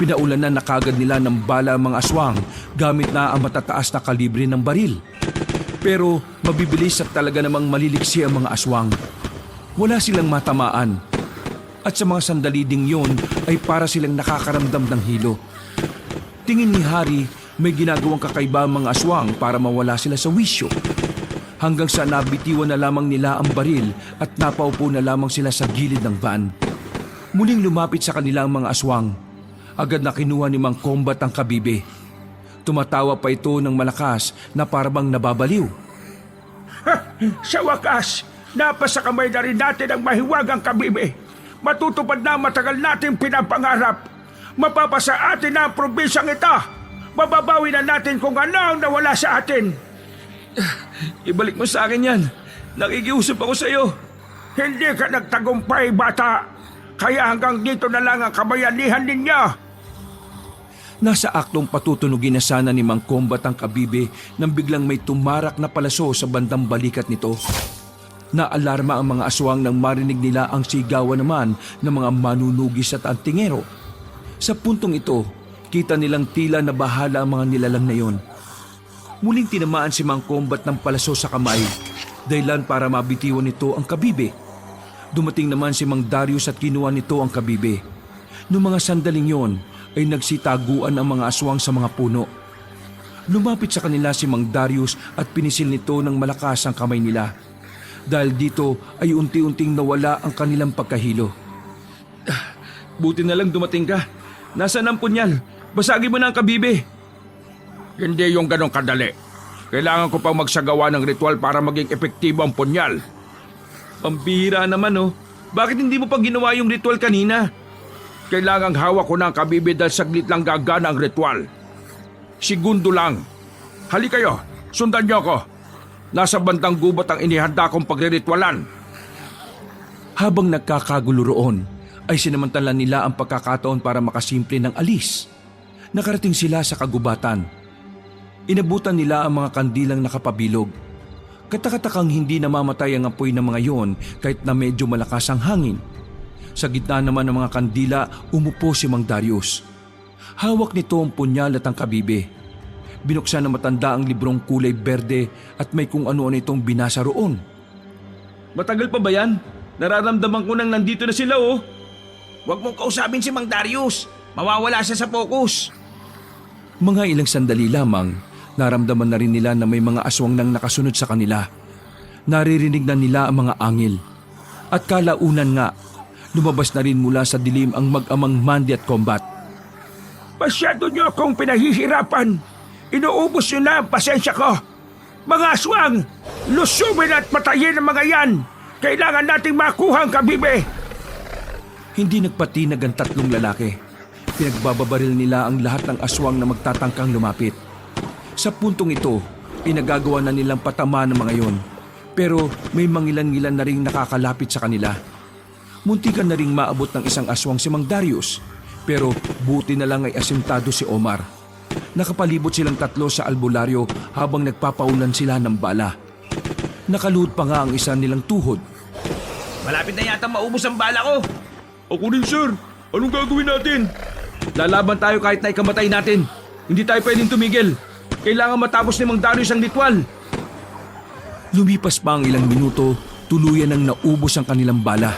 Pinaulan na nakagad nila ng bala ang mga aswang gamit na ang matataas na kalibre ng baril. Pero mabibilis at talaga namang maliliksi ang mga aswang. Wala silang matamaan. At sa mga sandali ding yun ay para silang nakakaramdam ng hilo. Tingin ni Hari may ginagawang kakaiba ang mga aswang para mawala sila sa wisyo. Hanggang sa nabitiwan na lamang nila ang baril at napaupo na lamang sila sa gilid ng van. Muling lumapit sa kanila ang mga aswang. Agad na kinuha ni Mang Combat ang kabibe. Tumatawa pa ito ng malakas na parabang nababaliw. Sa wakas, napasa kamay na rin natin ang mahiwagang kabibi. Matutupad na matagal nating pinapangarap. Mapapasa atin na ang probinsyang ito. mababawi na natin kung ano ang nawala sa atin. Ibalik mo sa akin yan. Nakikiusap ako sa iyo. Hindi ka nagtagumpay, bata. Kaya hanggang dito na lang ang kabayanihan ninyo. Nasa aktong patutunugin na sana ni Mang Kombat ang kabibe nang biglang may tumarak na palaso sa bandang balikat nito. Naalarma ang mga aswang nang marinig nila ang sigawan naman ng mga manunugis at antingero. Sa puntong ito, kita nilang tila na bahala ang mga nilalang na yon. Muling tinamaan si Mang Kombat ng palaso sa kamay, dahilan para mabitiwan nito ang kabibe. Dumating naman si Mang Darius at kinuha nito ang kabibe. Noong mga sandaling yon, ay nagsitaguan ang mga aswang sa mga puno. Lumapit sa kanila si Mang Darius at pinisil nito ng malakas ang kamay nila. Dahil dito ay unti-unting nawala ang kanilang pagkahilo. Buti na lang dumating ka. Nasaan ang punyal? Basagin mo na ang kabibe. Hindi yung ganong kadali. Kailangan ko pang magsagawa ng ritual para maging epektibo ang punyal. Ang bihira naman oh. Bakit hindi mo pa ginawa yung ritual kanina? Kailangang hawak ko na ang kabibe dahil saglit lang gagana ang ritual. Segundo lang. Hali kayo, sundan niyo ako. Nasa bandang gubat ang inihanda kong pagre-ritualan. Habang nagkakagulo roon, ay sinamantala nila ang pagkakataon para makasimple ng alis. Nakarating sila sa kagubatan. Inabutan nila ang mga kandilang nakapabilog. Katakatakang hindi namamatay ang apoy ng mga yon kahit na medyo malakas ang hangin. Sa gitna naman ng mga kandila, umupo si Mang Darius. Hawak nito ang punyal at ang kabibe. Binuksan na matanda ang librong kulay berde at may kung ano-ano itong binasa roon. Matagal pa ba yan? Nararamdaman ko nang nandito na sila oh. Huwag mong kausapin si Mang Darius. Mawawala siya sa focus. Mga ilang sandali lamang, naramdaman na rin nila na may mga aswang nang nakasunod sa kanila. Naririnig na nila ang mga angil. At kalaunan nga, lumabas na rin mula sa dilim ang mag-amang Mandy at Kombat. Masyado niyo akong pinahihirapan. Inuubos niyo na ang pasensya ko. Mga aswang, lusubin at patayin ang mga yan. Kailangan nating makuha ang kabibe. Hindi nagpatinag ang tatlong lalaki. Pinagbababaril nila ang lahat ng aswang na magtatangkang lumapit. Sa puntong ito, inagagawa na nilang patama ng mga yon. Pero may mangilan-ngilan na ring nakakalapit sa kanila. Muntikan na ring maabot ng isang aswang si Mang Darius. Pero buti na lang ay asintado si Omar. Nakapalibot silang tatlo sa albularyo habang nagpapaulan sila ng bala. Nakaluhod pa nga ang isa nilang tuhod. Malapit na yata maubos ang bala ko. Ako rin sir. Anong gagawin natin? Lalaban tayo kahit na ikamatay natin. Hindi tayo pwedeng tumigil. Kailangan matapos ni Mang Darius ang ritual. Lumipas pa ang ilang minuto, tuluyan nang naubos ang kanilang bala.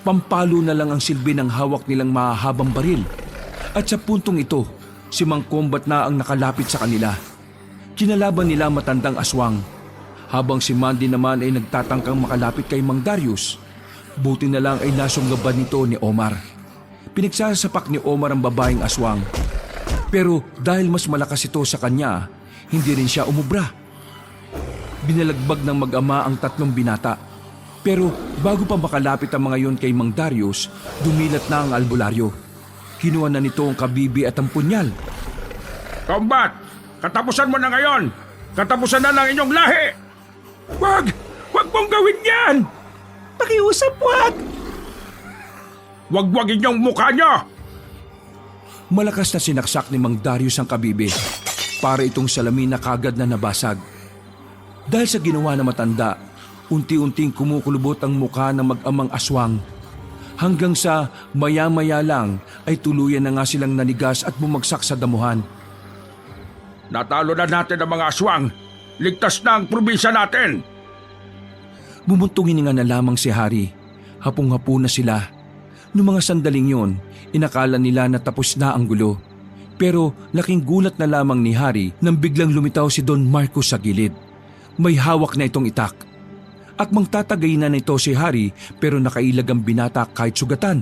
Pampalo na lang ang silbi ng hawak nilang mahahabang baril. At sa puntong ito, si Mang Kombat na ang nakalapit sa kanila. Kinalaban nila matandang aswang. Habang si Mandy naman ay nagtatangkang makalapit kay Mang Darius. Buti na lang ay nasunggaban nito ni Omar. Pinagsasapak ni Omar ang babaeng aswang. Pero dahil mas malakas ito sa kanya, hindi rin siya umubra. Binalagbag ng mag-ama ang tatlong binata. Pero bago pa makalapit ang mga yon kay Mang Darius, dumilat na ang albularyo. Kinuha na nito ang kabibi at ang punyal. Kombat, katapusan mo na ngayon. Katapusan na ng inyong lahi. Wag! Wag mong gawin yan! Pakiusap, wag! Wag-wag inyong mukha niyo. Malakas na sinaksak ni Mang Darius ang kabibi para itong salamin na kagad na nabasag. Dahil sa ginawa na matanda, unti-unting kumukulubot ang mukha ng mag-amang aswang. Hanggang sa maya-maya lang ay tuluyan na nga silang nanigas at bumagsak sa damuhan. Natalo na natin ang mga aswang. Ligtas na ang probinsya natin. Bumuntong hininga na lamang si Hari. Hapong-hapo na sila. Noong mga sandaling yon, inakala nila na tapos na ang gulo. Pero laking gulat na lamang ni Hari nang biglang lumitaw si Don Marcos sa gilid. May hawak na itong itak. Akmang tatagay na nito si Hari pero nakailag ang binata kahit sugatan.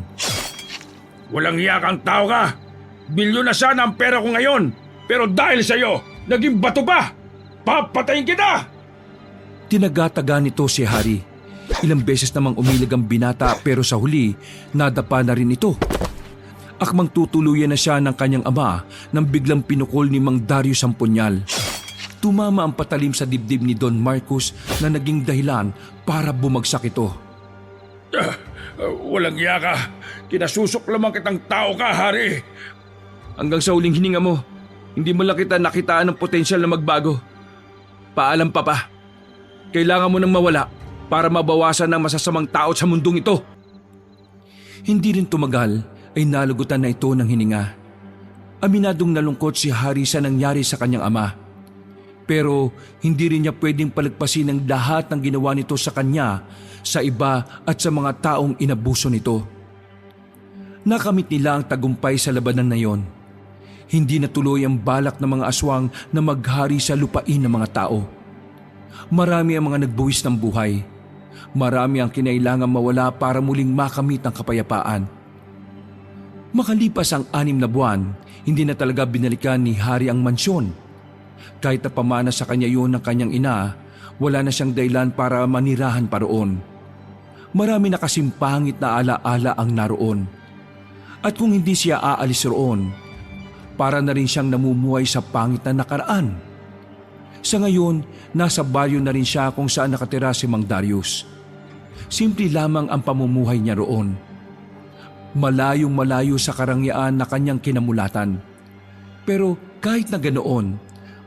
Walang hiya kang tao ka. Bilyon na sana ang pera ko ngayon. Pero dahil sa iyo, naging bato pa. Papatayin kita! Tinagataga nito si Hari. Ilang beses namang umilag ang binata pero sa huli, nadapa na rin ito. Akmang tutuluyan na siya ng kanyang ama nang biglang pinukol ni Mang Darius ang punyal. Tumama ang patalim sa dibdib ni Don Marcos na naging dahilan para bumagsak ito. Walang iya ka. Kinasusok lamang kitang tao ka, Hari. Hanggang sa huling hininga mo, hindi mo lang kita nakitaan ng potensyal na magbago. Paalam, Papa. Kailangan mo nang mawala para mabawasan ang masasamang tao sa mundong ito. Hindi rin tumagal ay nalugutan na ito ng hininga. Aminadong nalungkot si Hari sa nangyari sa kanyang ama. Pero hindi rin niya pwedeng palagpasin ang lahat ng ginawa nito sa kanya, sa iba at sa mga taong inabuso nito. Nakamit nila ang tagumpay sa labanan na iyon. Hindi natuloy ang balak ng mga aswang na maghari sa lupain ng mga tao. Marami ang mga nagbuwis ng buhay. Marami ang kinailangan mawala para muling makamit ang kapayapaan. Makalipas ang 6 na buwan, hindi na talaga binalikan ni Hari ang mansyon. Kahit na pamana sa kanya yun ng kanyang ina, wala na siyang dahilan para manirahan pa roon. Marami na kasing pangit na alaala ang naroon. At kung hindi siya aalis roon, para na rin siyang namumuhay sa pangit na nakaraan. Sa ngayon, nasa baryo na rin siya kung saan nakatira si Mang Darius. Simple lamang ang pamumuhay niya roon. Malayong malayo sa karangyaan na kanyang kinamulatan. Pero kahit na ganoon,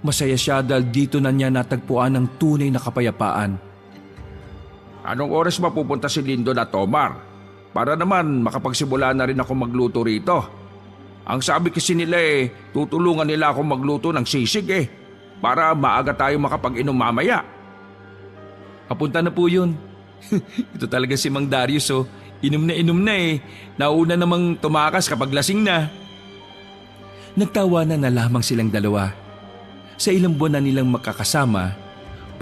masaya siya dahil dito na niya natagpuan ang tunay na kapayapaan. Anong oras mapupunta si Lindon at Omar? Para naman makapagsimula na rin ako magluto rito. Ang sabi kasi nila tutulungan nila ako magluto ng sisig para maaga tayo makapag-inom mamaya. Papunta na po yun. Ito talaga si Mang Darius Inom na Nauna namang tumakas kapag lasing na. Nagtawanan na lamang silang dalawa. Sa ilang buwan na nilang makakasama,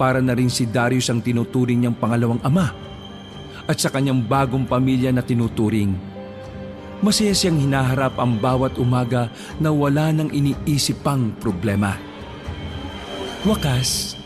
para na rin si Darius ang tinuturing niyang pangalawang ama at sa kanyang bagong pamilya na tinuturing. Masaya siyang hinaharap ang bawat umaga na wala nang iniisip pang problema. Wakas,